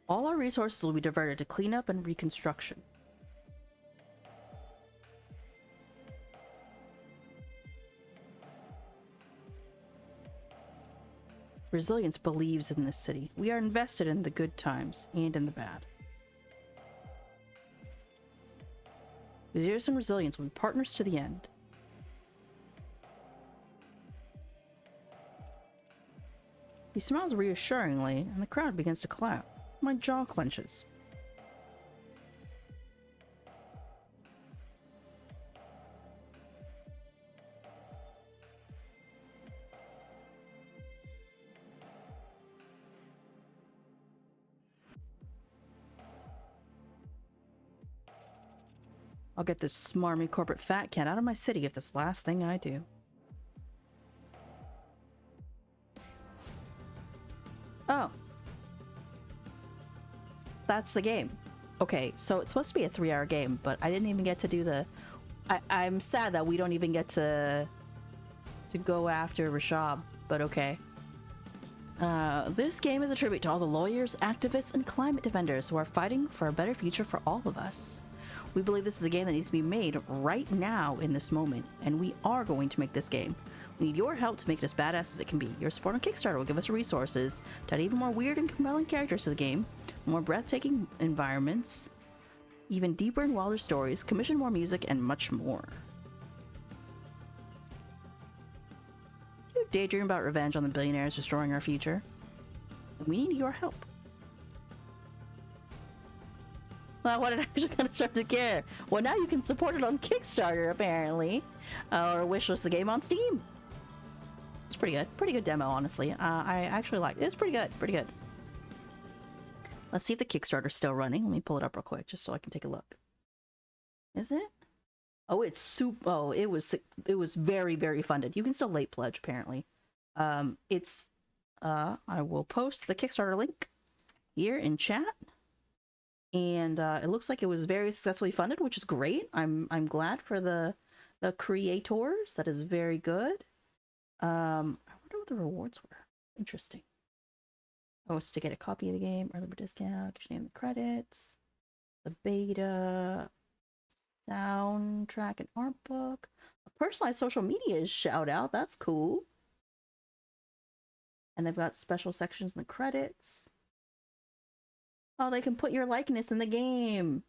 All our resources will be diverted to cleanup and reconstruction. Resilience believes in this city. We are invested in the good times and in the bad. Zeus and Resilience will be partners to the end. He smiles reassuringly, and the crowd begins to clap. My jaw clenches. I'll get this smarmy corporate fat cat out of my city if this last thing I do. Oh. That's the game. Okay, so it's supposed to be a 3-hour game, but I didn't even get to do the... I'm sad that we don't even get to go after Rashab, but okay. This game is a tribute to all the lawyers, activists, and climate defenders who are fighting for a better future for all of us. We believe this is a game that needs to be made right now in this moment, and we are going to make this game. We need your help to make it as badass as it can be. Your support on Kickstarter will give us resources to add even more weird and compelling characters to the game, more breathtaking environments, even deeper and wilder stories, commission more music, and much more. You daydream about revenge on the billionaires destroying our future? We need your help. Well, when it actually kind of start to care. Well, now you can support it on Kickstarter, apparently. Or wishlist the game on Steam. It's pretty good. Pretty good demo, honestly. I actually like it. It's pretty good. Pretty good. Let's see if the Kickstarter's still running. Let me pull it up real quick, just so I can take a look. Is it? Oh, it's super. Oh, it was very, very funded. You can still late pledge, apparently. I will post the Kickstarter link here in chat. And it looks like it was very successfully funded, which is great. I'm glad for the creators. That is very good. I wonder what the rewards were. Interesting. Oh, it's to get a copy of the game, early bird discount, just name the credits, the beta, soundtrack and art book, a personalized social media shout out. That's cool. And they've got special sections in the credits. Oh, they can put your likeness in the game.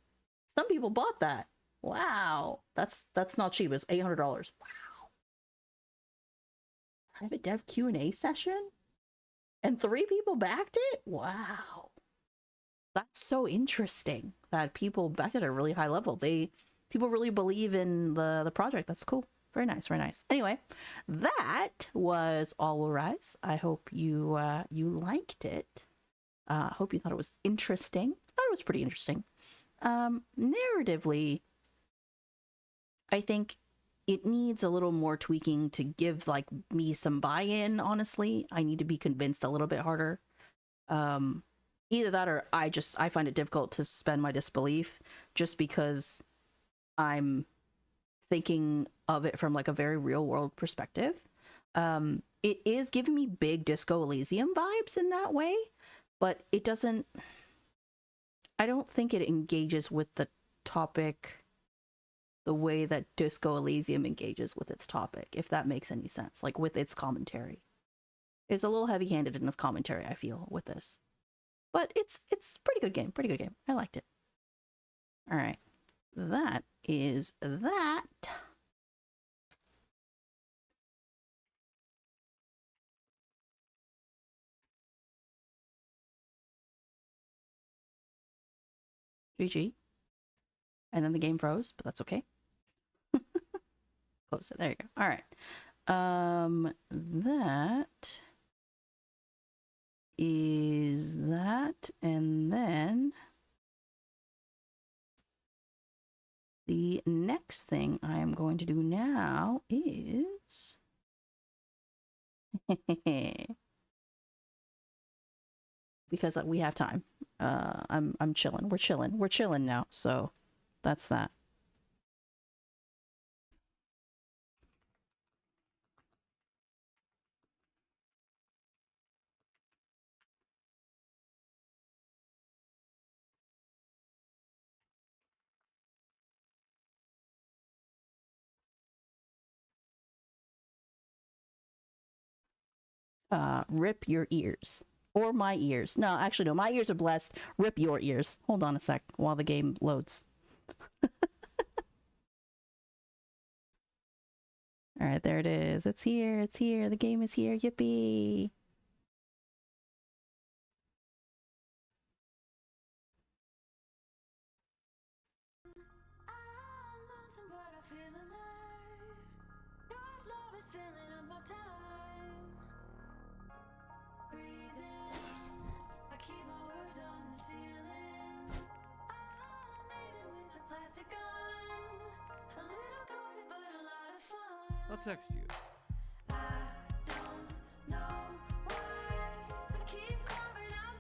Some people bought that. Wow. That's not cheap. It's $800. Wow. Private dev Q&A session? And 3 people backed it? Wow. That's so interesting that people backed it at a really high level. People really believe in the project. That's cool. Very nice, very nice. Anyway, that was All Will Rise. I hope you liked it. Hope you thought it was interesting. Thought it was pretty interesting. Narratively, I think it needs a little more tweaking to give like me some buy-in. Honestly, I need to be convinced a little bit harder. Either that, or I find it difficult to suspend my disbelief, just because I'm thinking of it from like a very real world perspective. It is giving me big Disco Elysium vibes in that way. But it doesn't, I don't think it engages with the topic the way that Disco Elysium engages with its topic, if that makes any sense, like with its commentary. It's a little heavy-handed in its commentary, I feel, with this. But it's pretty good game, pretty good game. I liked it. All right, that is that. GG. And then the game froze, but that's okay. Closed it. There you go. All right. That is that. And then the next thing I am going to do now is because we have time. I'm chilling. We're chilling now. So that's that. Rip your ears. Or my ears. No, actually, no. My ears are blessed. Rip your ears. Hold on a sec while the game loads. All right, there it is. It's here. It's here. The game is here. Yippee. I'll text you.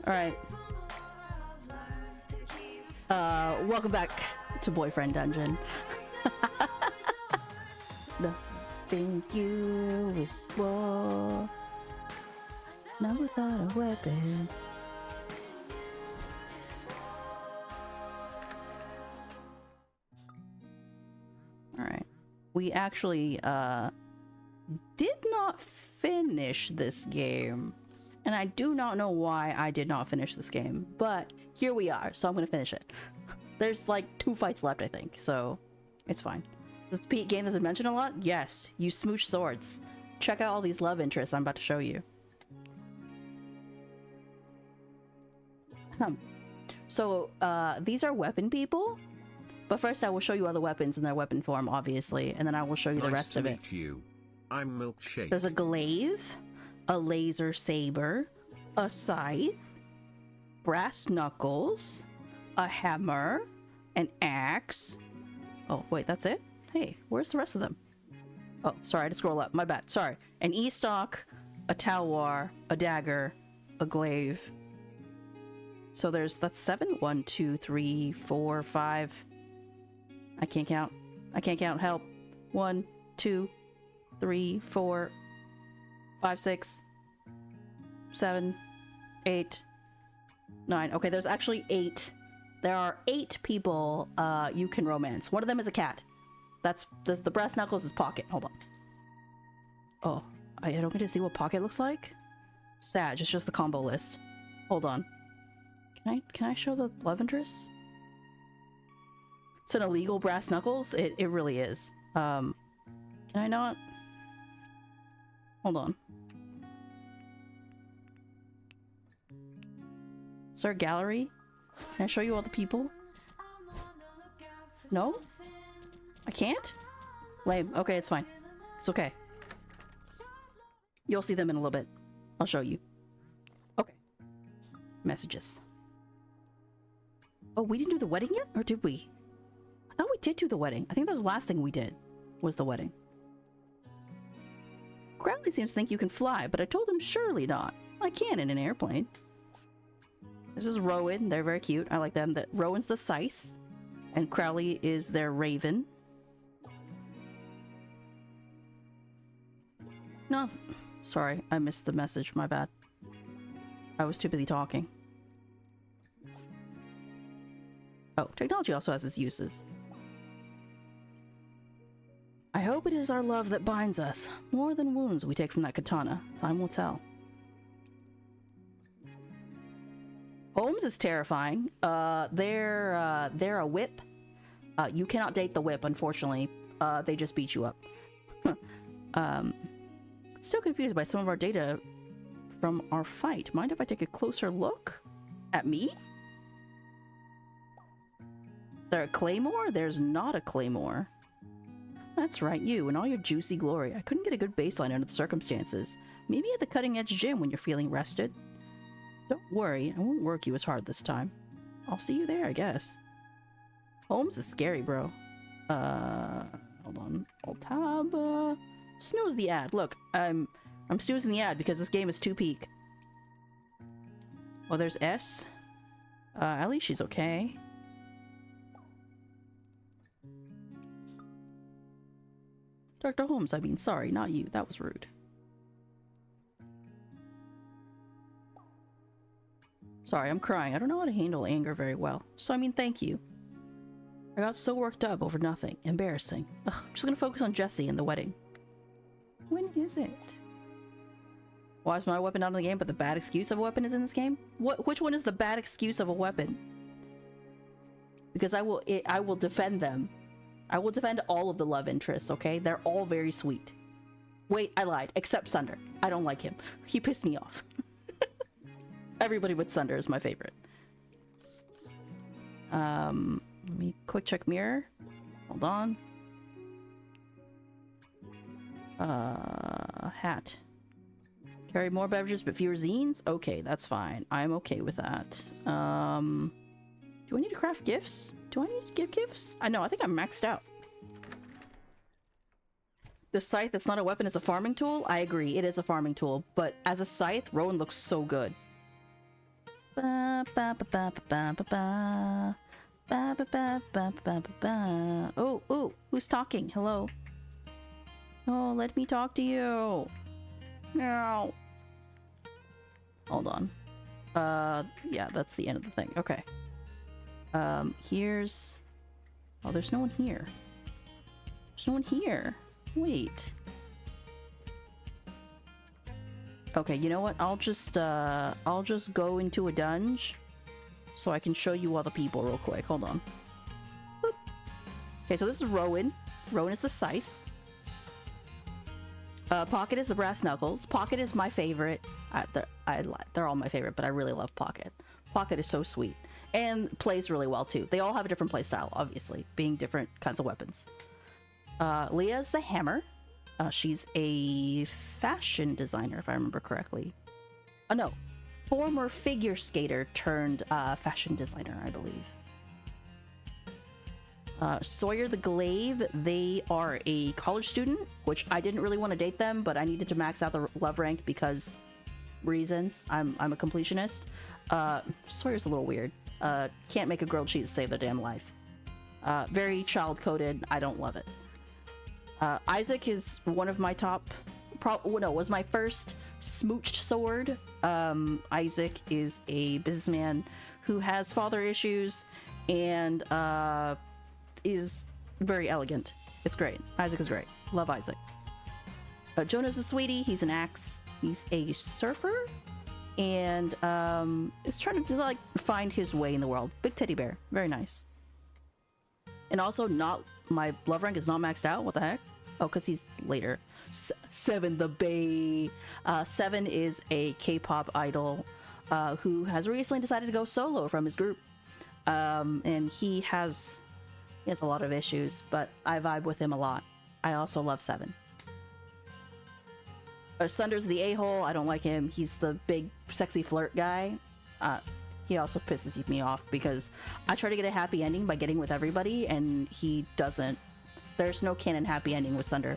All right. Welcome back to Boyfriend Dungeon. Nothing you wish for, not without a weapon. All right. We actually did not finish this game. And I do not know why I did not finish this game, but here we are, so I'm gonna finish it. There's like 2 fights left, I think, so it's fine. This game doesn't mention a lot? Yes, you smooch swords. Check out all these love interests I'm about to show you. So, these are weapon people, but first I will show you other weapons in their weapon form, obviously, and then I will show you the rest of it. Nice to meet you. I'm Milkshake. There's a glaive, a laser saber, a scythe, brass knuckles, a hammer, an axe. Oh, wait, that's it? Hey, where's the rest of them? Oh, sorry, I had to scroll up. My bad. Sorry. An e-stock, a talwar, a dagger, a glaive. So that's 7? 1, 2, 3, 4, 5. I can't count. I can't count. Help. 1, 2, 3, 4, 5, 6, 7, 8, 9. Okay, there's actually 8. There are 8 people you can romance. One of them is a cat. That's the brass knuckles is Pocket. Hold on. Oh, I don't get to see what Pocket looks like. Sag. It's just the combo list. Hold on. Can I show the love interest? It's an illegal brass knuckles. It really is. Can I not? Hold on. Is there a gallery? Can I show you all the people? No? I can't? Lame. Okay, it's fine. It's okay. You'll see them in a little bit. I'll show you. Okay. Messages. Oh, we didn't do the wedding yet? Or did we? I thought we did do the wedding. I think that was the last thing we did. Was the wedding. Crowley seems to think you can fly, but I told him surely not. I can in an airplane. This is Rowan. They're very cute. I like them. Rowan's the scythe, and Crowley is their raven. No, sorry, I missed the message. My bad. I was too busy talking. Oh, technology also has its uses. I hope it is our love that binds us, more than wounds we take from that katana. Time will tell. Holmes is terrifying. They're a whip. You cannot date the whip, unfortunately. They just beat you up. Still confused by some of our data from our fight. Mind if I take a closer look at me? Is there a claymore? There's not a claymore. That's right, you and all your juicy glory. I couldn't get a good baseline under the circumstances. Maybe at the cutting edge gym when you're feeling rested. Don't worry, I won't work you as hard this time. I'll see you there, I guess. Holmes is scary, bro. Hold on. Alt tab. Snooze the ad. Look, I'm snoozing the ad because this game is too peak. Oh, there's S. At least she's okay. Dr. Holmes, I mean, sorry, not you. That was rude. Sorry, I'm crying. I don't know how to handle anger very well. So, I mean, thank you. I got so worked up over nothing. Embarrassing. Ugh, I'm just gonna focus on Jesse and the wedding. When is it? Why is my weapon not in the game, but the bad excuse of a weapon is in this game? Which one is the bad excuse of a weapon? Because I will defend them. I will defend all of the love interests, okay? They're all very sweet. Wait, I lied. Except Sunder. I don't like him. He pissed me off. Everybody but Sunder is my favorite. Let me quick check mirror. Hold on. Hat. Carry more beverages but fewer zines? Okay, that's fine. I'm okay with that. Do I need to craft gifts? Do I need to give gifts? I know, I think I'm maxed out. The scythe, that's not a weapon, it's a farming tool? I agree, it is a farming tool, but as a scythe, Rowan looks so good. Ba, ba, ba, ba, ba, ba, ba. Ba, ba, ba, ba, ba, ba, ba. Oh, who's talking? Hello? Oh, let me talk to you. No. Hold on. Yeah, that's the end of the thing. Okay. Here's... Oh, there's no one here. There's no one here. Wait. Okay, you know what? I'll just go into a dungeon so I can show you all the people real quick. Hold on. Boop. Okay, so this is Rowan. Rowan is the scythe. Pocket is the brass knuckles. Pocket is my favorite. They're all my favorite, but I really love Pocket. Pocket is so sweet and plays really well too. They all have a different play style, obviously, being different kinds of weapons. Leah is the hammer. She's a fashion designer, if I remember correctly. Oh no, former figure skater turned fashion designer, I believe. Sawyer the Glaive, they are a college student, which I didn't really want to date them, but I needed to max out the love rank because reasons. I'm a completionist. Sawyer's a little weird. Can't make a grilled cheese save their damn life. Very child-coded. I don't love it. Isaac is one of my top... was my first smooched sword. Isaac is a businessman who has father issues and is very elegant. It's great. Isaac is great. Love Isaac. Jonah's a sweetie. He's an axe. He's a surfer and is trying to like find his way in the world. Big teddy bear. Very nice. And also not... My love rank is not maxed out. What the heck? Oh, because he's later. Seven the Bay. Seven is a K-pop idol who has recently decided to go solo from his group. And he has a lot of issues, but I vibe with him a lot. I also love Seven. Sunder's the a-hole. I don't like him. He's the big, sexy flirt guy. He also pisses me off because I try to get a happy ending by getting with everybody, and he doesn't. There's no canon happy ending with Sunder,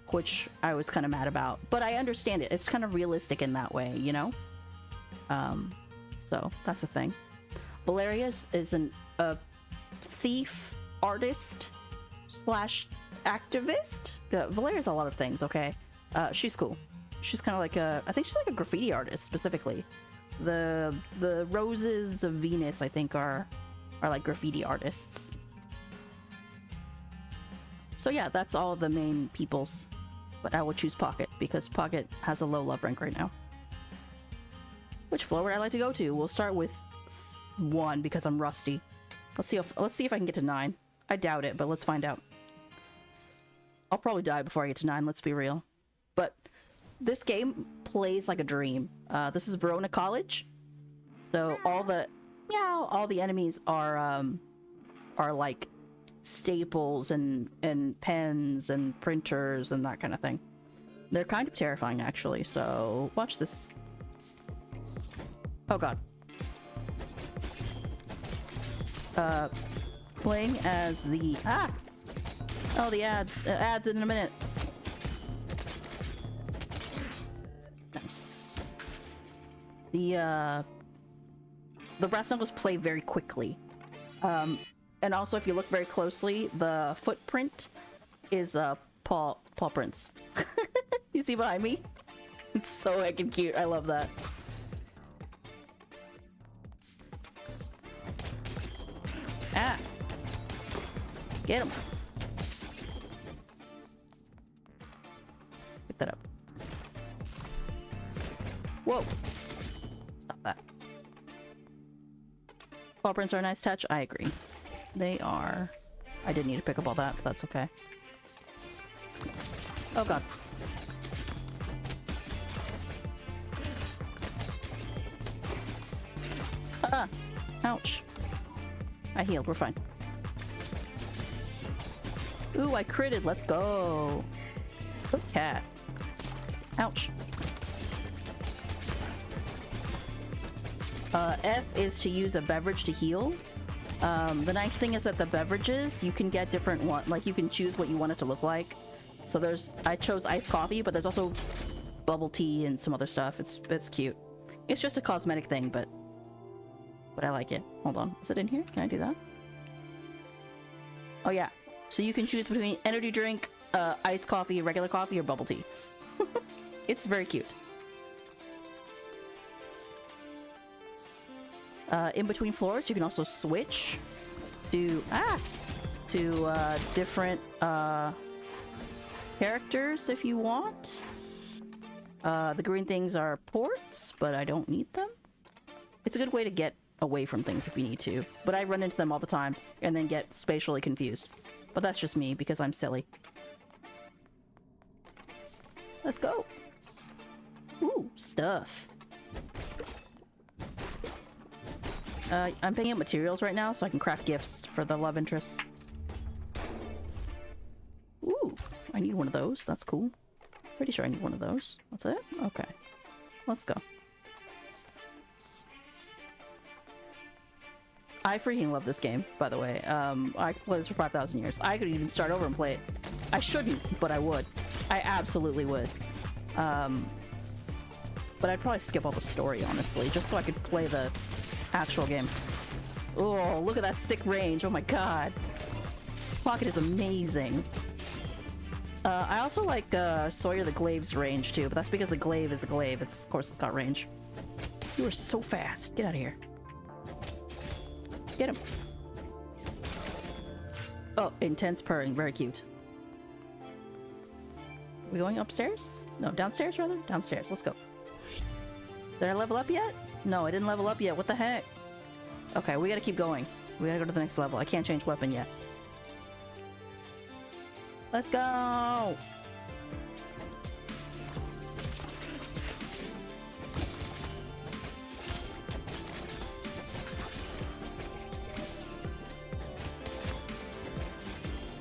which I was kind of mad about. But I understand it. It's kind of realistic in that way, you know? So that's a thing. Valeria is a thief, artist, / activist. Valeria's a lot of things, okay? She's cool. She's kind of like I think she's like a graffiti artist, specifically. The Roses of Venus, I think, are like graffiti artists. So yeah, that's all the main peoples. But I will choose Pocket because Pocket has a low love rank right now. Which floor would I like to go to? We'll start with 1 because I'm rusty. Let's see if I can get to 9. I doubt it, but let's find out. I'll probably die before I get to 9. Let's be real. But this game plays like a dream. This is Verona College, so all the enemies are like staples and pens and printers and that kind of thing. They're kind of terrifying, actually. So watch this. Oh god. Playing as the the ads in a minute. Nice. The brass knuckles play very quickly. And also, if you look very closely, the footprint is paw prints. You see behind me? It's so heckin' cute. I love that. Ah! Get him! Pick that up. Whoa! Stop that. Paw prints are a nice touch. I agree. They are. I didn't need to pick up all that, but that's okay. Oh god. Ouch. I healed. We're fine. Ooh, I critted. Let's go. Good cat. Ouch. F is to use a beverage to heal. The nice thing is that the beverages, you can get different like you can choose what you want it to look like. So I chose iced coffee, but there's also bubble tea and some other stuff. It's cute. It's just a cosmetic thing, but I like it. Hold on. Is it in here? Can I do that? Oh yeah. So you can choose between energy drink, iced coffee, regular coffee, or bubble tea. It's very cute. In between floors, you can also switch to different characters if you want. The green things are ports, but I don't need them. It's a good way to get away from things if you need to, but I run into them all the time and then get spatially confused. But that's just me because I'm silly. Let's go. Ooh, stuff. I'm picking up materials right now so I can craft gifts for the love interests. Ooh, I need one of those. That's cool. Pretty sure I need one of those. That's it? Okay. Let's go. I freaking love this game, by the way. I played this for 5,000 years. I could even start over and play it. I shouldn't, but I would. I absolutely would. But I'd probably skip all the story, honestly, just so I could play the actual game. Oh, look at that sick range. Oh my god. Pocket is amazing. I also like Sawyer the Glaive's range too, but that's because the glaive is a glaive. Of course it's got range. You are so fast. Get out of here. Get him. Oh, intense purring. Very cute. Are we going upstairs? No, downstairs rather? Downstairs. Let's go. Did I level up yet? No, I didn't level up yet. What the heck? Okay, we gotta keep going. We gotta go to the next level. I can't change weapon yet. Let's go!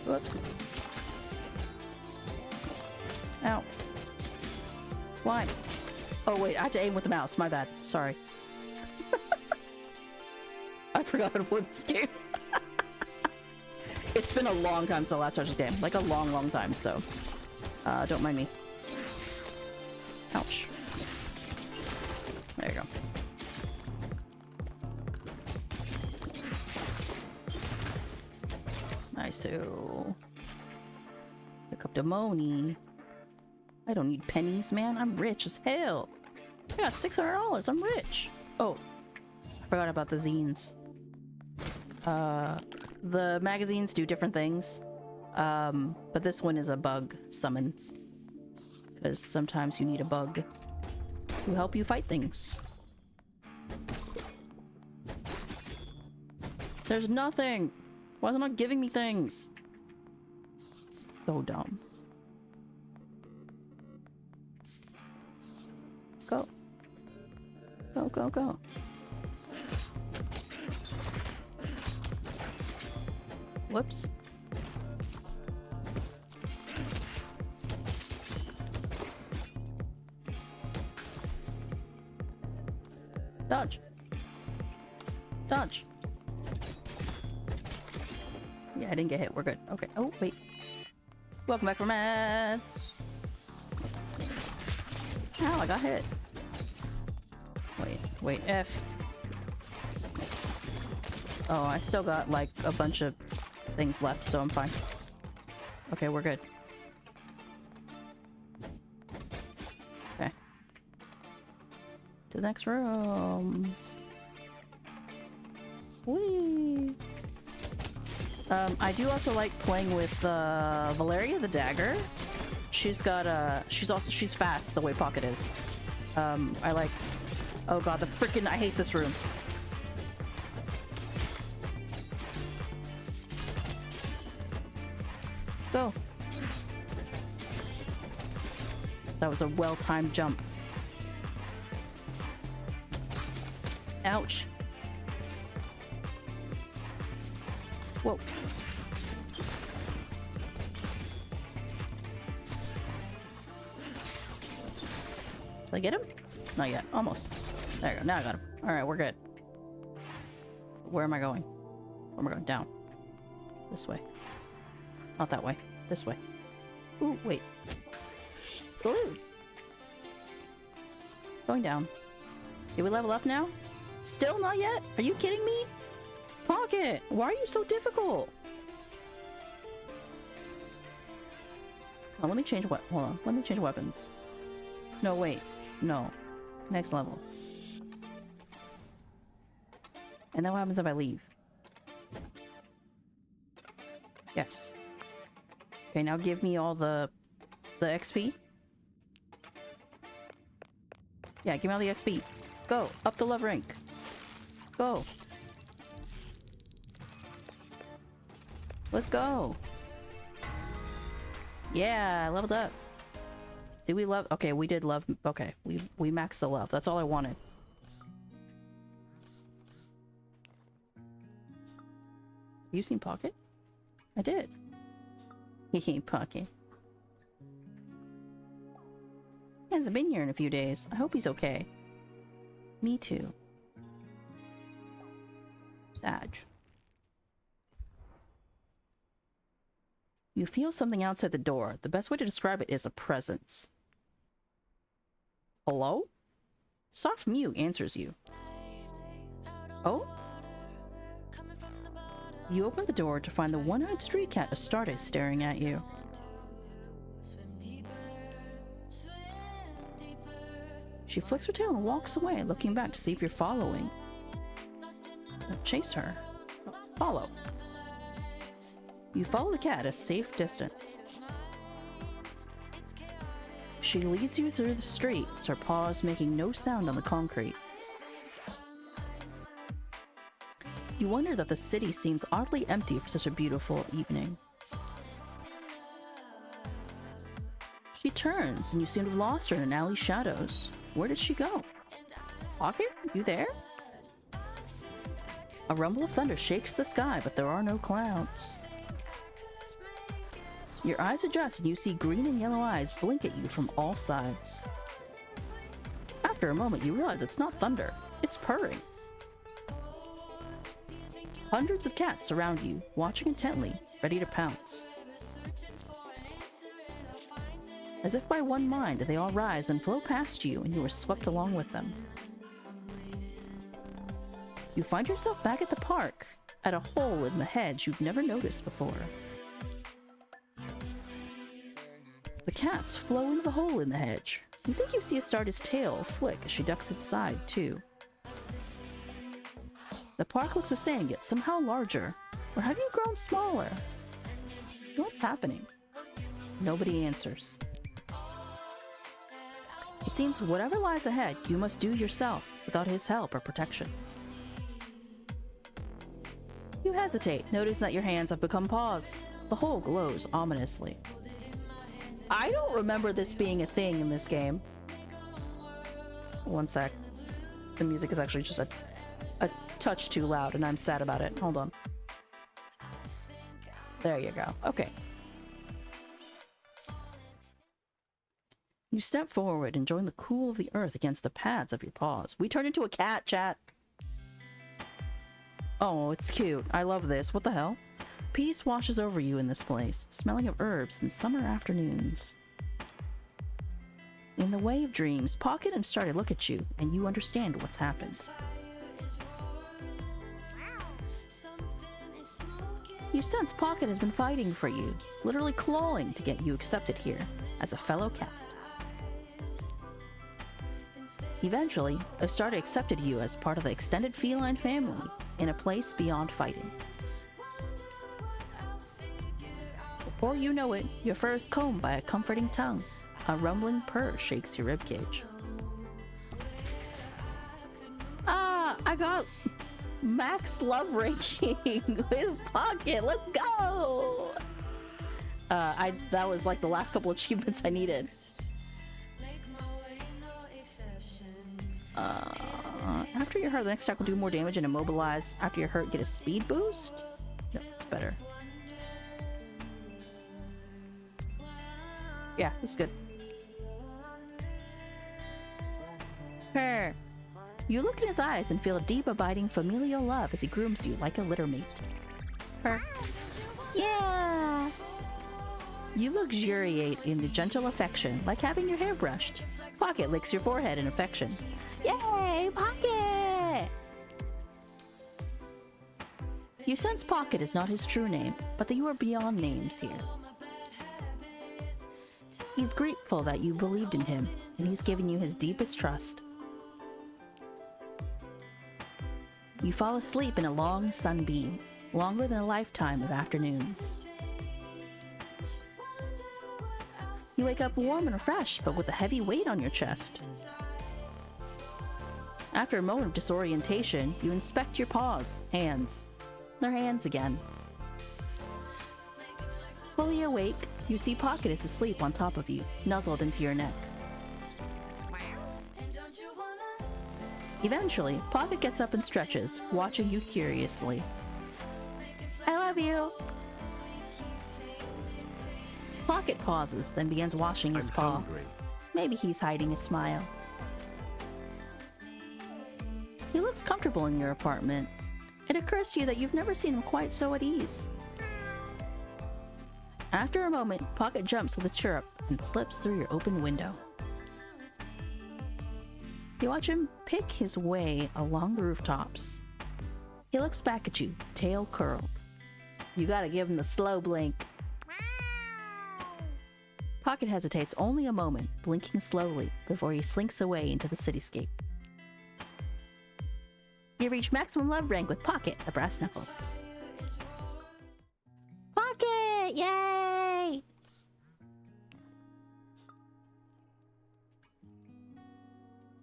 Whoops. Ow. Why? Oh wait, I have to aim with the mouse. My bad. Sorry. I forgot how to play this game. It's been a long time since I last started this game. Like a long, long time, so don't mind me. Ouch. There you go. Nice. So pick up the money. I don't need pennies, man. I'm rich as hell. I got $600. I'm rich. Oh, I forgot about the zines. The magazines do different things. But this one is a bug summon. Because sometimes you need a bug to help you fight things. There's nothing! Why is it not giving me things? So dumb. Let's go. Go, go, go. Whoops. Dodge. Dodge. Yeah, I didn't get hit. We're good. Okay. Oh, wait. Welcome back, romance. Ow, I got hit. Wait, F. Oh, I still got, like, a bunch of things left, so I'm fine. Okay, we're good. Okay. To the next room. Whee! I do also like playing with Valeria the Dagger. She's got she's fast the way Pocket is. I like, oh god, the freaking, I hate this room. Go. That was a well-timed jump. Ouch. Whoa. Did I get him? Not yet. Almost. There you go. Now I got him. Alright, we're good. Where am I going? Where am I going? Down. This way. Not that way. This way. Ooh, wait. Ooh. Going down. Did we level up now? Still not yet? Are you kidding me? Pocket! Why are you so difficult? Oh, let me change what? Hold on. Let me change weapons. No, wait. No. Next level. And then what happens if I leave? Yes. Okay, now give me all the XP. Yeah, give me all the XP. Go. Up the love rank. Go. Let's go. Yeah, I leveled up. Did we love? Okay, we did love. Okay, we maxed the love. That's all I wanted. You seen Pocket? I did. Hehe, Pocket. He hasn't been here in a few days. I hope he's okay. Me too. Sag. You feel something outside the door. The best way to describe it is a presence. Hello? Soft mew answers you. Oh? You open the door to find the one-eyed street cat Astarte staring at you. She flicks her tail and walks away, looking back to see if you're following. Don't chase her. Follow. You follow the cat a safe distance. She leads you through the streets, her paws making no sound on the concrete. You wonder that the city seems oddly empty for such a beautiful evening. She turns, and you seem to have lost her in an alley's shadows. Where did she go? Pocket? You there? A rumble of thunder shakes the sky, but there are no clouds. Your eyes adjust and you see green and yellow eyes blink at you from all sides. After a moment, you realize it's not thunder, it's purring. Hundreds of cats surround you, watching intently, ready to pounce. As if by one mind, they all rise and flow past you, and you are swept along with them. You find yourself back at the park, at a hole in the hedge you've never noticed before. The cats flow into the hole in the hedge. You think you see Astarte's tail flick as she ducks inside, too. The park looks the same, yet somehow larger. Or have you grown smaller? What's happening? Nobody answers. It seems whatever lies ahead, you must do yourself, without his help or protection. You hesitate, noticing that your hands have become paws. The hole glows ominously. I don't remember this being a thing in this game. One sec. The music is actually just a touch too loud, and I'm sad about it. Hold on. There you go. Okay. You step forward, enjoying the cool of the earth against the pads of your paws. We turn into a cat, chat. Oh, it's cute. I love this. What the hell? Peace washes over you in this place, smelling of herbs in summer afternoons. In the way of dreams, Pocket and Astarte look at you, and you understand what's happened. You sense Pocket has been fighting for you, literally clawing to get you accepted here as a fellow cat. Eventually, Astarte accepted you as part of the extended feline family in a place beyond fighting. Before you know it, your fur is combed by a comforting tongue. A rumbling purr shakes your ribcage. Ah, I got max love ranking with Pocket. Let's go! That was like the last couple achievements I needed. After you're hurt, the next attack will do more damage and immobilize. After you're hurt, get a speed boost. No, it's better. Yeah, this is good. Her. You look in his eyes and feel a deep, abiding familial love as he grooms you like a litter mate. Her. Yeah! You luxuriate in the gentle affection, like having your hair brushed. Pocket licks your forehead in affection. Yay, Pocket! You sense Pocket is not his true name, but that you are beyond names here. He's grateful that you believed in him, and he's given you his deepest trust. You fall asleep in a long sunbeam, longer than a lifetime of afternoons. You wake up warm and refreshed, but with a heavy weight on your chest. After a moment of disorientation, you inspect your paws, hands. They're hands again. Fully awake, you see Pocket is asleep on top of you, nuzzled into your neck. Eventually, Pocket gets up and stretches, watching you curiously. I love you! Pocket pauses, then begins washing his I'm paw. hungry. Maybe he's hiding a smile. He looks comfortable in your apartment. It occurs to you that you've never seen him quite so at ease. After a moment, Pocket jumps with a chirrup and slips through your open window. You watch him pick his way along the rooftops. He looks back at you, tail curled. You gotta give him the slow blink. Pocket hesitates only a moment, blinking slowly, before he slinks away into the cityscape. You reach maximum love rank with Pocket, the brass knuckles. Pocket! Yay!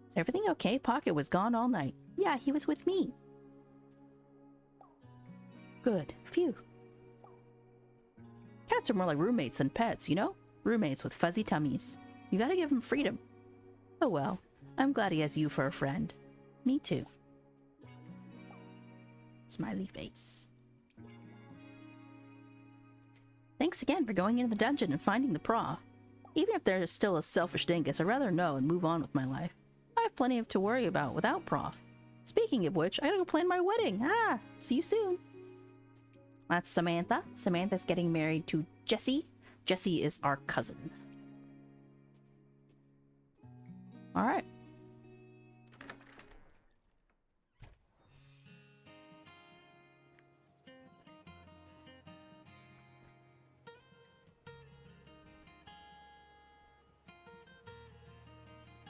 Is everything okay? Pocket was gone all night. Yeah, he was with me. Good. Phew. Cats are more like roommates than pets, you know? Roommates with fuzzy tummies. You gotta give him freedom. Oh well, I'm glad he has you for a friend. Me too. Smiley face. Thanks again for going into the dungeon and finding the prof. Even if there's still a selfish dingus, I'd rather know and move on with my life. I have plenty to worry about without prof. Speaking of which, I gotta go plan my wedding. Ah, see you soon. That's Samantha. Samantha's getting married to Jesse. Jesse is our cousin. All right.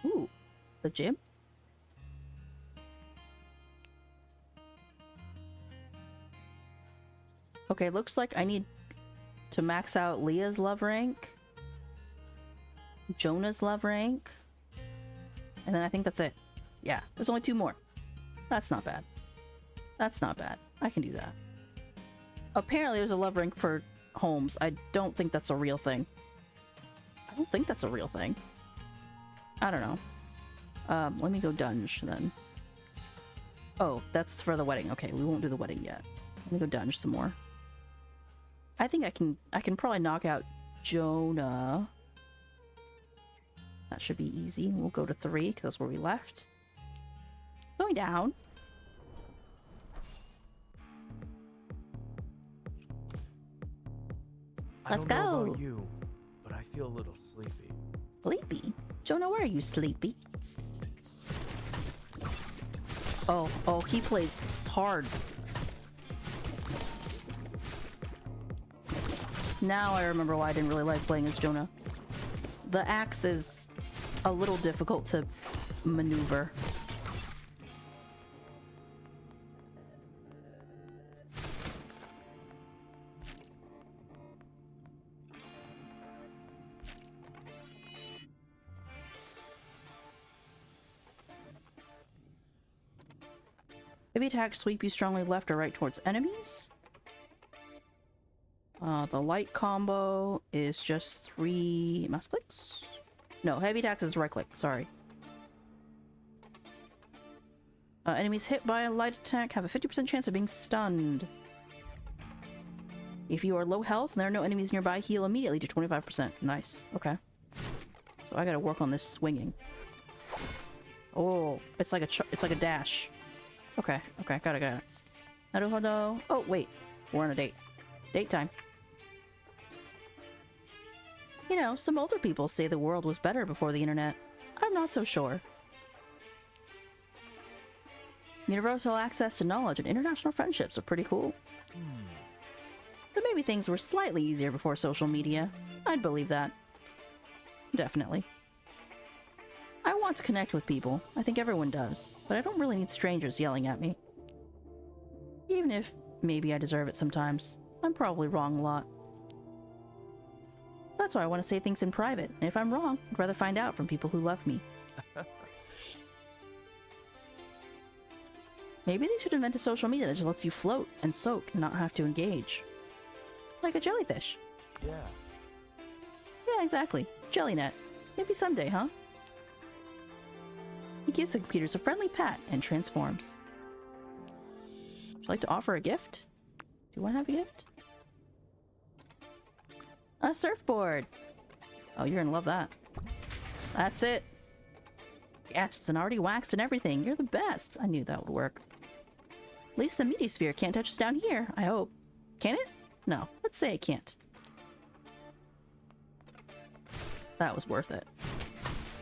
Ooh, the gym? Okay, looks like I need to max out Leah's love rank, Jonah's love rank, and then I think that's it. Yeah, there's only 2 more. That's not bad. That's not bad. I can do that. Apparently there's a love rank for Holmes. I don't think that's a real thing. I don't think that's a real thing. I don't know. Let me go dunge then. Oh, that's for the wedding. Okay, we won't do the wedding yet. Let me go dunge some more. I think I can probably knock out Jonah. That should be easy. We'll go to 3 because that's where we left. Going down. Let's go. I don't know about you, but I feel a little sleepy. Sleepy? Jonah, where are you, sleepy? Oh, he plays hard. Now I remember why I didn't really like playing as Jonah. The axe is a little difficult to maneuver. Heavy attacks sweep you strongly left or right towards enemies. The light combo is just 3 mouse clicks. No, heavy attacks is right click, sorry. Enemies hit by a light attack have a 50% chance of being stunned. If you are low health and there are no enemies nearby, heal immediately to 25%. Nice. Okay. So I gotta work on this swinging. Oh, it's like a dash. Okay, okay, got it. Naruhodo. Oh, wait. We're on a date. Date time. You know, some older people say the world was better before the internet. I'm not so sure. Universal access to knowledge and international friendships are pretty cool. But maybe things were slightly easier before social media. I'd believe that. Definitely. I want to connect with people. I think everyone does. But I don't really need strangers yelling at me. Even if maybe I deserve it sometimes. I'm probably wrong a lot. That's why I want to say things in private. And if I'm wrong, I'd rather find out from people who love me. Maybe they should invent a social media that just lets you float and soak and not have to engage. Like a jellyfish. Yeah. Yeah, exactly. Jellynet. Maybe someday, huh? He gives the computers a friendly pat and transforms. Would you like to offer a gift? Do I have a gift? A surfboard! Oh, you're gonna love that. That's it. Yes, and already waxed and everything. You're the best. I knew that would work. At least the meteosphere can't touch us down here, I hope. Can it? No, let's say it can't. That was worth it.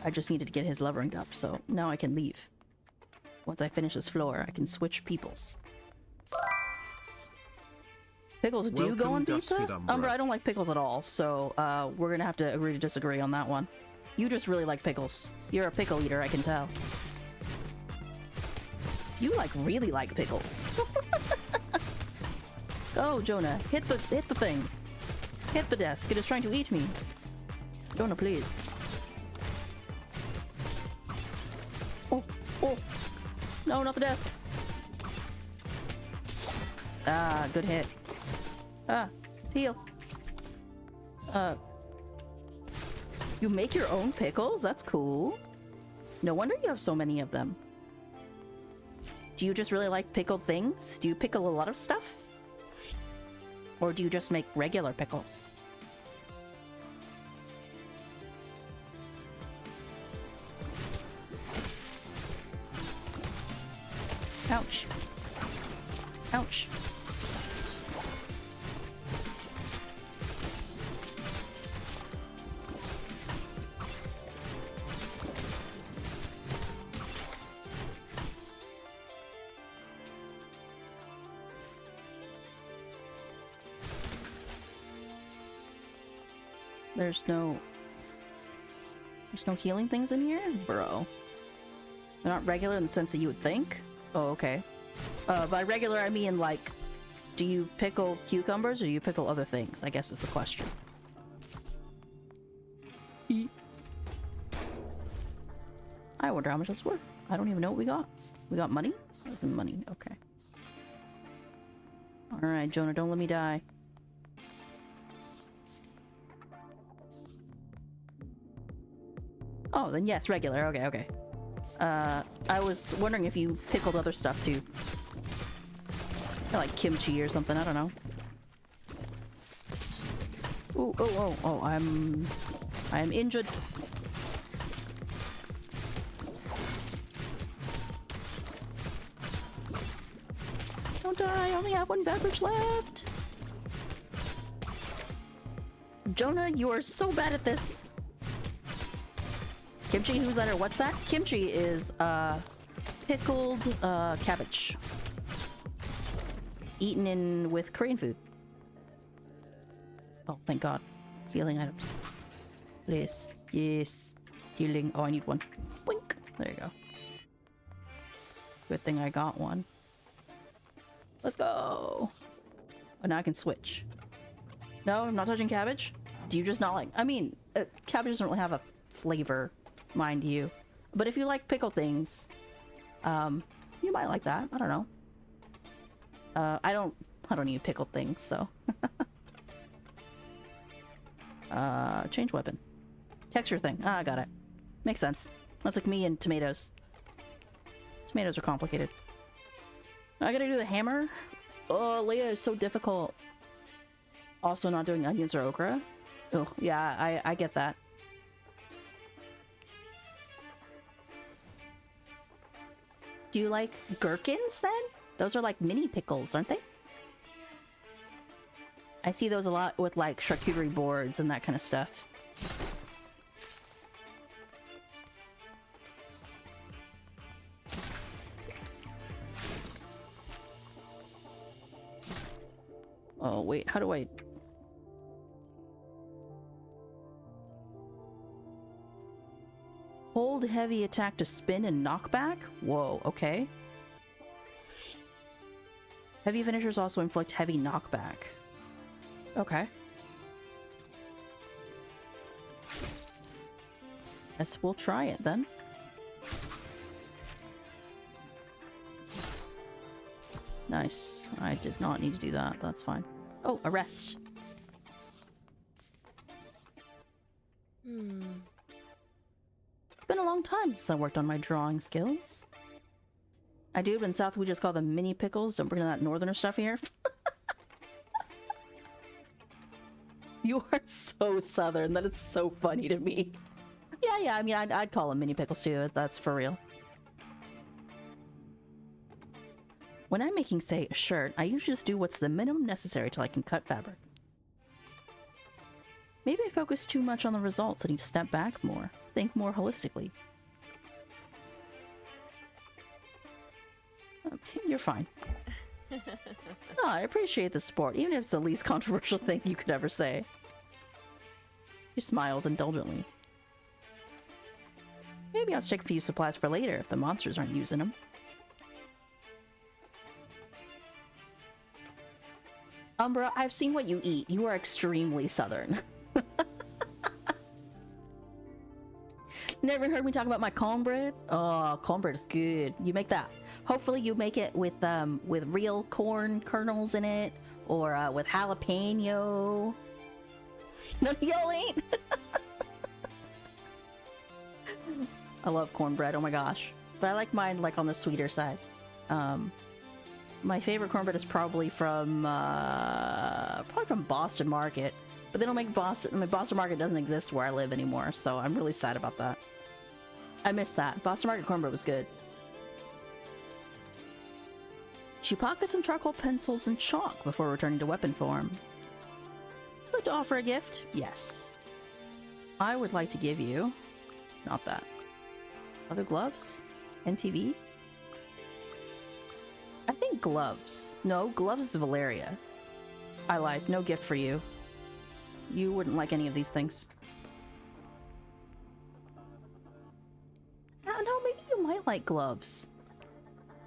I just needed to get his love ringed up, so now I can leave. Once I finish this floor, I can switch peoples. Pickles do go on pizza? Umbra, I don't like pickles at all, so we're gonna have to agree to disagree on that one. You just really like pickles. You're a pickle eater, I can tell. You really like pickles. Go, Jonah. Hit the thing. Hit the desk. It is trying to eat me. Jonah, please. Oh. No, not the desk. Ah, good hit. Ah, heal. You make your own pickles? That's cool. No wonder you have so many of them. Do you just really like pickled things? Do you pickle a lot of stuff? Or do you just make regular pickles? Ouch. Ouch. There's no healing things in here? Bro. They're not regular in the sense that you would think? Oh, okay. By regular, I mean, like, do you pickle cucumbers or do you pickle other things? I guess is the question. I wonder how much that's worth. I don't even know what we got. We got money? That was money. Okay. Alright, Jonah, don't let me die. Oh, then yes, regular. Okay. I was wondering if you pickled other stuff too. Like kimchi or something, I don't know. Ooh, oh, I am injured. Don't die, I only have one beverage left. Jonah, you are so bad at this. Kimchi, who's that or what's that? Kimchi is pickled cabbage. Eaten in with Korean food. Oh, thank God. Healing items. Please. Yes. Healing. Oh, I need one. Boink. There you go. Good thing I got one. Let's go. Oh, now I can switch. No, I'm not touching cabbage. Do you just not like... I mean, cabbage doesn't really have a flavor, mind you. But if you like pickled things, you might like that. I don't know. I don't eat pickled things, so. Change weapon. Texture thing. Ah, I got it. Makes sense. That's like me and tomatoes. Tomatoes are complicated. I gotta do the hammer. Oh, Leah is so difficult. Also not doing onions or okra? Oh, yeah, I get that. Do you like gherkins then? Those are like mini pickles, aren't they? I see those a lot with like charcuterie boards and that kind of stuff. Oh, wait, how do I... Hold heavy attack to spin and knockback? Whoa, okay. Heavy finishers also inflict heavy knockback. Okay. Guess we'll try it then. Nice. I did not need to do that, but that's fine. Oh, arrest. It's been a long time since I worked on my drawing skills. I do, but in South we just call them mini pickles. Don't bring that northerner stuff here. You are so southern that it's so funny to me. Yeah, I mean, I'd call them mini pickles too. That's for real. When I'm making, say, a shirt, I usually just do what's the minimum necessary till I can cut fabric. Maybe I focus too much on the results. I need to step back more. Think more holistically. You're fine. No, I appreciate the support, even if it's the least controversial thing you could ever say. She smiles indulgently. Maybe I'll check a few supplies for later if the monsters aren't using them. Umbra, I've seen what you eat. You are extremely southern. Never heard me talk about my cornbread? Oh, cornbread is good. You make that. Hopefully you make it with real corn kernels in it, or with jalapeno. No, y'all ain't. I love cornbread. Oh my gosh, but I like mine like on the sweeter side. My favorite cornbread is probably from Boston Market, but they don't make Boston. I mean, Boston Market doesn't exist where I live anymore, so I'm really sad about that. I miss that. Boston Market cornbread was good. She pockets some charcoal pencils and chalk before returning to weapon form. Would like to offer a gift? Yes. I would like to give you... not that. Other gloves? NTV? I think gloves. No, gloves is Valeria. I lied. No gift for you. You wouldn't like any of these things. No, maybe you might like gloves.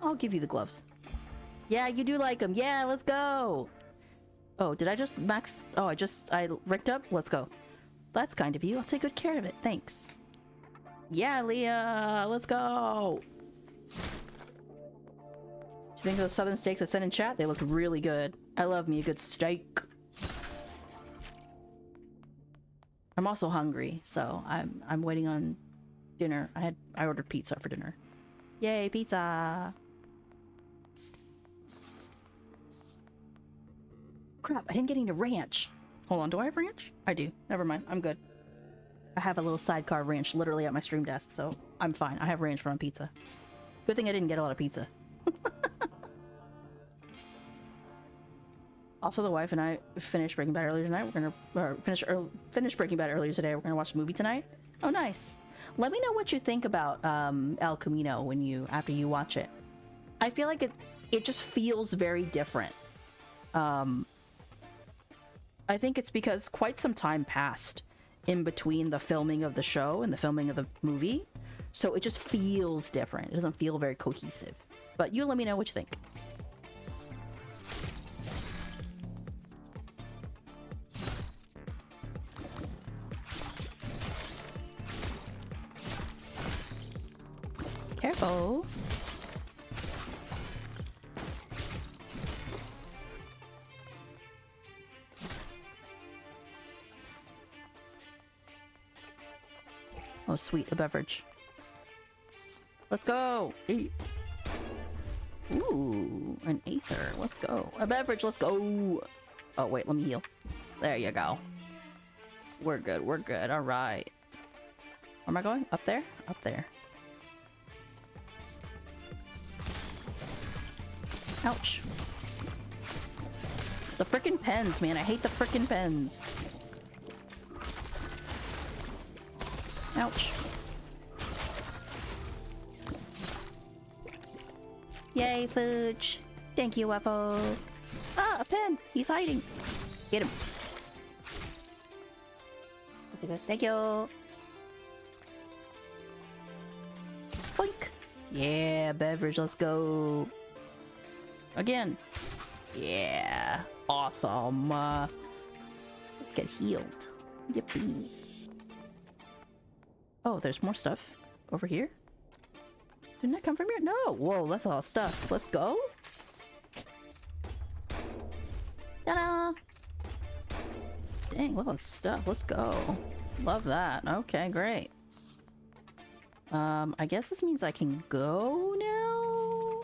I'll give you the gloves. Yeah, you do like them. Yeah, let's go. Oh, did I just max? Oh, I rigged up? Let's go. That's kind of you. I'll take good care of it. Thanks. Yeah, Leah, let's go. Do you think those southern steaks I sent in chat? They looked really good. I love me a good steak. I'm also hungry, so I'm waiting on dinner. I ordered pizza for dinner. Yay, pizza. Crap, I didn't get any ranch. Hold on, do I have ranch? I do. Never mind, I'm good. I have a little sidecar ranch literally at my stream desk, so I'm fine. I have ranch for my pizza. Good thing I didn't get a lot of pizza. Also, the wife and I finished Breaking Bad earlier tonight. We're gonna finish Breaking Bad earlier today. We're gonna watch the movie tonight. Oh, nice. Let me know what you think about El Camino after you watch it. I feel like it just feels very different. I think it's because quite some time passed in between the filming of the show and the filming of the movie, so it just feels different. It doesn't feel very cohesive. But you let me know what you think. Careful. Oh, sweet, a beverage. Let's go. Ooh, an aether. Let's go. A beverage, let's go. Oh, wait, let me heal. There you go. We're good, we're good. All right. Where am I going? Up there? Up there. Ouch. The frickin' pens, man. I hate the frickin' pens. Ouch. Yay, Pooch. Thank you, Waffle. Ah, a pen. He's hiding. Get him. That's good. Thank you. Boink. Yeah, beverage. Let's go. Again. Yeah. Awesome. Let's get healed. Yippee. Oh, there's more stuff over here. Didn't that come from here? No. Whoa, that's a lot of stuff. Let's go. Ta-da! Dang, look at the stuff. Let's go. Love that. Okay, great. I guess this means I can go now?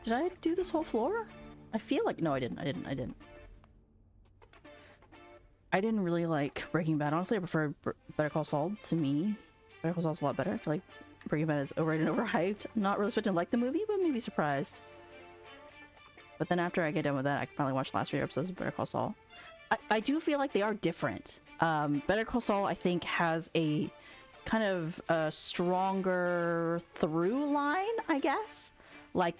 Did I do this whole floor? I feel like... No, I didn't. I didn't really like Breaking Bad. Honestly, I prefer Better Call Saul to me. Better Call Saul's a lot better. I feel like Breaking Bad is overrated and overhyped. Not really expecting to like the movie, but maybe surprised. But then after I get done with that, I can probably watch the last 3 episodes of Better Call Saul. I do feel like they are different. Better Call Saul, I think, has a kind of a stronger through line, I guess. Like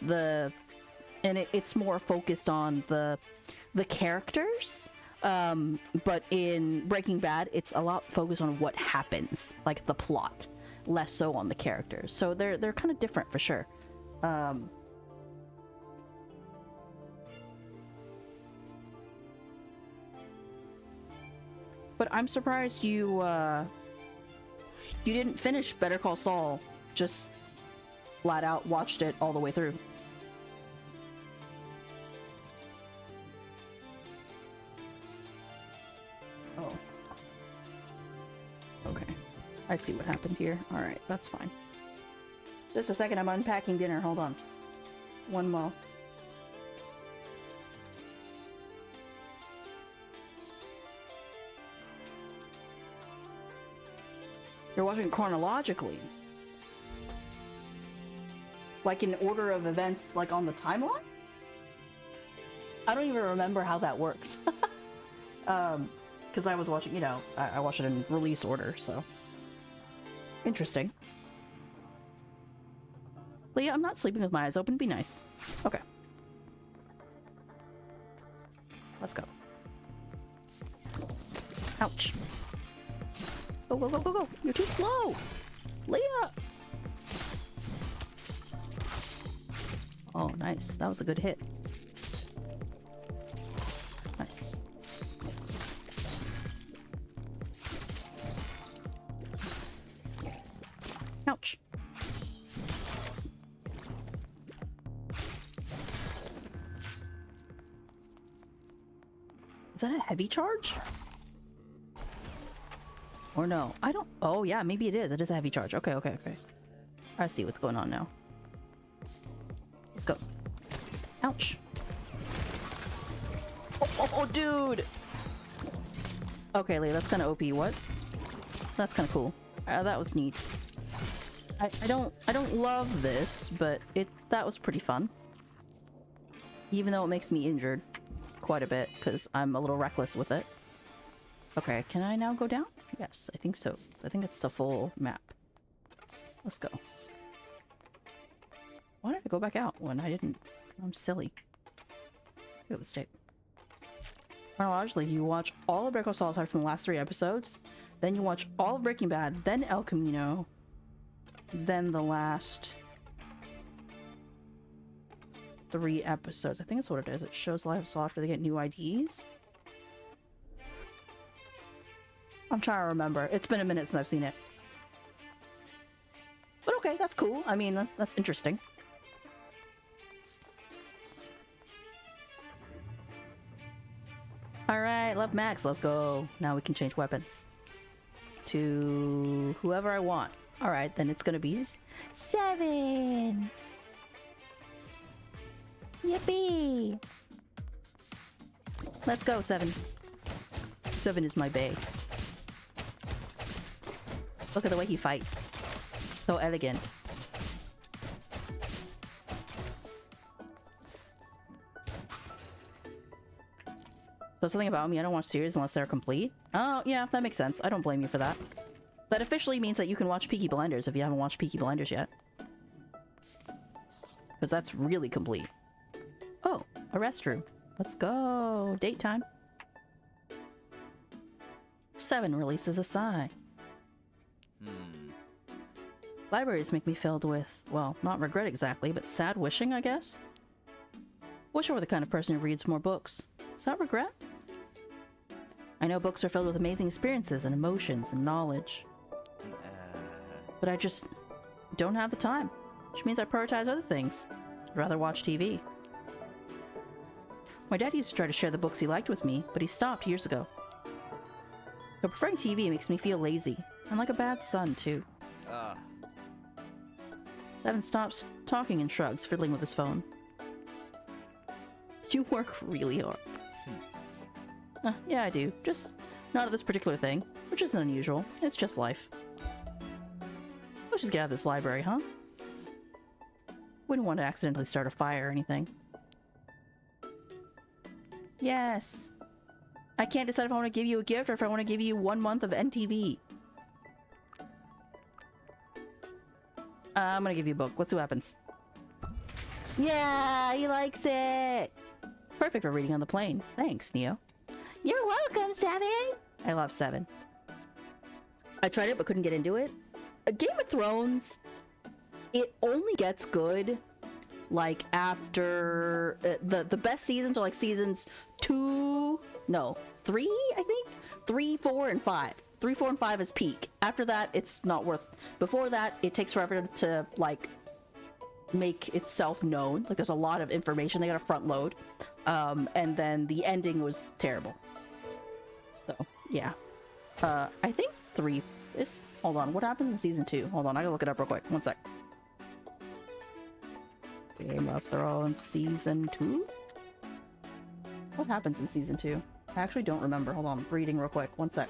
it's more focused on the characters. But in Breaking Bad, it's a lot focused on what happens, like the plot, less so on the characters. So they're kind of different for sure. But I'm surprised you didn't finish Better Call Saul, just flat out watched it all the way through. Oh. Okay. I see what happened here. Alright, that's fine. Just a second, I'm unpacking dinner. Hold on. One more. You're watching chronologically. Like in order of events, like on the timeline? I don't even remember how that works. Because I was watching, you know, I watched it in release order, so. Interesting. Leah, I'm not sleeping with my eyes open. Be nice. Okay. Let's go. Ouch. Go, go, go, go, go. You're too slow. Leah! Oh, nice. That was a good hit. Nice. Ouch. Is that a heavy charge? Or no? I don't... Oh, yeah, maybe it is. It is a heavy charge. Okay, okay, okay. I see what's going on now. Let's go. Ouch. Oh, dude! Okay, Leah, that's kind of OP. What? That's kind of cool. That was neat. I don't love this, but that was pretty fun. Even though it makes me injured quite a bit, because I'm a little reckless with it. Okay, can I now go down? Yes, I think so. I think it's the full map. Let's go. Why did I go back out when I didn't? I'm silly. Look at this tape. Chronologically, you watch all of Better Call Saul aside from the last 3 episodes. Then you watch all of Breaking Bad, then El Camino, then the last 3 episodes. I think that's what it is. It shows live Saul after they get new IDs. I'm trying to remember. It's been a minute since I've seen it. But okay, that's cool. I mean, that's interesting. Alright, love Max, let's go. Now we can change weapons. To whoever I want. Alright, then it's gonna be 7! Yippee! Let's go, Seven. Seven is my bae. Look at the way he fights. So elegant. So something about me, I don't watch series unless they're complete. Oh, yeah, that makes sense. I don't blame you for that. That officially means that you can watch Peaky Blinders if you haven't watched Peaky Blinders yet. Because that's really complete. Oh, a restroom. Let's go. Date time. Seven releases a sigh. Libraries make me filled with, well, not regret exactly, but sad wishing, I guess. Wish I were the kind of person who reads more books. Is that regret? I know books are filled with amazing experiences and emotions and knowledge. But I just don't have the time, which means I prioritize other things. I'd rather watch TV. My dad used to try to share the books he liked with me, but he stopped years ago. So preferring TV makes me feel lazy, and like a bad son, too. Seven stops talking and shrugs, fiddling with his phone. You work really hard. Yeah, I do. Just not at this particular thing, which isn't unusual. It's just life. Let's just get out of this library, huh? Wouldn't want to accidentally start a fire or anything. Yes. I can't decide if I want to give you a gift or if I want to give you 1 month of NTV. I'm gonna give you a book. Let's see what happens. Yeah, he likes it. Perfect for reading on the plane. Thanks, Neo. You're welcome, Seven. I love Seven. I tried it but couldn't get into it. Game of Thrones, it only gets good like after the best seasons are like seasons 3, I think 3, 4, and 5. 3, 4, and 5 is peak. After that, it's not worth. Before that, it takes forever to like make itself known. Like there's a lot of information they gotta front load, and then the ending was terrible. So yeah, I think 3 is. Hold on, what happens in season 2? Hold on, I gotta look it up real quick. 1 sec. Game of Thrones season 2. What happens in season 2? I actually don't remember. Hold on, reading real quick. 1 sec.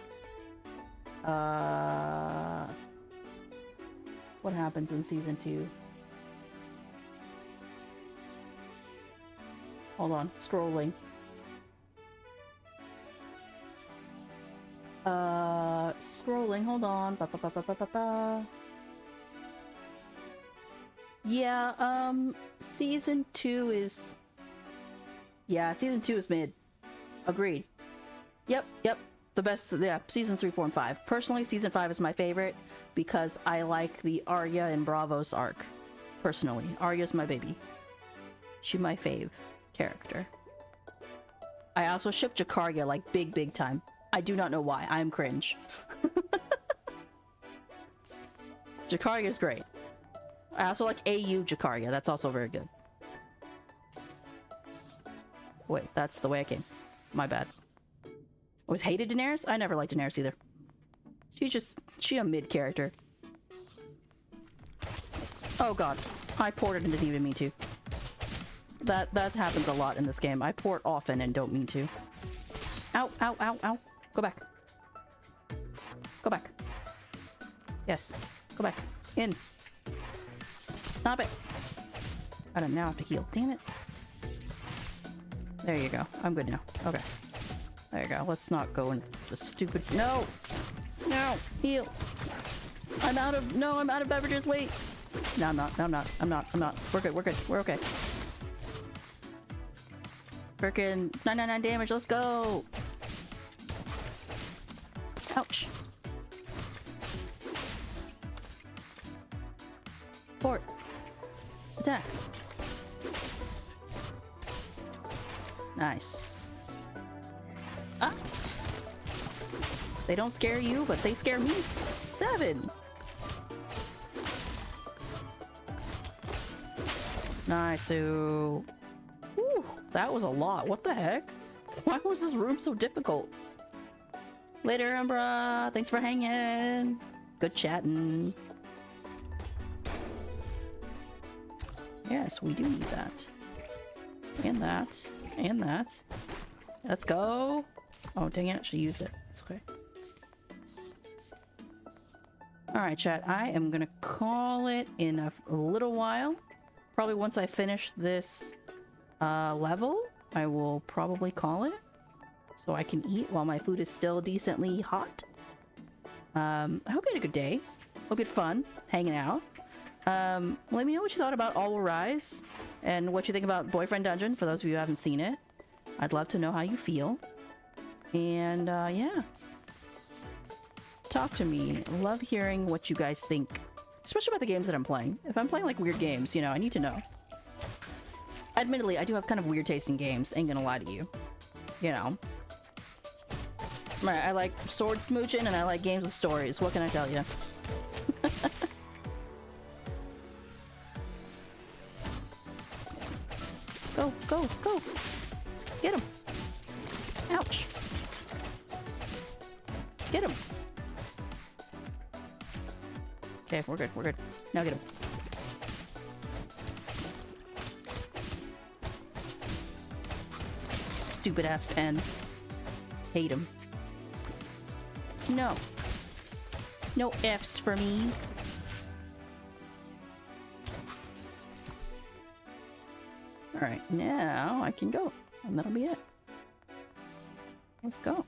What happens in season 2? Hold on, scrolling. Scrolling, hold on. Yeah, season 2 is... Yeah, season 2 is mid. Agreed. Yep. The best, yeah, seasons 3, 4, and 5. Personally, season 5 is my favorite because I like the Arya and Bravos arc. Personally, Arya's my baby. She's my fave character. I also ship Jacaria like big time. I do not know why. I'm cringe. Jacaria is great. I also like AU Jacaria. That's also very good. Wait, that's the way I came. My bad. Always hated Daenerys? I never liked Daenerys either. She a mid character. Oh god. I ported and didn't even mean to. That happens a lot in this game. I port often and don't mean to. Ow. Go back. Go back. Yes. Go back. In. Stop it. I don't now have to heal. Damn it. There you go. I'm good now. Okay. There you go. Let's not go into the stupid... No! Heal! I'm out of beverages. Wait! No, I'm not. We're good. We're okay. Frickin' 999 damage. Let's go! Ouch. Port. Attack. Nice. Ah! They don't scare you, but they scare me. 7! Nice. Ooh, that was a lot. What the heck? Why was this room so difficult? Later, Umbra. Thanks for hanging. Good chatting. Yes, we do need that. And that. And that. Let's go. Oh, dang it. She used it. It's okay. Alright, chat. I am gonna call it in a little while. Probably once I finish this level, I will probably call it. So I can eat while my food is still decently hot. I hope you had a good day. Hope you had fun hanging out. Let me know what you thought about All Will Rise and what you think about Boyfriend Dungeon for those of you who haven't seen it. I'd love to know how you feel. And yeah. Talk to me. Love hearing what you guys think, especially about the games that I'm playing. If I'm playing like weird games, you know, I need to know. Admittedly, I do have kind of weird taste in games, ain't gonna lie to you. You know. I like sword smooching and I like games with stories. What can I tell you? Go, go, go. Get him. Ouch. Get him. Okay, we're good, we're good. Now get him. Stupid ass pen. Hate him. No. No F's for me. Alright, now I can go. And that'll be it. Let's go.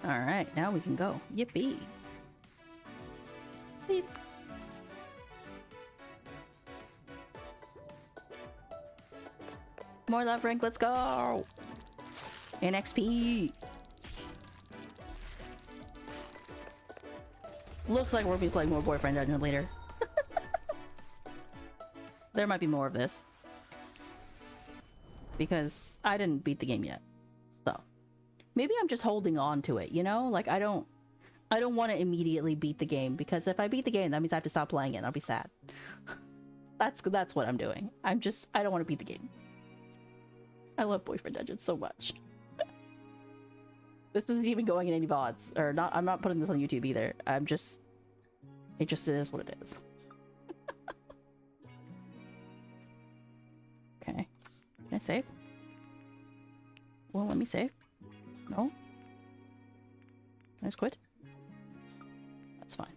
Alright, now we can go. Yippee. Beep. More love rank, let's go! NXP! Looks like we'll be playing more Boyfriend Dungeon later. There might be more of this. Because I didn't beat the game yet. So. Maybe I'm just holding on to it, you know? Like, I don't want to immediately beat the game, because if I beat the game, that means I have to stop playing it and I'll be sad. That's what I'm doing. I don't want to beat the game. I love Boyfriend Dungeon so much. This isn't even going in any VODs. Or not. I'm not putting this on YouTube either. It just is what it is. Okay. Can I save? Well, let me save. No? Can I just quit? That's fine.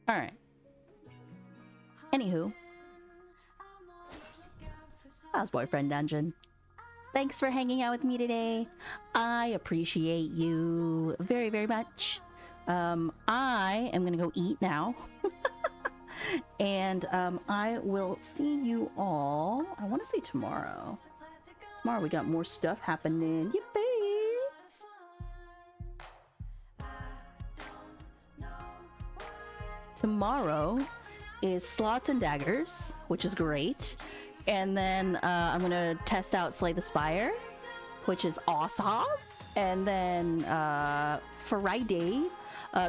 Alright. Anywho. How's Boyfriend Dungeon? Thanks for hanging out with me today. I appreciate you very, very much. I am gonna go eat now. And I will see you all, I want to say tomorrow. Tomorrow we got more stuff happening. Yippee! Tomorrow is Slots and Daggers, which is great. And then I'm gonna test out Slay the Spire, which is awesome. And then Friday,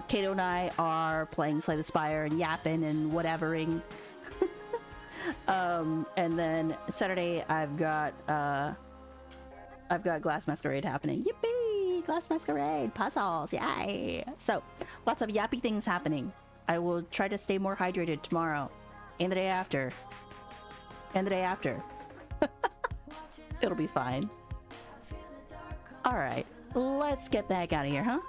Kato and I are playing Slay the Spire and yapping and whatevering. And then Saturday I've got Glass Masquerade happening. Yippee! Glass Masquerade puzzles, yay! So lots of yappy things happening. I will try to stay more hydrated tomorrow and the day after. And the day after. It'll be fine. Alright, let's get the heck out of here, huh?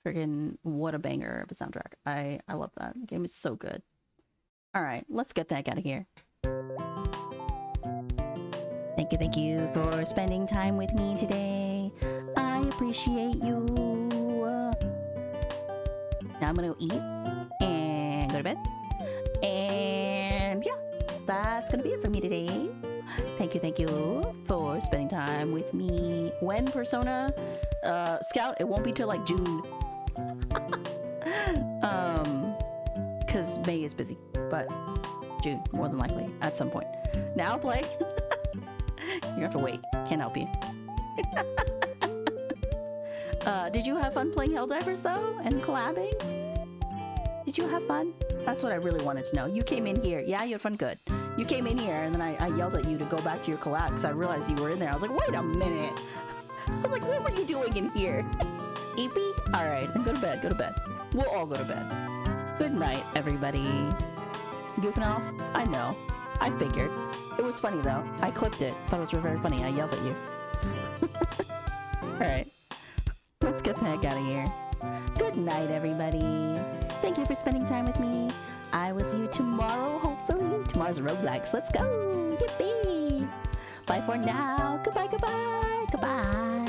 Friggin' what a banger of a soundtrack. I love that. The game is so good. Alright, let's get the heck out of here. Thank you for spending time with me today. I appreciate you. Now I'm gonna go eat and go to bed. And yeah, that's gonna be it for me today. Thank you for spending time with me. When Persona Scout, it won't be till like June. Cause May is busy, but June more than likely at some point. Now play. You have to wait. Can't help you. Did you have fun playing Helldivers though? And collabing? Did you have fun? That's what I really wanted to know. You came in here. Yeah, you had fun? Good. You came in here and then I yelled at you to go back to your collab because I realized you were in there. I was like, wait a minute. was like, what were you doing in here? Eepy? Alright, then go to bed, go to bed. We'll all go to bed. Good night, everybody. Goofing off? I know. I figured. It was funny though. I clipped it. Thought it was very funny. I yelled at you. Alright. Let's get the heck out of here. Good night, everybody. Thank you for spending time with me. I will see you tomorrow, hopefully. Tomorrow's Roblox. Let's go. Yippee. Bye for now. Goodbye, goodbye, goodbye.